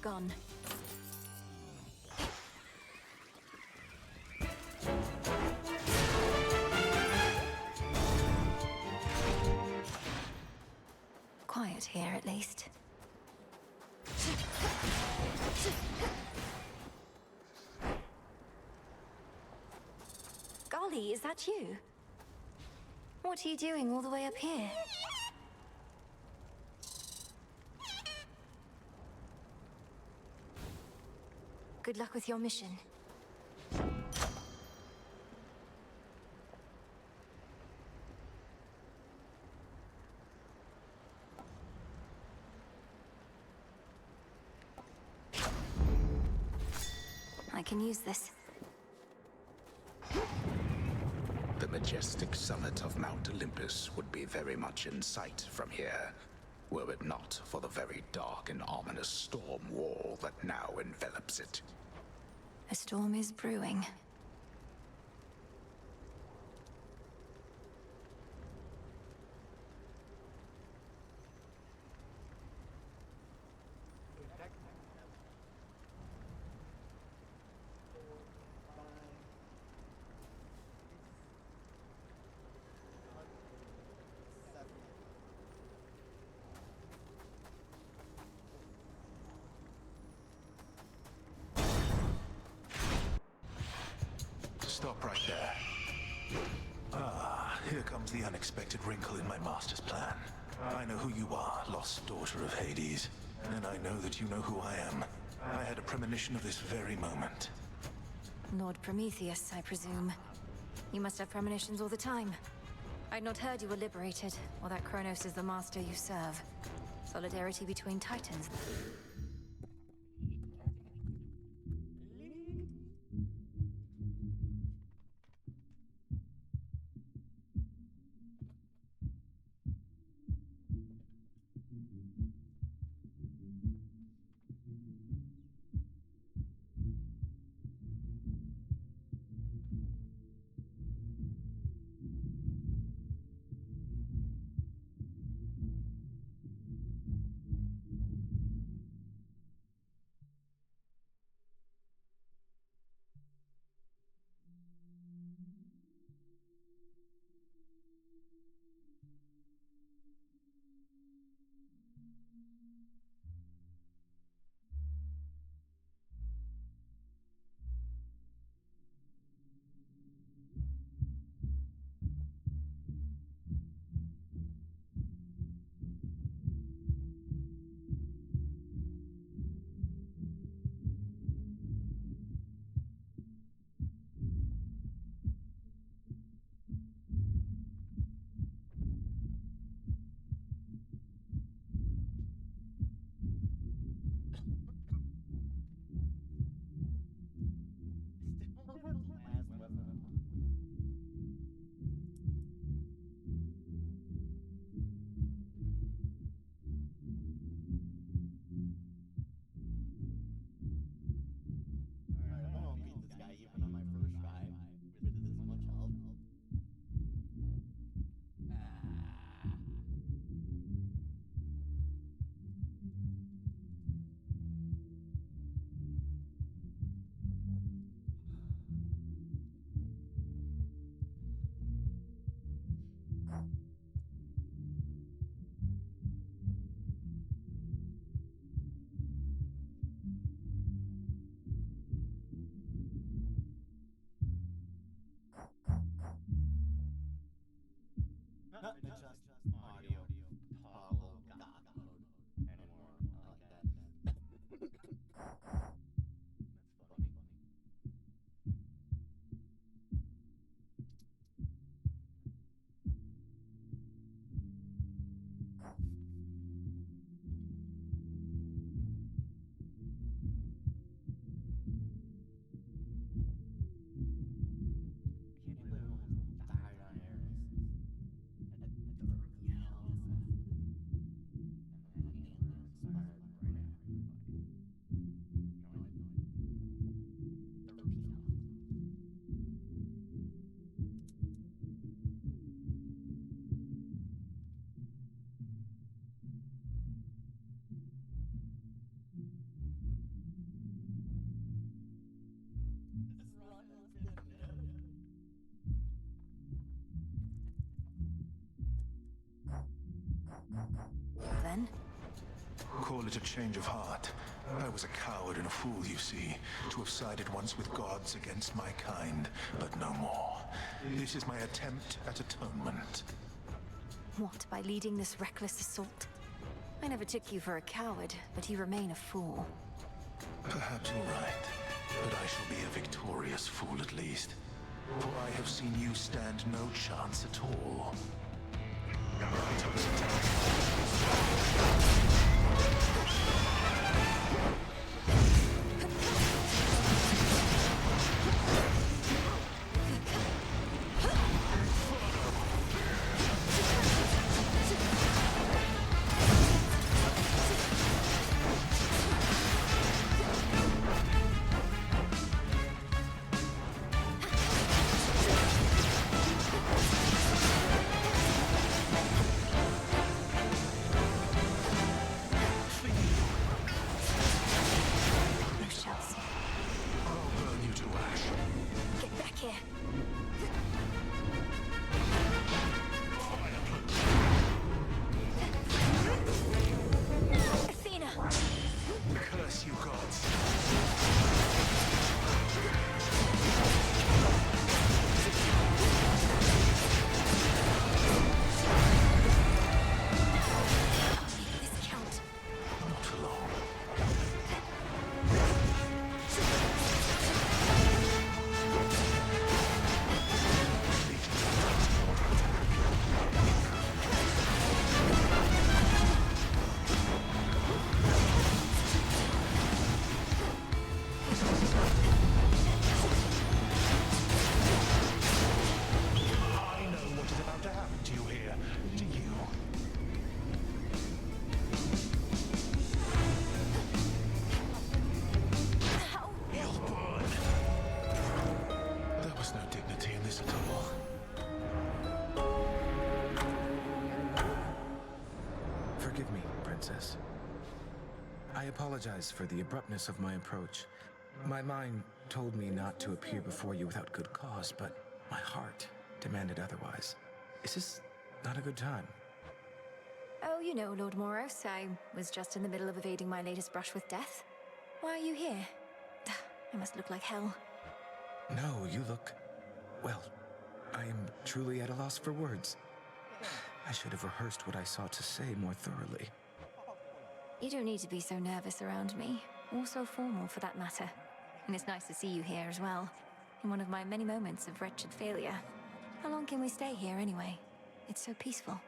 Gone. Quiet here, at least. Golly, is that you? What are you doing all the way up here? Good luck with your mission. I can use this. The majestic summit of Mount Olympus would be very much in sight from here, were it not for the very dark and ominous storm wall that now envelops it. A storm is brewing. Stop right there. Ah, here comes the unexpected wrinkle in my master's plan. I know who you are, lost daughter of Hades, and I know that you know who I am. I had a premonition of this very moment. Lord Prometheus, I presume. You must have premonitions all the time. I'd not heard you were liberated, or that Kronos is the master you serve. Solidarity between titans. Not just audio toggle god mode anymore. I like that. That's funny. I can't believe I almost died on Ares. At 30 health. And the antler expired right after the fight. No, I didn't. 13 health. This run has been Then? Call it a change of heart. I was a coward and a fool, you see, to have sided once with gods against my kind, but no more. This is my attempt at atonement. What, by leading this reckless assault? I never took you for a coward, but you remain a fool. Perhaps you're right, but I shall be a victorious fool at least. For I have seen you stand no chance at all. Naruto's attack. Forgive me, Princess. I apologize for the abruptness of my approach. My mind told me not to appear before you without good cause, but my heart demanded otherwise. Is this not a good time? Oh, you know, Lord Moros, I was just in the middle of evading my latest brush with death. Why are you here? I must look like hell. No, you look... well, I am truly at a loss for words. I should have rehearsed what I sought to say more thoroughly. You don't need to be so nervous around me, or so formal for that matter. And it's nice to see you here as well, in one of my many moments of wretched failure. How long can we stay here anyway? It's so peaceful.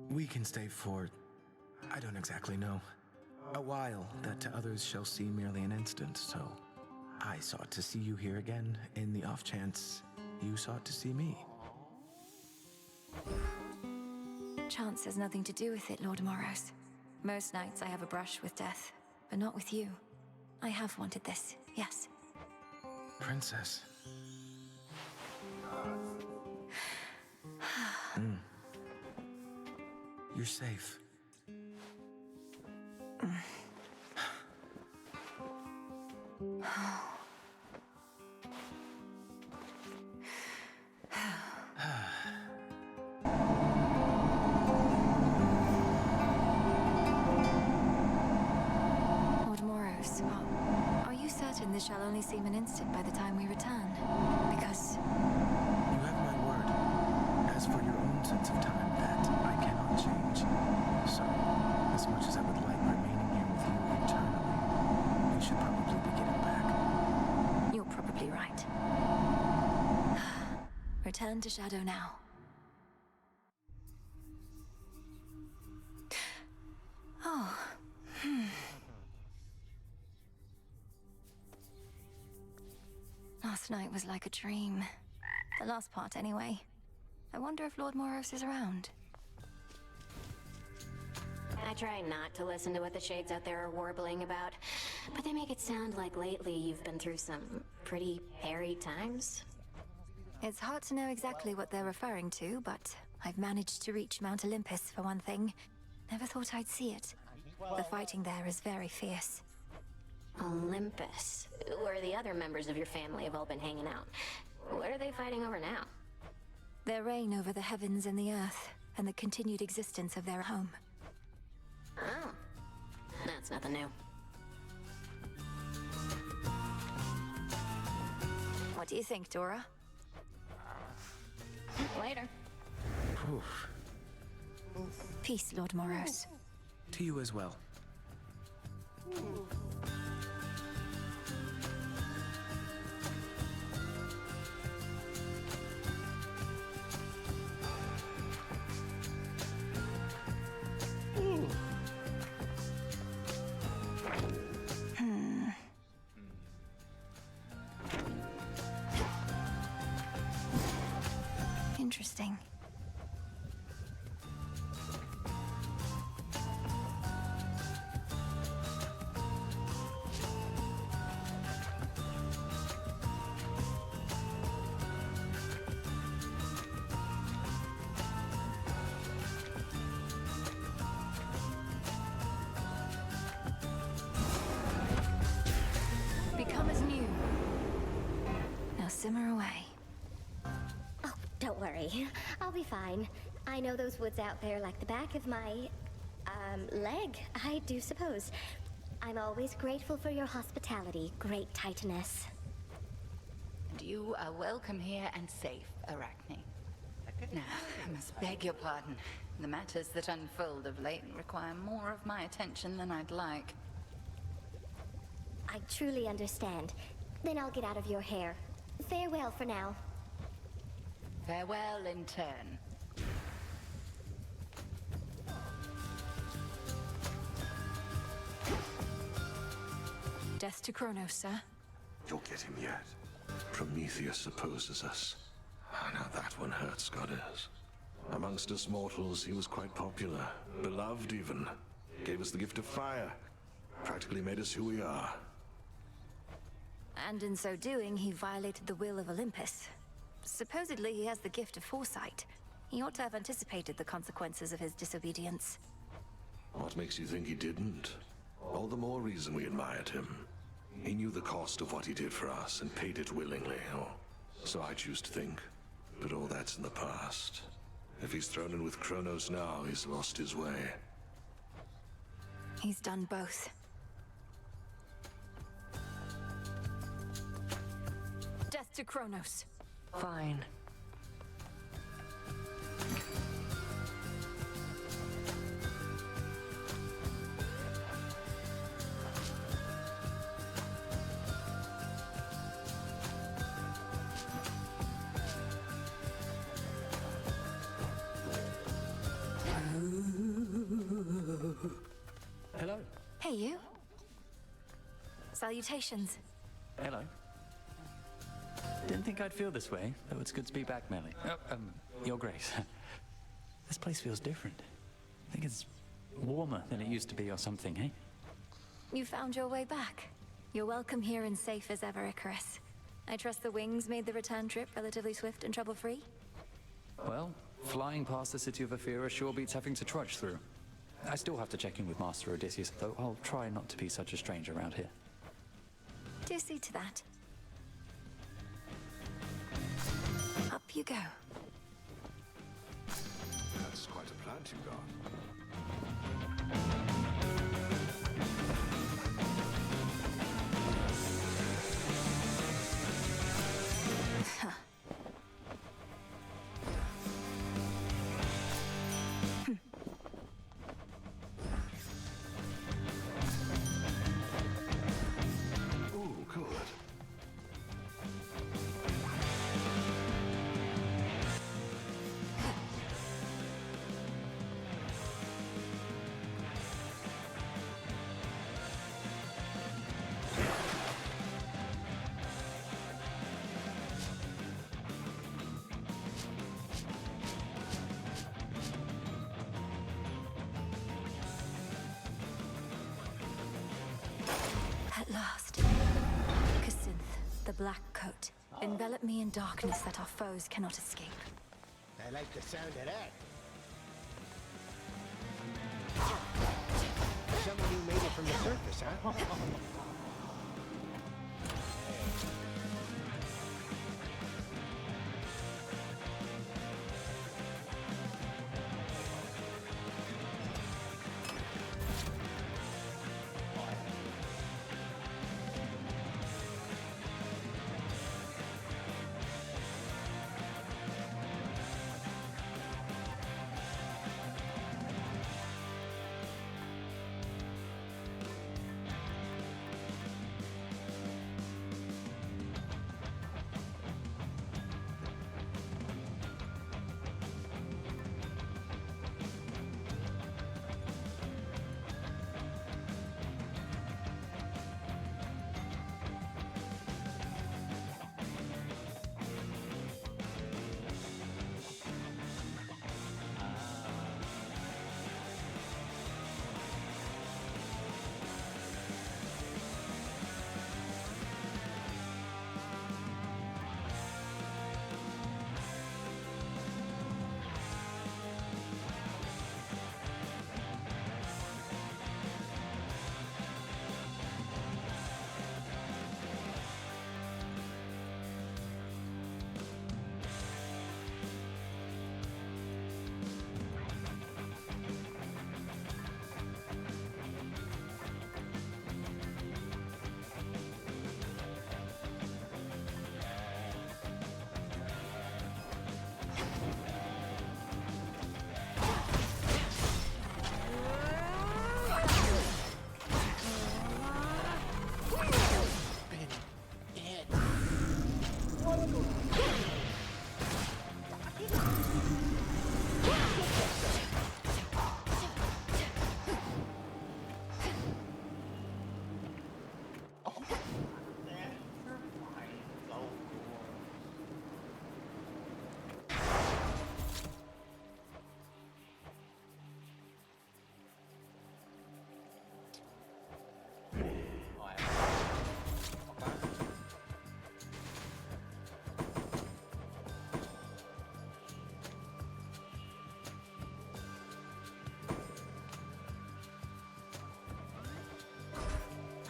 We can stay for... I don't exactly know. A while that to others shall seem merely an instant, so... I sought to see you here again, in the off chance you sought to see me. Chance has nothing to do with it, Lord Moros. Most nights I have a brush with death, but not with you. I have wanted this, yes. Princess. You're safe. Lord Moros, are you certain this shall only seem an instant by the time we return? Because... You have my word. As for your own sense of time, that I cannot change. So, as much as I would like remaining here with you eternally, we should probably be getting back. You're probably right. Return to Shadow now. Oh. Last night was like a dream. The last part, anyway. I wonder if Lord Moros is around. I try not to listen to what the shades out there are warbling about, but they make it sound like lately you've been through some pretty hairy times. It's hard to know exactly what they're referring to, but I've managed to reach Mount Olympus, for one thing. Never thought I'd see it. The fighting there is very fierce. Olympus, where the other members of your family have all been hanging out. What are they fighting over now? Their reign over the heavens and the earth, and the continued existence of their home. Oh, that's nothing new. do you think, Dora? Later. Peace, Lord Moros. To you as well. Interesting. Become as new. Now simmer away. Oh, don't worry. I'll be fine. I know those woods out there like the back of my, leg, I do suppose. I'm always grateful for your hospitality, great Titaness. And you are welcome here and safe, Arachne. Now, I must beg your pardon. The matters that unfold of late require more of my attention than I'd like. I truly understand. Then I'll get out of your hair. Farewell for now. Farewell in turn. Death to Kronos, sir. You'll get him yet. Prometheus opposes us. Now that one hurts, goddess. Amongst us mortals, he was quite popular. Beloved, even. Gave us the gift of fire. Practically made us who we are. And in so doing, he violated the will of Olympus. Supposedly, he has the gift of foresight. He ought to have anticipated the consequences of his disobedience. What makes you think he didn't? All the more reason we admired him. He knew the cost of what he did for us and paid it willingly, or so I choose to think. But all that's in the past. If he's thrown in with Kronos now, he's lost his way. He's done both. Death to Kronos. Fine. Hello. Hey, you. Salutations. Hello. Didn't think I'd feel this way, though it's good to be back, Melly. Your Grace. This place feels different. I think it's warmer than it used to be or something, eh? You found your way back. You're welcome here and safe as ever, Icarus. I trust the wings made the return trip relatively swift and trouble-free? Well, flying past the city of Ephyra sure beats having to trudge through. I still have to check in with Master Odysseus, though I'll try not to be such a stranger around here. Do see to that. Up you go. That's quite a plant you got. Ooh, good. At last. Cassynth, the black coat. Envelop me in darkness that our foes cannot escape. I like the sound of that. Someone who made it from the surface, huh?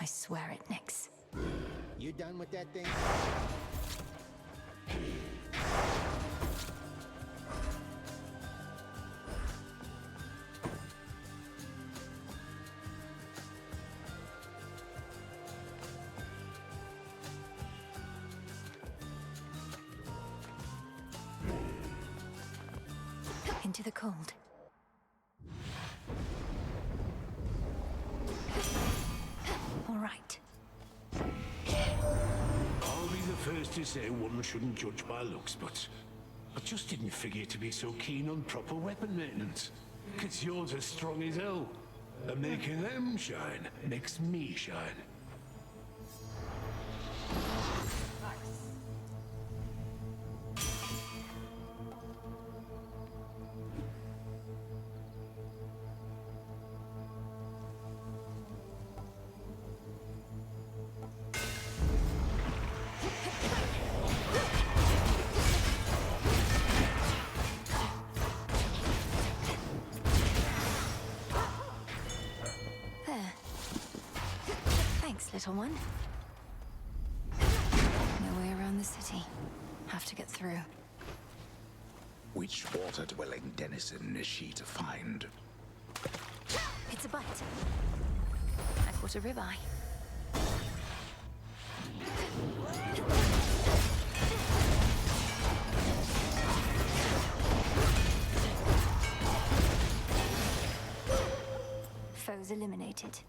I swear it, Nyx. You done with that thing? Into the cold. All right. I'll be the first to say one shouldn't judge by looks, but I just didn't figure to be so keen on proper weapon maintenance. 'Cause yours are strong as hell. And making them shine makes me shine. There. Thanks, little one. No way around the city. Have to get through. Which water-dwelling denizen is she to find? It's a bite. I caught a ribeye. Foes eliminated.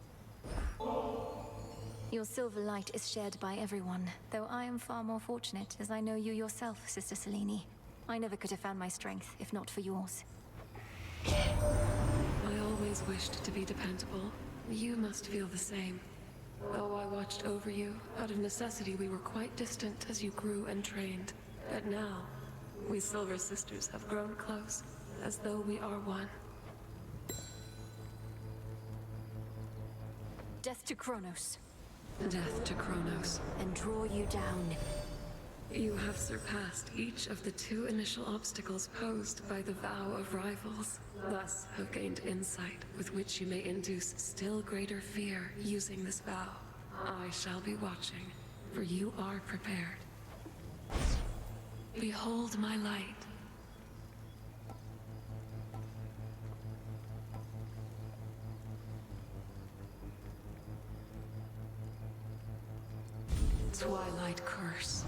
Your silver light is shared by everyone, though I am far more fortunate as I know you yourself, Sister Selene. I never could have found my strength if not for yours. I always wished to be dependable. You must feel the same. Though I watched over you, out of necessity we were quite distant as you grew and trained. But now, we Silver Sisters have grown close, as though we are one. Death to Kronos. Death to Kronos. And draw you down. You have surpassed each of the 2 initial obstacles posed by the vow of rivals. Thus have gained insight with which you may induce still greater fear using this vow. I shall be watching, for you are prepared. Behold my light. Twilight curse.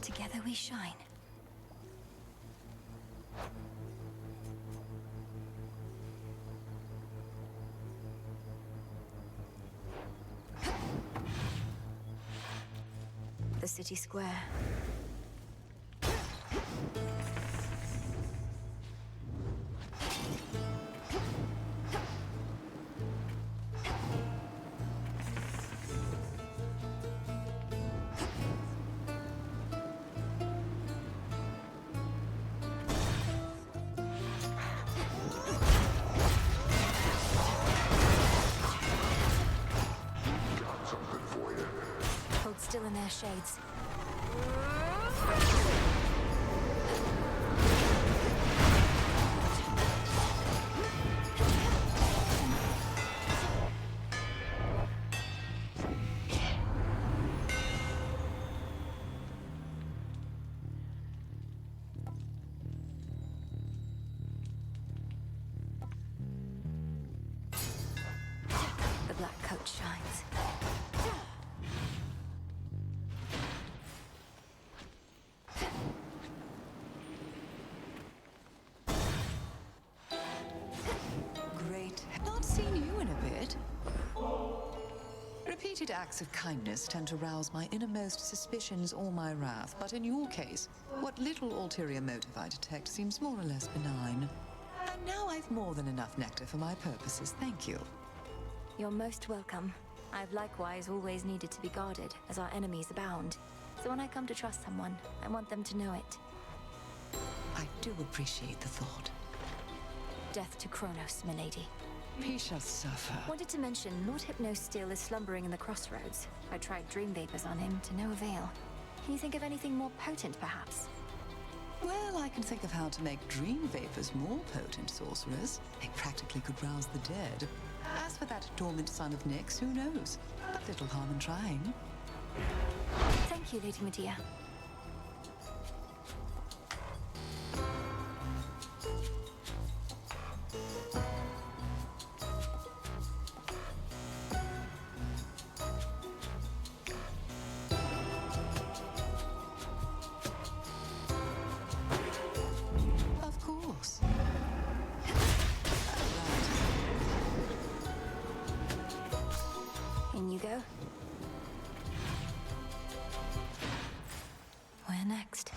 Together we shine. The city square. Still in their shades. The black coat shines. Not seen you in a bit. Repeated acts of kindness tend to rouse my innermost suspicions or my wrath, but in your case, what little ulterior motive I detect seems more or less benign. And now I've more than enough nectar for my purposes, thank you. You're most welcome. I've likewise always needed to be guarded, as our enemies abound. So when I come to trust someone, I want them to know it. I do appreciate the thought. Death to Kronos, milady. He shall suffer. Wanted to mention, Lord Hypnos still is slumbering in the crossroads. I tried dream vapors on him, to no avail. Can you think of anything more potent, perhaps? Well, I can think of how to make dream vapors more potent, sorcerers. They practically could rouse the dead. As for that dormant son of Nyx, who knows? But Little harm in trying. Thank you, Lady Medea. Of course. In you go. Where next?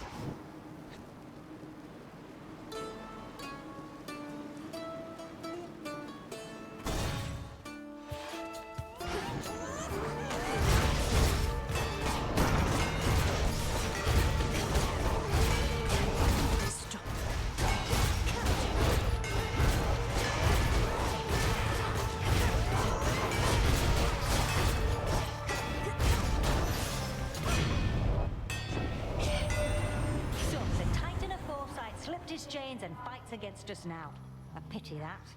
So, the Titan of Foresight slipped his chains and fights against us now. A pity that.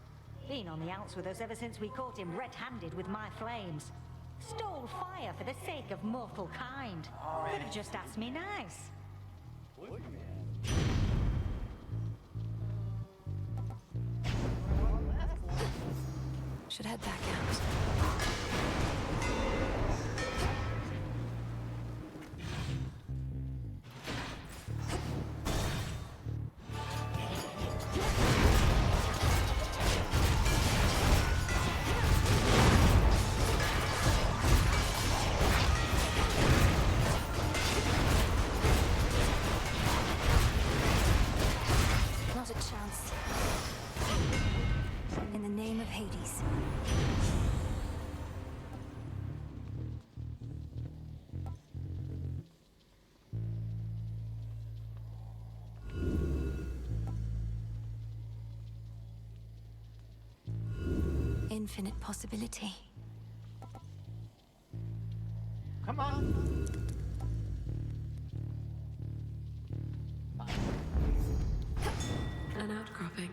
Been on the outs with us ever since we caught him red-handed with my flames. Stole fire for the sake of mortal kind. Could have just asked me nice. Should head back out. Not a chance. In the name of Hades. Infinite possibility. Come on. An outcropping.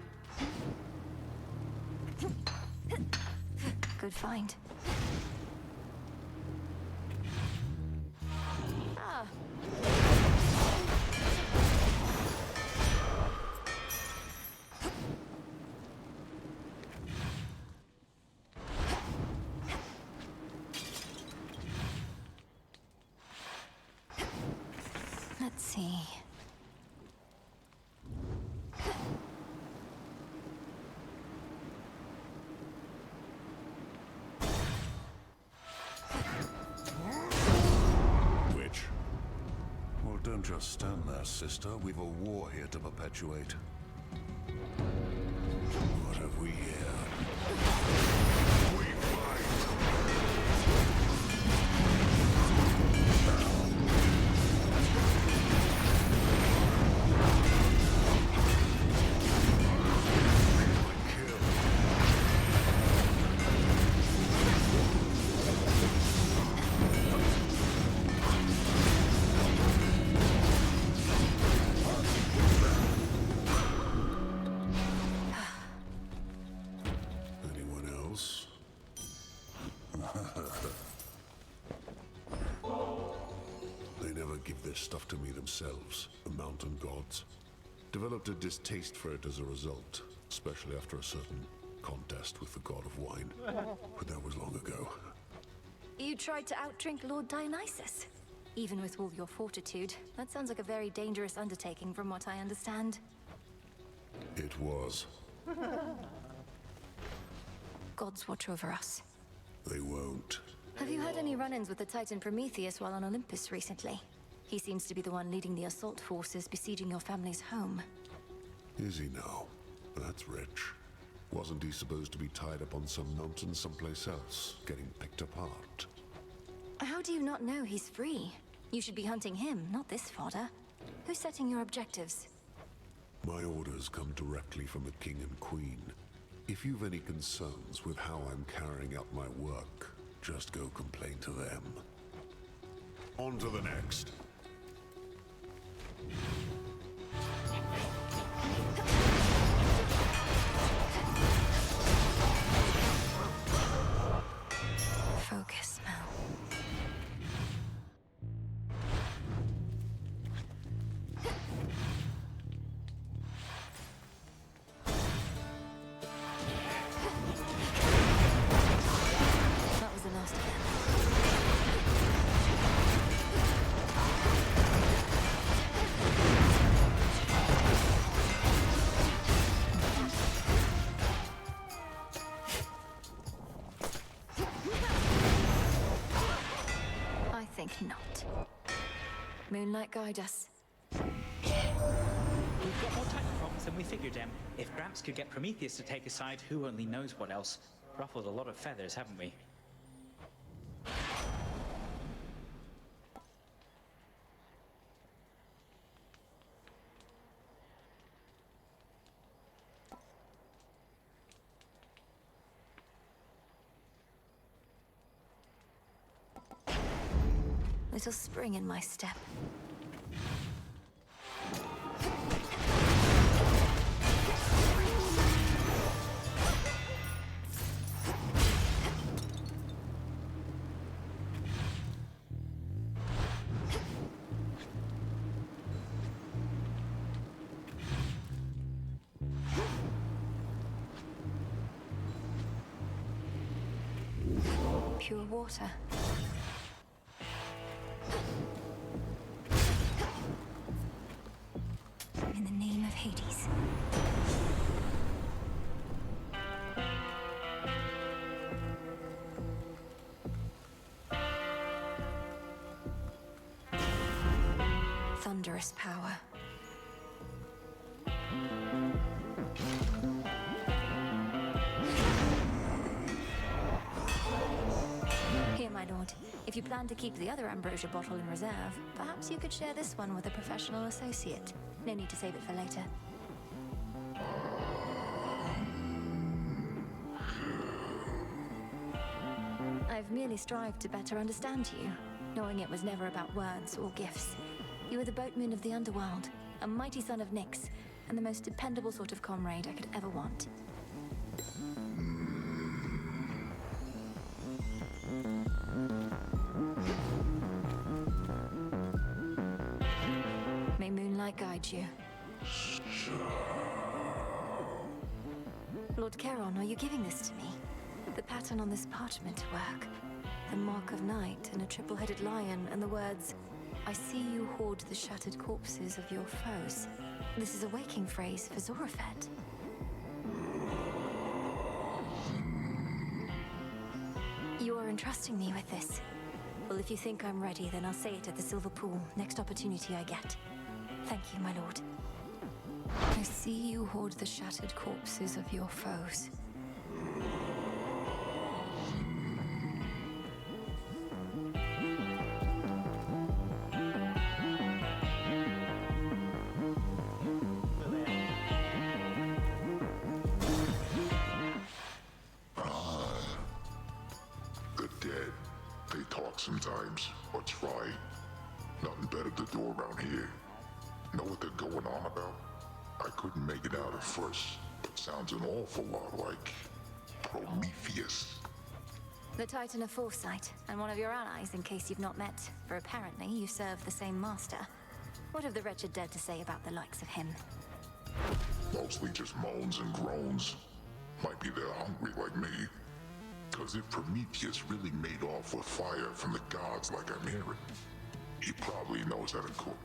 Good find. Ah. Let's see. Which? Well, don't just stand there, sister. We've a war here to perpetuate. What have we here? Anyone else? They never give this stuff to me themselves, the mountain gods. Developed a distaste for it as a result, especially after a certain contest with the god of wine. But that was long ago. You tried to outdrink Lord Dionysus. Even with all your fortitude, that sounds like a very dangerous undertaking from what I understand. It was. Gods watch over us. They won't. Have you had any run-ins with the Titan Prometheus while on Olympus recently? He seems to be the one leading the assault forces besieging your family's home. Is he now? That's rich. Wasn't he supposed to be tied up on some mountain someplace else, getting picked apart? How do you not know he's free? You should be hunting him, not this fodder. Who's setting your objectives? My orders come directly from the king and queen. If you've any concerns with how I'm carrying out my work, just go complain to them. On to the next. Focus, Mel. not. Moonlight, guide us. We've got more Titan problems than we figured, Em. If Gramps could get Prometheus to take a side, who only knows what else? Ruffled a lot of feathers, haven't we? Little spring in my step. Pure water. In the name of Hades. Thunderous power. Here, my lord. If you plan to keep the other ambrosia bottle in reserve, perhaps you could share this one with a professional associate. No need to save it for later. I've merely strived to better understand you, knowing it was never about words or gifts. You were the boatman of the underworld, a mighty son of Nyx, and the most dependable sort of comrade I could ever want. May moonlight guide you. Lord Charon, are you giving this to me? The pattern on this parchment work. The mark of night and a triple-headed lion and the words, I see you hoard the shattered corpses of your foes. This is a waking phrase for Zorafet. You are entrusting me with this. Well, if you think I'm ready, then I'll say it at the Silver Pool, next opportunity I get. Thank you, my lord. I see you hoard the shattered corpses of your foes. The dead, they talk sometimes, or try. Nothing better to do around here. Know what they're going on about? I couldn't make it out at first, but sounds an awful lot like Prometheus. The Titan of Foresight, and one of your allies in case you've not met, for apparently you serve the same master. What have the wretched dead to say about the likes of him? Mostly just moans and groans. Might be they're hungry like me. Cause if Prometheus really made off with fire from the gods like I'm hearing, he probably knows how to cook.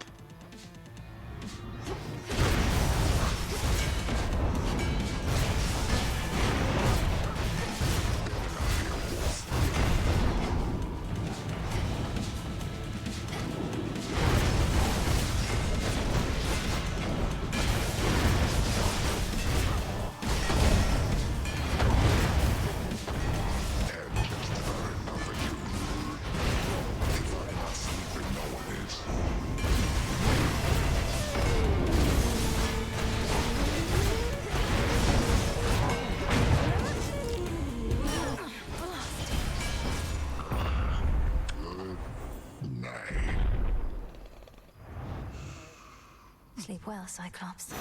Sleep well, Cyclops.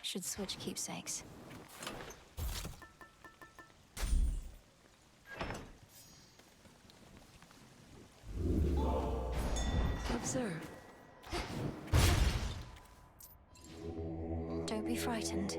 Should switch keepsakes. Observe. Don't be frightened.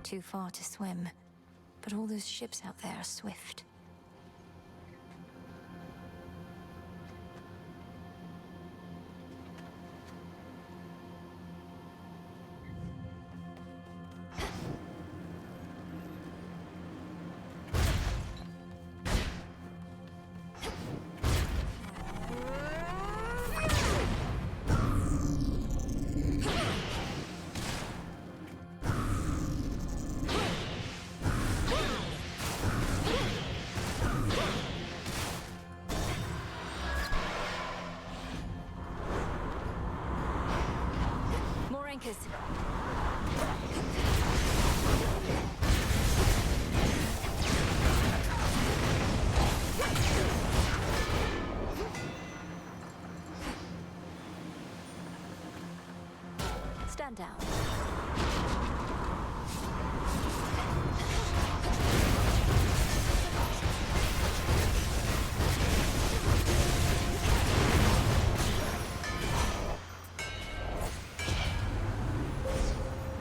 too far to swim. But all those ships out there are swift. More anchors. Stand down.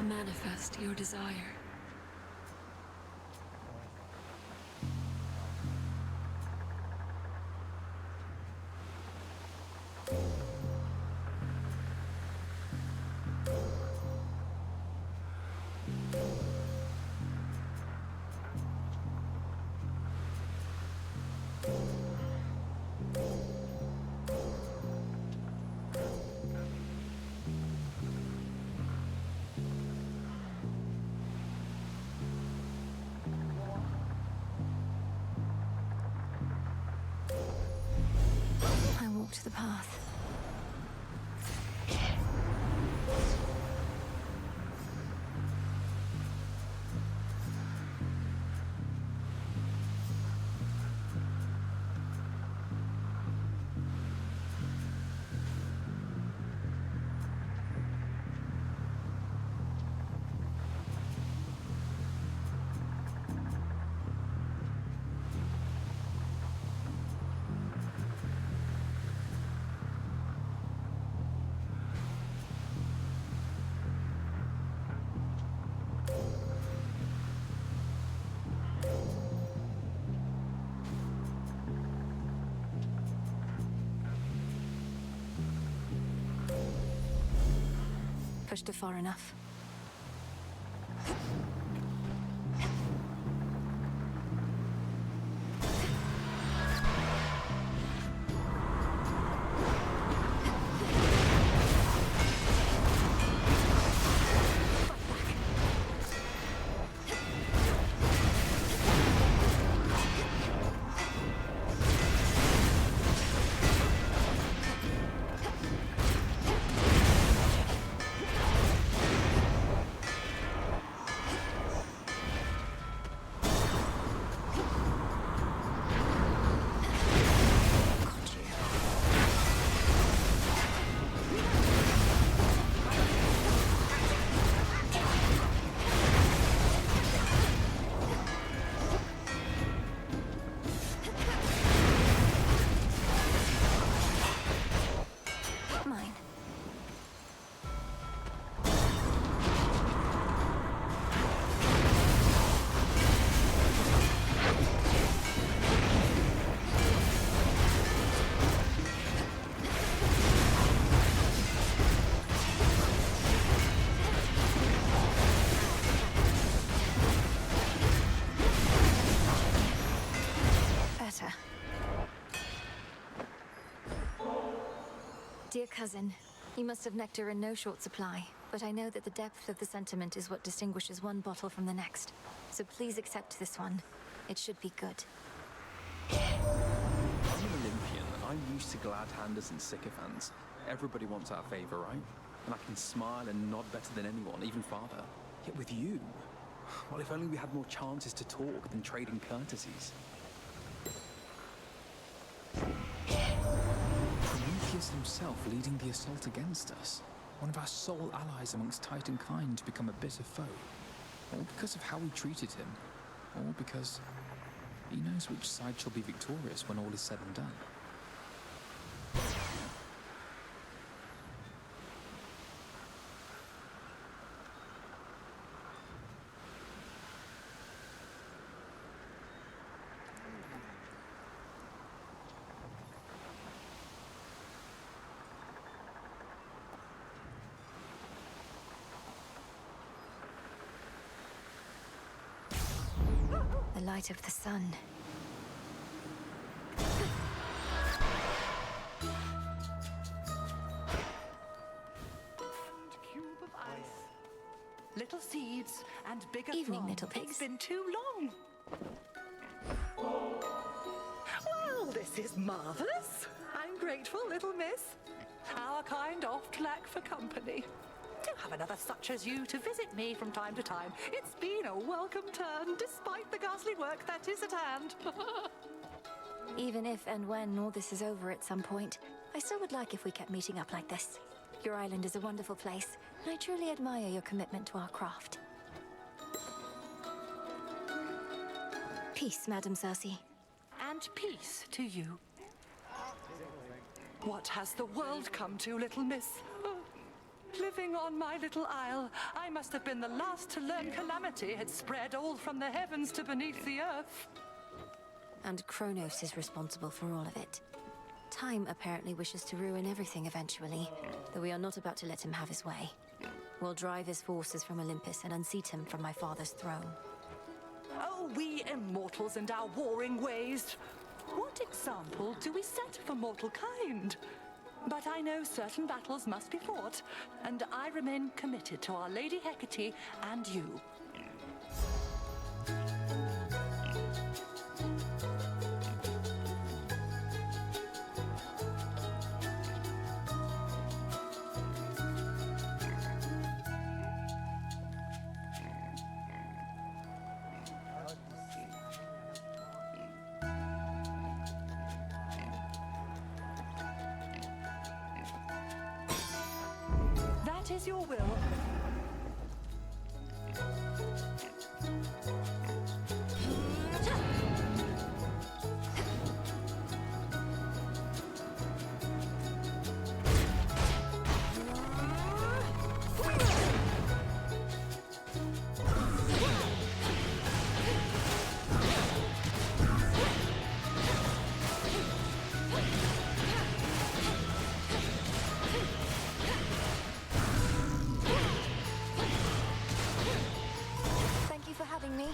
Manifest your desire. I walked the path. Pushed it far enough. Dear cousin, you must have nectar in no short supply, but I know that the depth of the sentiment is what distinguishes one bottle from the next. So please accept this one. It should be good. I'm an Olympian. I'm used to glad-handers and sycophants. Everybody wants our favor, right? And I can smile and nod better than anyone, even father. Yet with you, well, if only we had more chances to talk than trading courtesies. Prometheus himself leading the assault against us. One of our sole allies amongst Titan kind to become a bitter foe. All because of how we treated him. All because he knows which side shall be victorious when all is said and done. light of the sun. Cube of ice. Little seeds and bigger Evening, throng. little pigs. It's been too long. Well, this is marvelous. I'm grateful, little miss. Our kind oft lack for company. To have another such as you to visit me from time to time, it's been a welcome turn, despite the ghastly work that is at hand. Even if and when all this is over at some point, I still would like if we kept meeting up like this. Your island is a wonderful place, and I truly admire your commitment to our craft. Peace, Madam Cersei. And peace to you. What has the world come to, little miss? Living on my little isle, I must have been the last to learn calamity had spread all from the heavens to beneath the earth. And Kronos is responsible for all of it. Time apparently wishes to ruin everything eventually, though we are not about to let him have his way. We'll drive his forces from Olympus and unseat him from my father's throne. Oh, we immortals and our warring ways. What example do we set for mortal kind? But I know certain battles must be fought, and I remain committed to Our Lady Hecate and you. That is your will. Thank you for having me.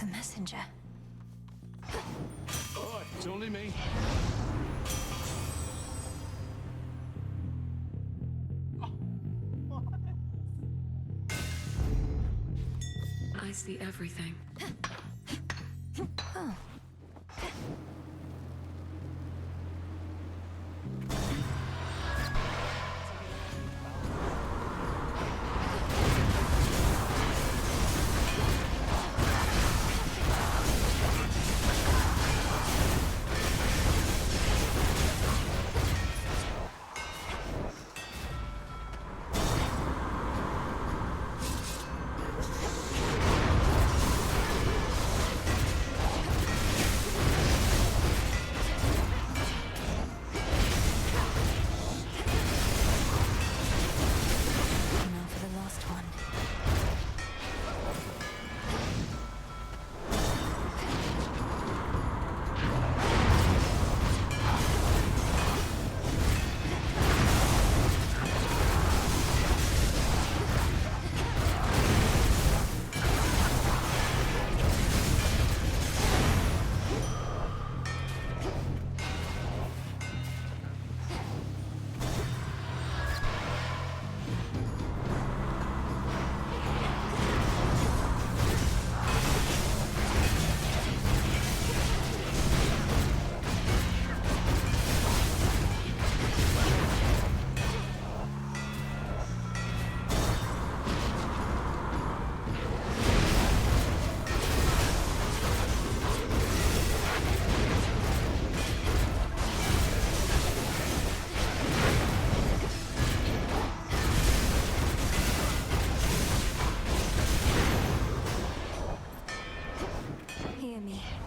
The messenger. Oh, it's only me. I see everything. Oh.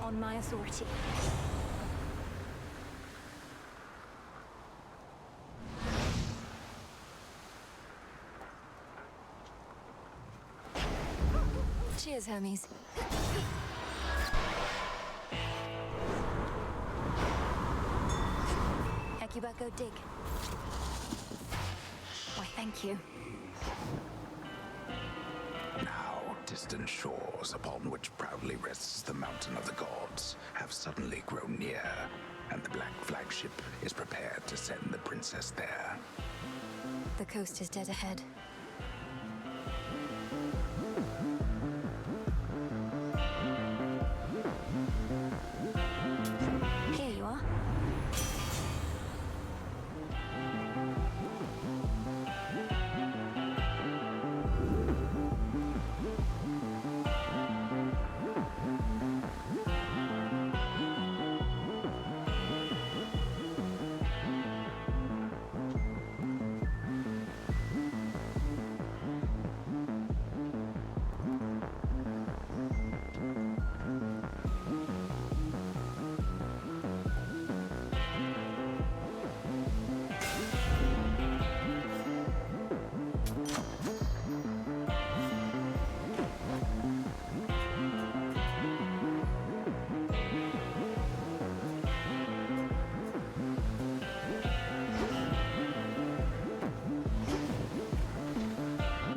on my authority. Cheers, homies. Hecuba, go dig. Why, thank you. Now, distant shores upon which proudly rests the mountain of the gods have suddenly grown near, and the Black Flagship is prepared to send the princess there. The coast is dead ahead. Here you are.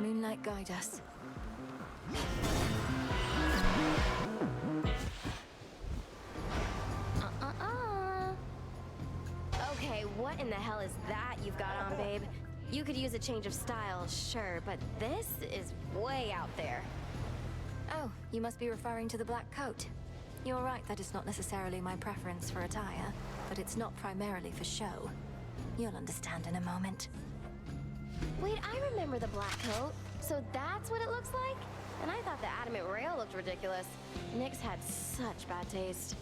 Moonlight guide us. Okay, what in the hell is that you've got on, babe? You could use a change of style, sure, but this is way out there. Oh, you must be referring to the black coat. You're right that it's not necessarily my preference for attire, but it's not primarily for show. You'll understand in a moment. Wait, I remember the black coat. So that's what it looks like? And I thought the adamant rail looked ridiculous. Nyx had such bad taste.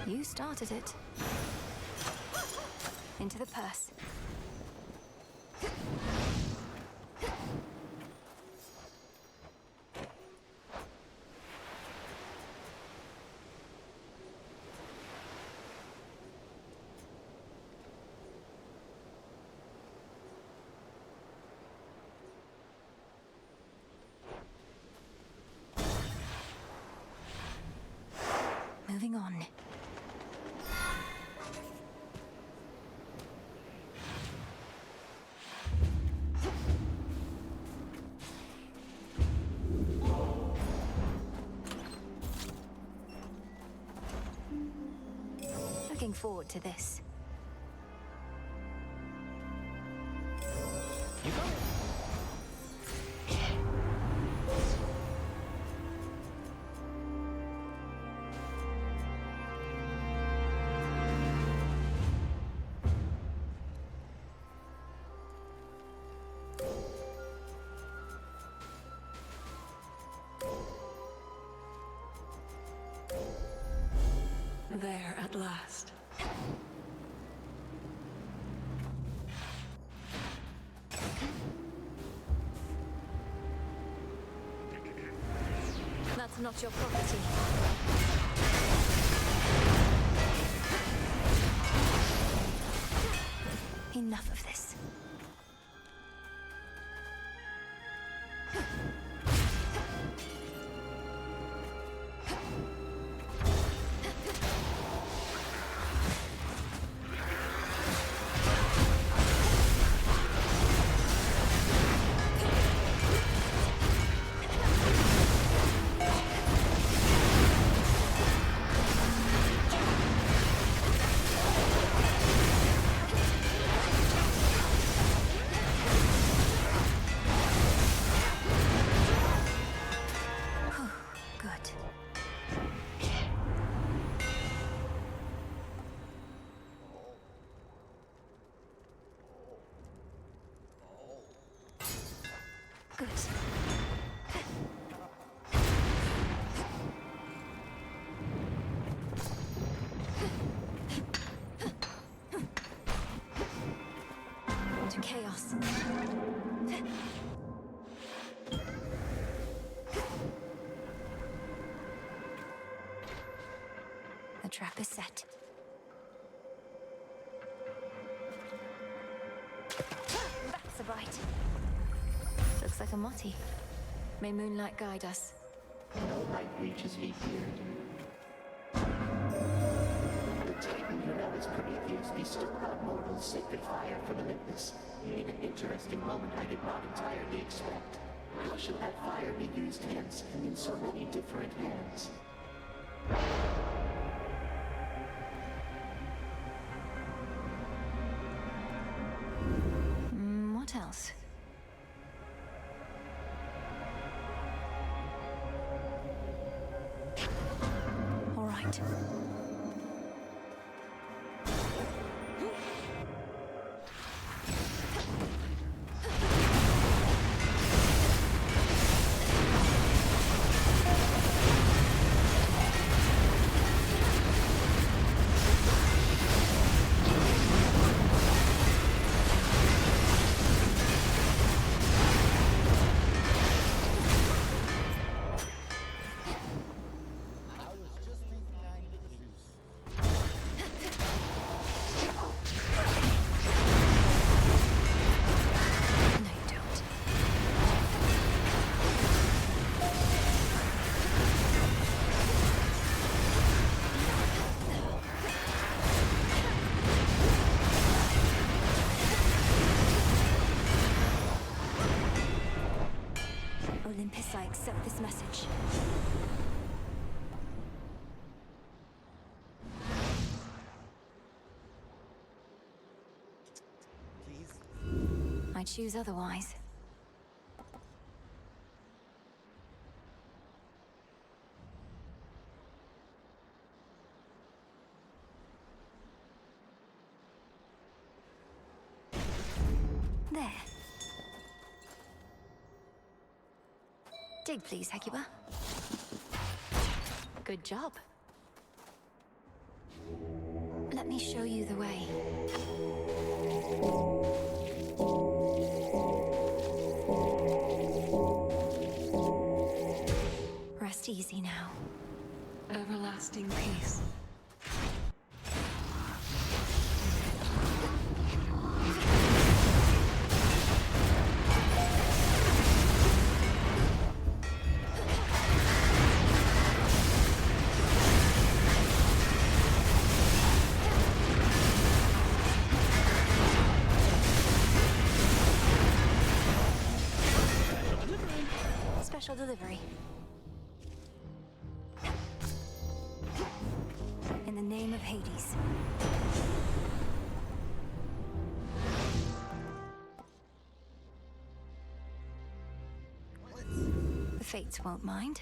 You started it. Into the purse. Moving on. Looking forward to this. You got it. There at last. That's not your property. Enough of this. Good. To chaos. The trap is set. That's a bite. Looks like a Motti. May moonlight guide us. No light reaches me here. The Titan who knows Prometheus bestowed on mortals sacred fire from Olympus. In an interesting moment I did not entirely expect. How shall that fire be used hence, and in so many different hands? What else? All right. Olympus, I accept this message. I choose otherwise. There. Dig, please, Hecuba. Good job. Let me show you the way. Rest easy now. Everlasting peace. Special delivery. in the name of Hades. The Fates won't mind.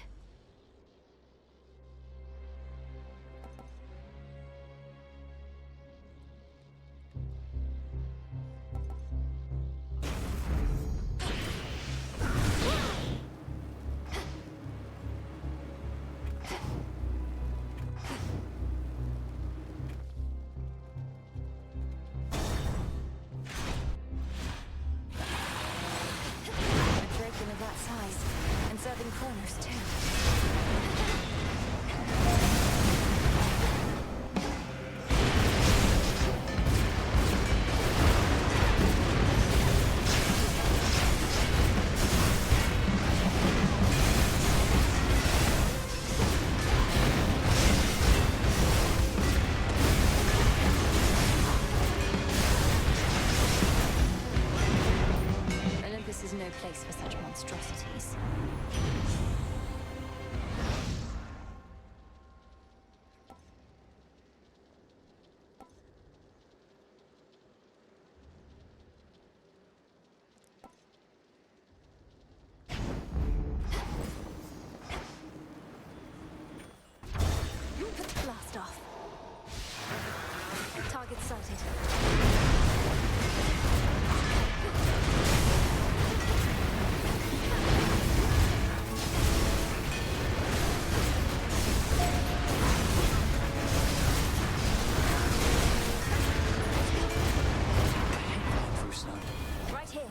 Serving corners, too. Olympus is no place for such monstrosities. Blast off. Target sighted. Right here.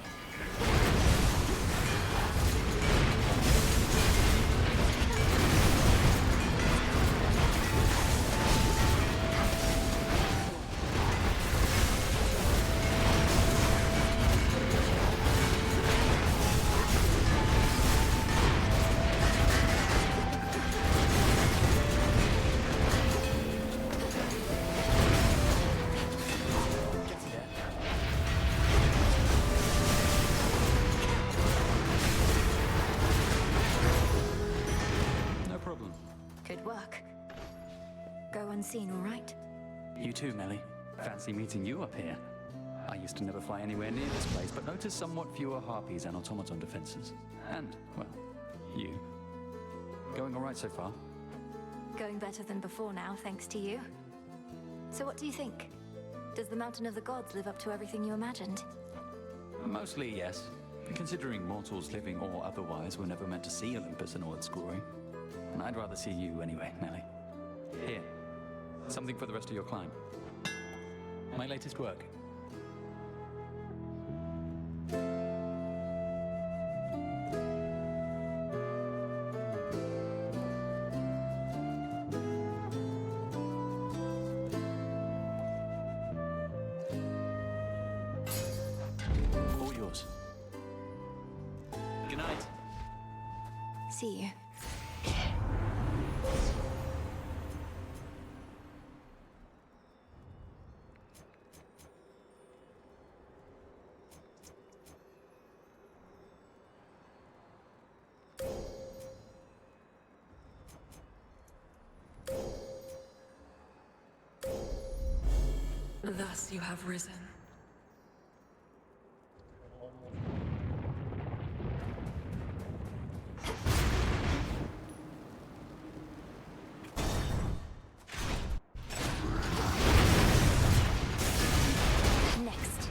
Good work. Go unseen, all right? You too, Melly. Fancy meeting you up here. I used to never fly anywhere near this place, but noticed somewhat fewer harpies and automaton defenses. And, well, you. Going all right so far? Going better than before now, thanks to you. So what do you think? Does the Mountain of the Gods live up to everything you imagined? Mostly, yes. Considering mortals living or otherwise were never meant to see Olympus in all its glory. And I'd rather see you anyway, Melly. Here. Something for the rest of your climb. My latest work. All yours. Good night. See you. Thus you have risen. Next.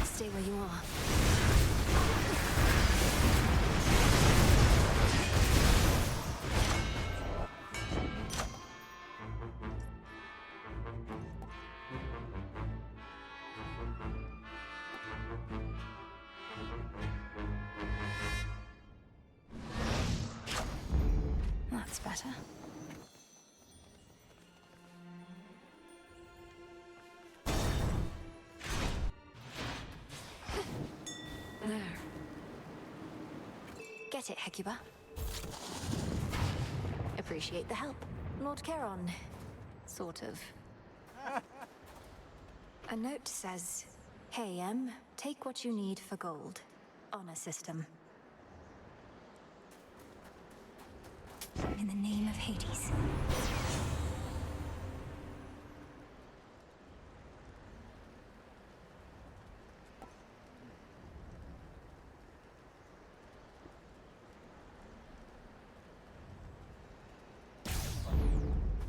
Stay where you are. That's better. get it, Hecuba. Appreciate the help. Lord Charon. Sort of. A note says, "Hey, M, take what you need for gold. Honor system." In the name of Hades.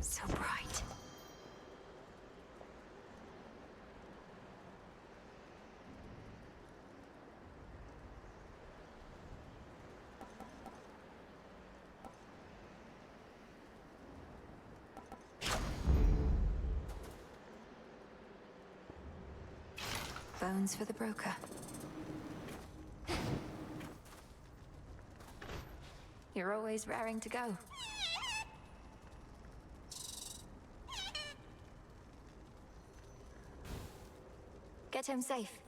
So bright. Bones for the broker. You're always raring to go. Get him safe.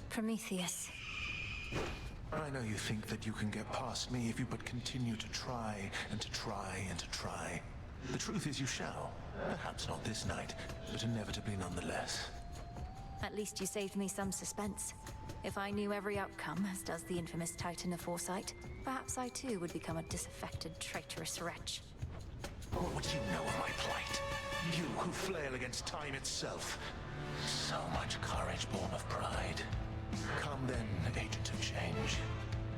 Prometheus. I know you think that you can get past me if you but continue to try and to try and to try. The truth is you shall. Perhaps not this night, but inevitably nonetheless. At least you saved me some suspense. If I knew every outcome, as does the infamous Titan of Foresight, perhaps I too would become a disaffected, traitorous wretch. What would you know of my plight? You who flail against time itself. So much courage born of pride. Come then, agent of change,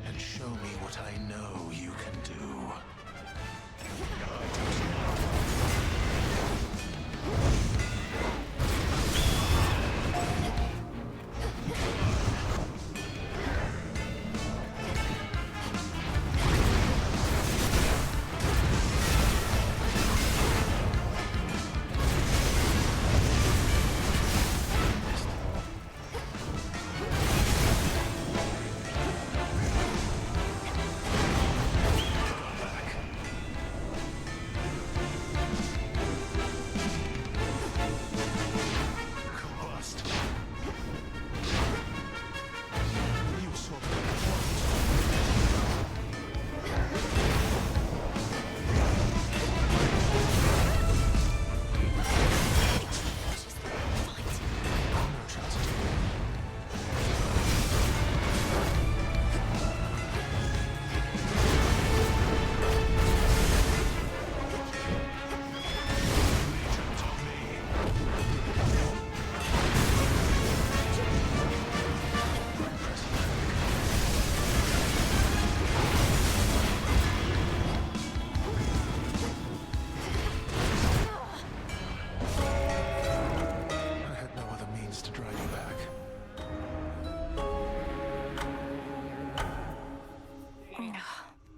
and show me what I know you can do.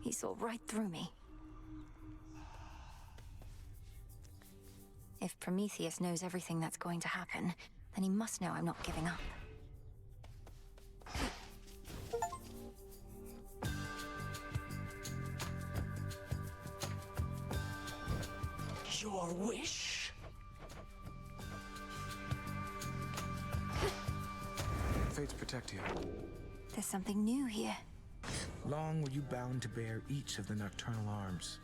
He saw right through me. If Prometheus knows everything that's going to happen, then he must know I'm not giving up. Your wish? Fates protect you. There's something new here. Long were you bound to bear each of the nocturnal arms.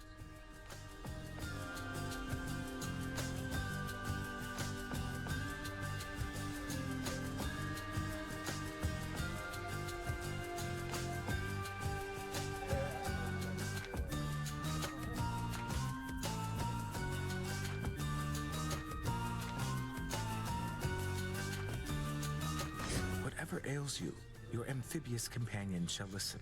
Whatever ails you, your amphibious companion shall listen.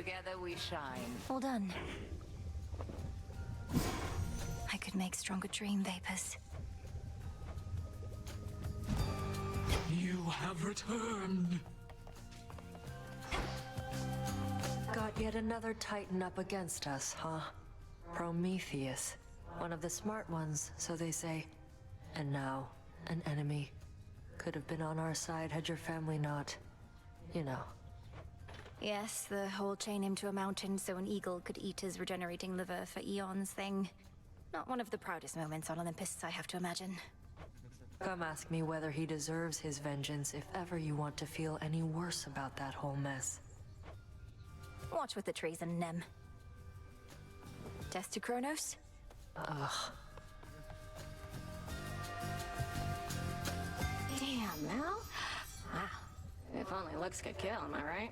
Together we shine. All done. I could make stronger dream vapors. You have returned. Got yet another Titan up against us, huh? Prometheus. One of the smart ones, so they say. And now, an enemy. Could have been on our side had your family not... you know. Yes, the whole chain him to a mountain so an eagle could eat his regenerating liver for eons thing. Not one of the proudest moments on Olympus, I have to imagine. Come ask me whether he deserves his vengeance if ever you want to feel any worse about that whole mess. Watch with the treason, Nem. Test to Kronos? Ugh. Damn, Mel. Wow. If only looks could kill, am I right?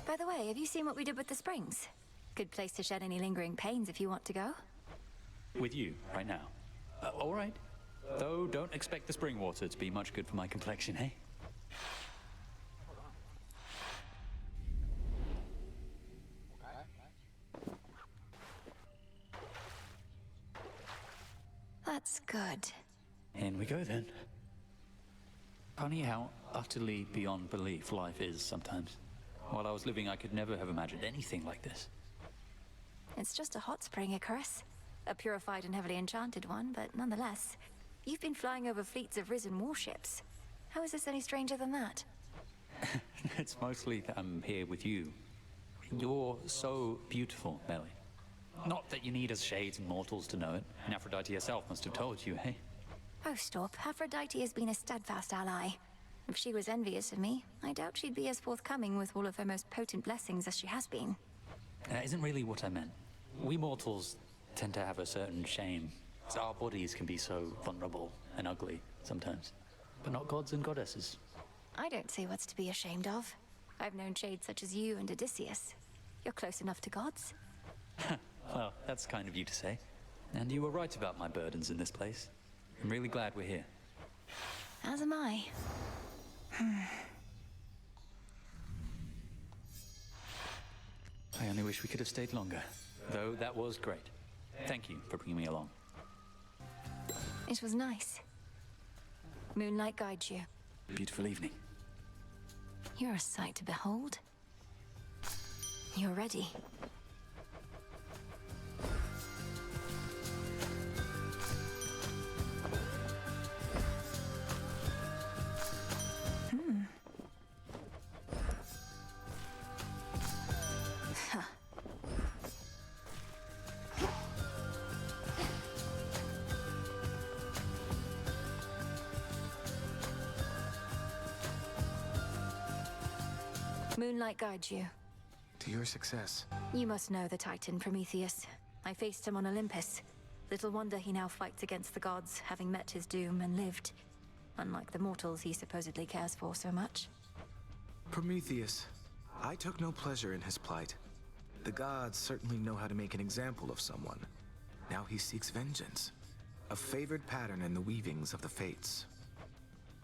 By the way, have you seen what we did with the springs? Good place to shed any lingering pains if you want to go. With you, right now. All right. Though, don't expect the spring water to be much good for my complexion, eh? That's good. In we go, then. Funny how utterly beyond belief life is sometimes. While I was living, I could never have imagined anything like this. It's just a hot spring, Icarus. A purified and heavily enchanted one, but nonetheless. You've been flying over fleets of risen warships. How is this any stranger than that? It's mostly that I'm here with you. You're so beautiful, Melly. Not that you need us shades and mortals to know it. And Aphrodite herself must have told you, eh? Oh, stop. Aphrodite has been a steadfast ally. If she was envious of me, I doubt she'd be as forthcoming with all of her most potent blessings as she has been. That isn't really what I meant. We mortals tend to have a certain shame. Our bodies can be so vulnerable and ugly sometimes. But not gods and goddesses. I don't see what's to be ashamed of. I've known shades such as you and Odysseus. You're close enough to gods. Well, that's kind of you to say. And you were right about my burdens in this place. I'm really glad we're here. As am I. I only wish we could have stayed longer. Though that was great. Thank you for bringing me along. It was nice. Moonlight guides you. Beautiful evening. You're a sight to behold. You're ready. Moonlight guides you. To your success. You must know the Titan Prometheus. I faced him on Olympus. Little wonder he now fights against the gods, having met his doom and lived. Unlike the mortals he supposedly cares for so much. Prometheus. I took no pleasure in his plight. The gods certainly know how to make an example of someone. Now he seeks vengeance. A favored pattern in the weavings of the fates.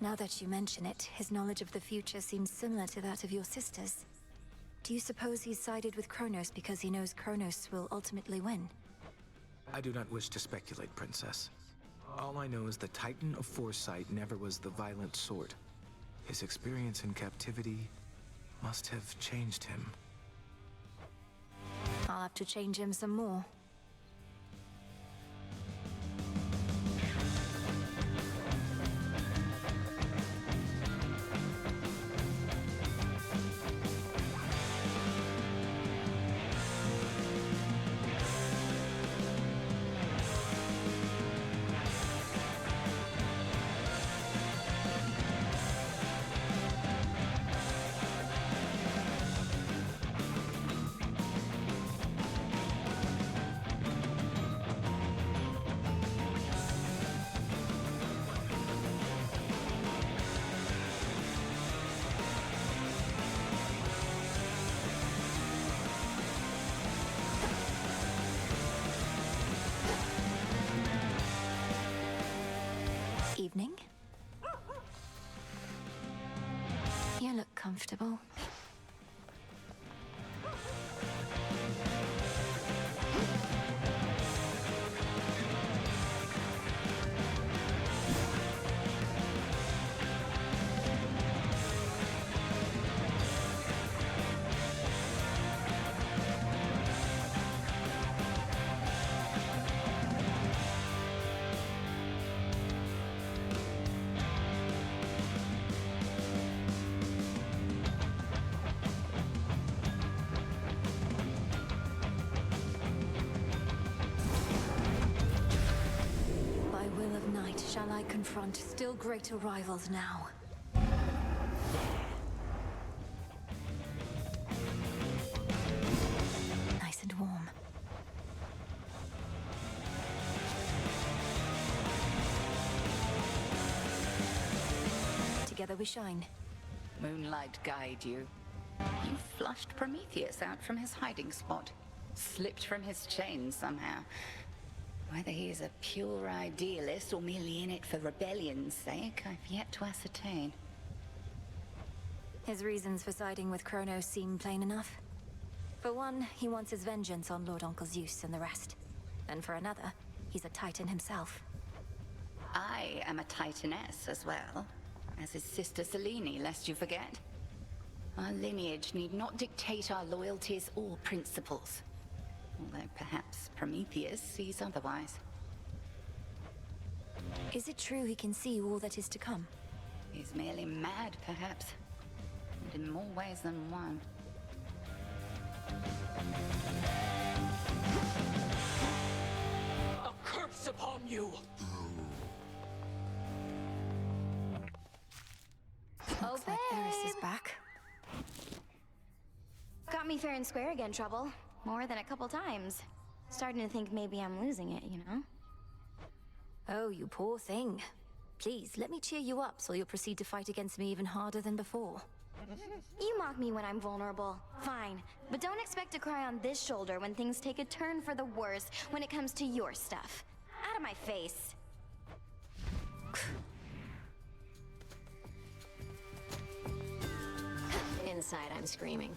Now that you mention it, his knowledge of the future seems similar to that of your sisters. Do you suppose he's sided with Kronos because he knows Kronos will ultimately win? I do not wish to speculate, Princess. All I know is the Titan of Foresight never was the violent sort. His experience in captivity must have changed him. I'll have to change him some more. comfortable. Shall I confront still greater rivals now? Nice and warm. Together we shine. Moonlight guide you. You flushed Prometheus out from his hiding spot. Slipped from his chains somehow. Whether he is a pure idealist or merely in it for rebellion's sake, I've yet to ascertain. His reasons for siding with Kronos seem plain enough. For one, he wants his vengeance on Lord Uncle Zeus and the rest. And for another, he's a Titan himself. I am a Titaness as well, as his sister Selene, lest you forget. Our lineage need not dictate our loyalties or principles. Although perhaps Prometheus sees otherwise. Is it true he can see all that is to come? He's merely mad, perhaps. And in more ways than one. A curse upon you! Oh, Like Eris is back. Got me fair and square again, Trouble. More than a couple times. Starting to think maybe I'm losing it, you know? Oh, you poor thing. Please, let me cheer you up so you'll proceed to fight against me even harder than before. You mock me when I'm vulnerable. Fine. But don't expect to cry on this shoulder when things take a turn for the worse when it comes to your stuff. Out of my face. Inside, I'm screaming.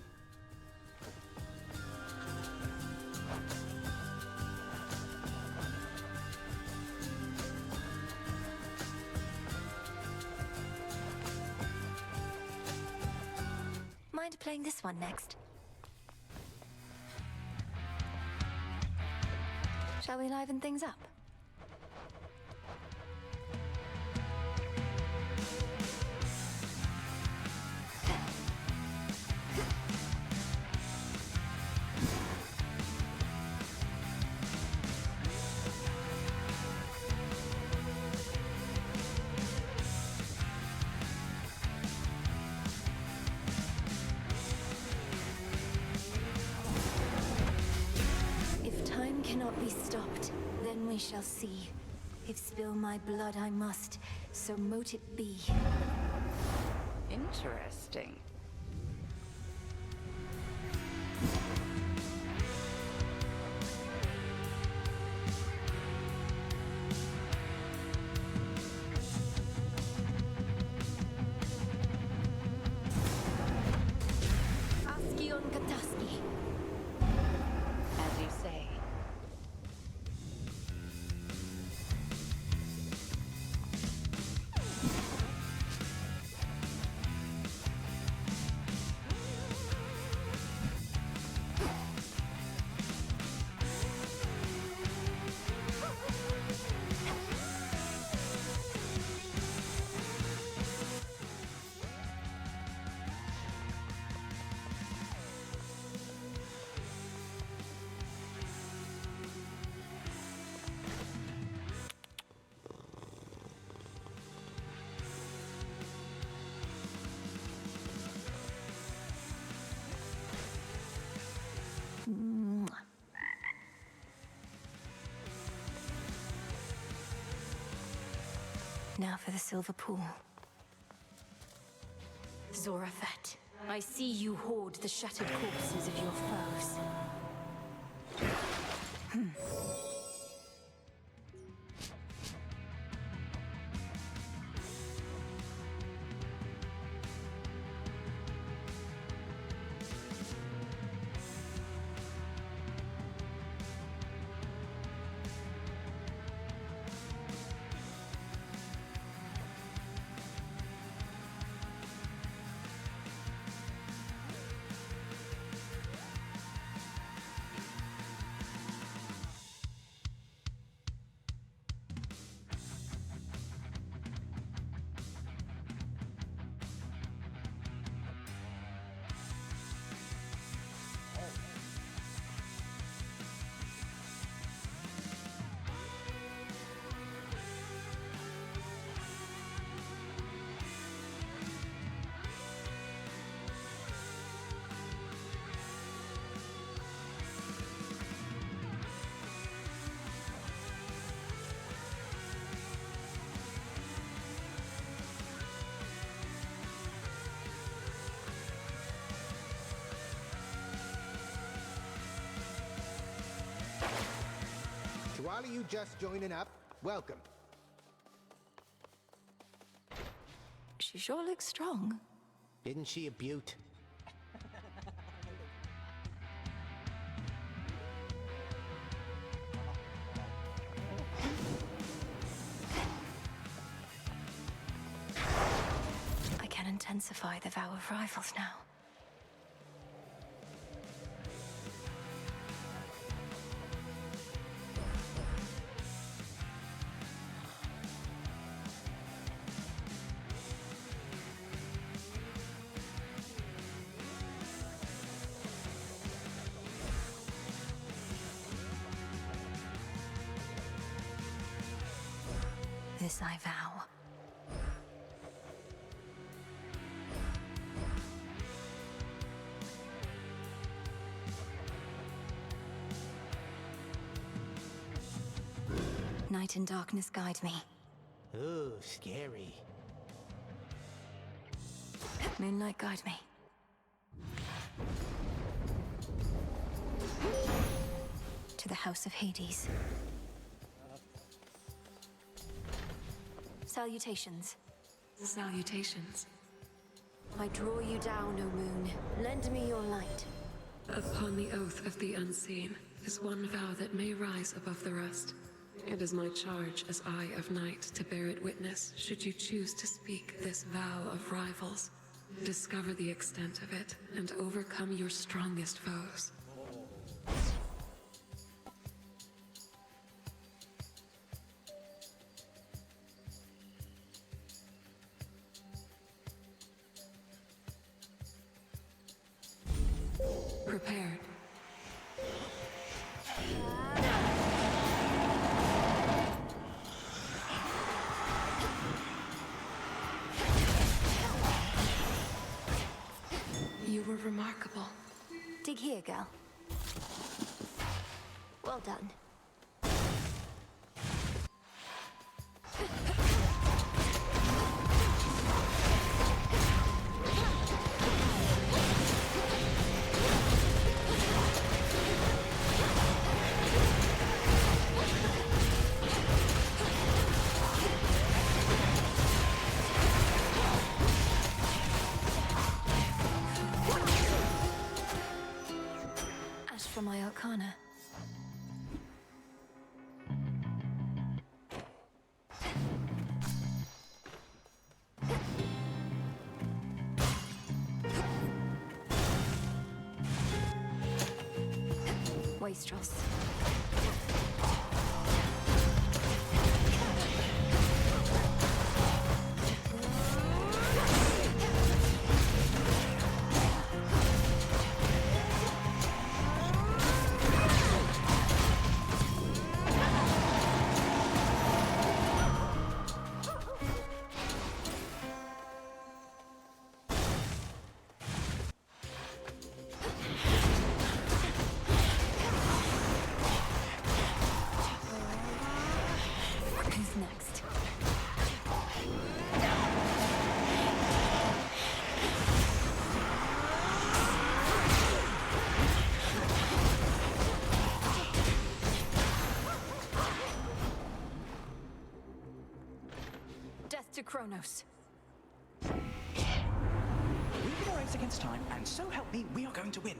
Mind playing this one next? Shall we liven things up? Cannot be stopped, then we shall see. If spill my blood I must, so mote it be. Interesting. Askion Kataski. As you say. Now for the silver pool. Zorafet, I see you hoard the shattered corpses of your foes. all of you just joining up, welcome. She sure looks strong. Isn't she a beaut? I can intensify the vow of rivals now. This I vow. Night and darkness guide me. Ooh, scary. Moonlight guide me. To the House of Hades. Salutations. Salutations. I draw you down, O moon. Lend me your light. Upon the oath of the unseen is one vow that may rise above the rest. It is my charge as Eye of Night to bear it witness should you choose to speak this vow of rivals. Discover the extent of it and overcome your strongest foes. Prepared. You were remarkable. Dig here, girl. Well done. For my arcana. Wastrels. Who's next? Death to Kronos. We're in a race against time, and so help me, we are going to win.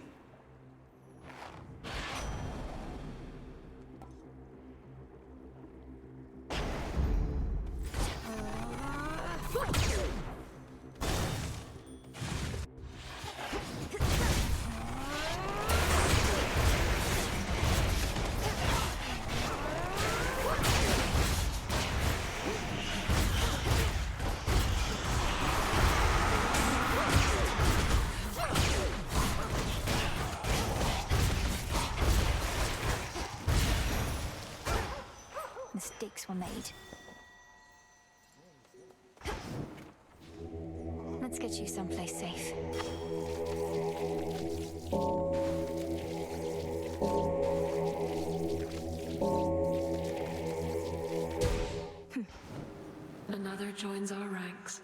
Mistakes were made. Let's get you someplace safe. Another joins our ranks.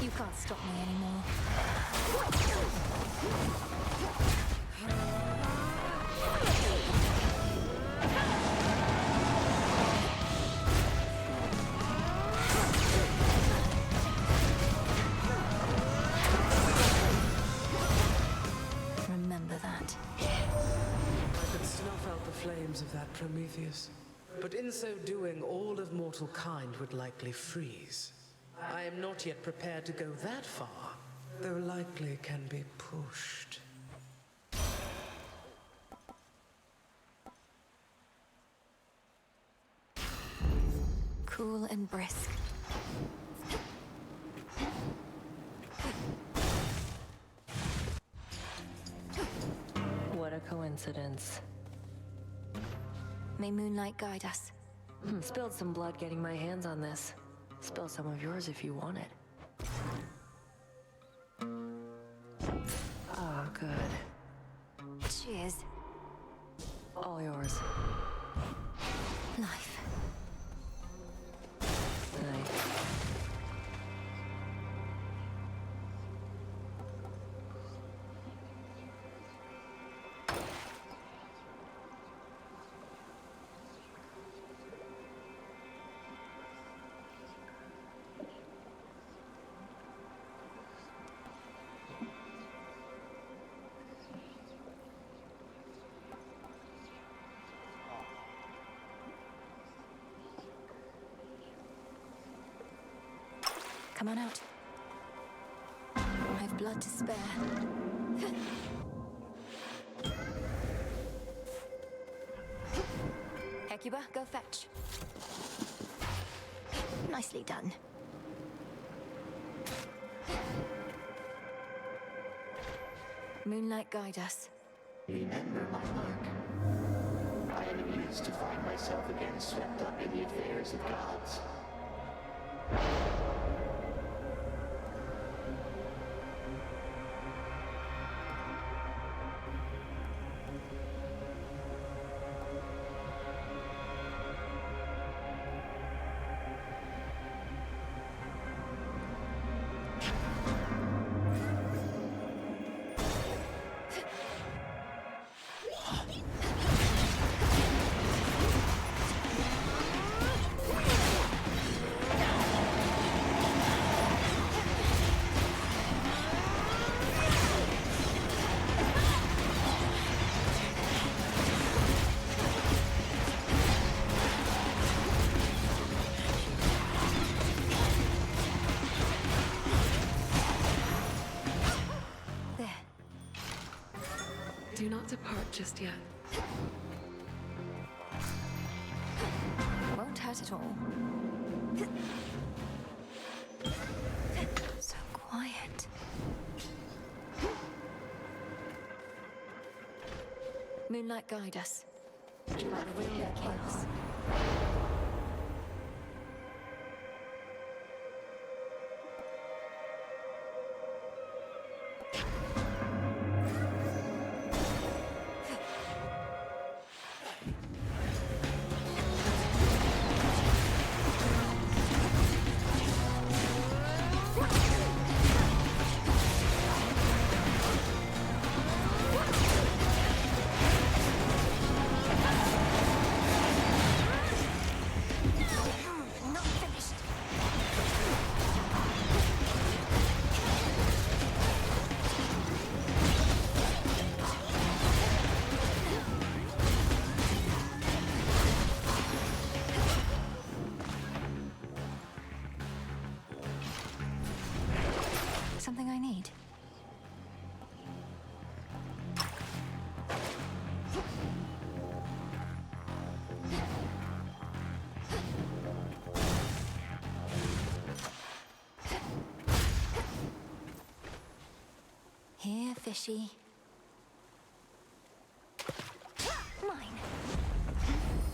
You can't stop me anymore. that, Prometheus. But in so doing, all of mortal kind would likely freeze. I am not yet prepared to go that far, though likely can be pushed. Cool and brisk. What a coincidence. May moonlight guide us. Spilled some blood getting my hands on this. Spill some of yours if you want it. Ah, good. Cheers. All yours. Life. Night. Come on out. I've blood to spare. Hecuba, go fetch. Nicely done. Moonlight guide us. Remember my mark. I am used to find myself again swept up in the affairs of gods. Do not depart just yet. Won't hurt at all. So quiet. Moonlight guide us. Like real chaos. Something I need. Here, fishy. Mine.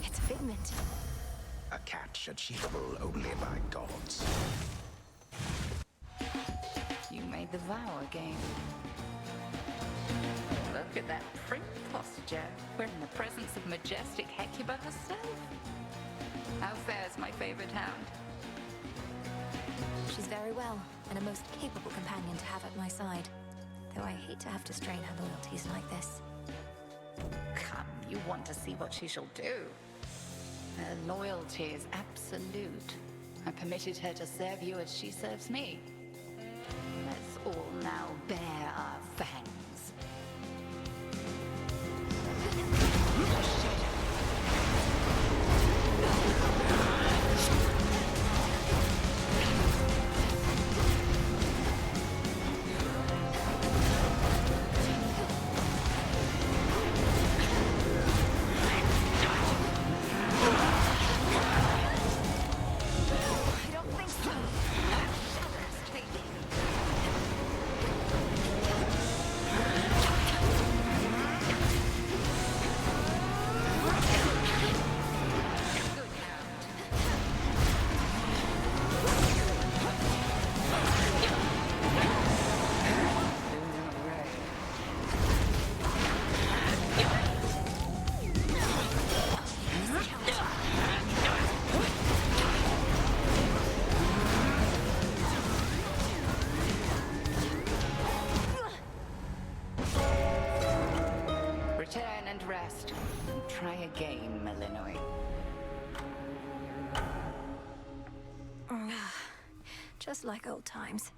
It's a figment. A catch achievable only by gods. You made the vow again. Look at that prim posture. We're in the presence of majestic Hecuba herself. How fares my favorite hound? She's very well, and a most capable companion to have at my side. Though I hate to have to strain her loyalties like this. Come, you want to see what she shall do. Her loyalty is absolute. I permitted her to serve you as she serves me. Let's all now bare our fangs. Try again, Malinois. Just like old times.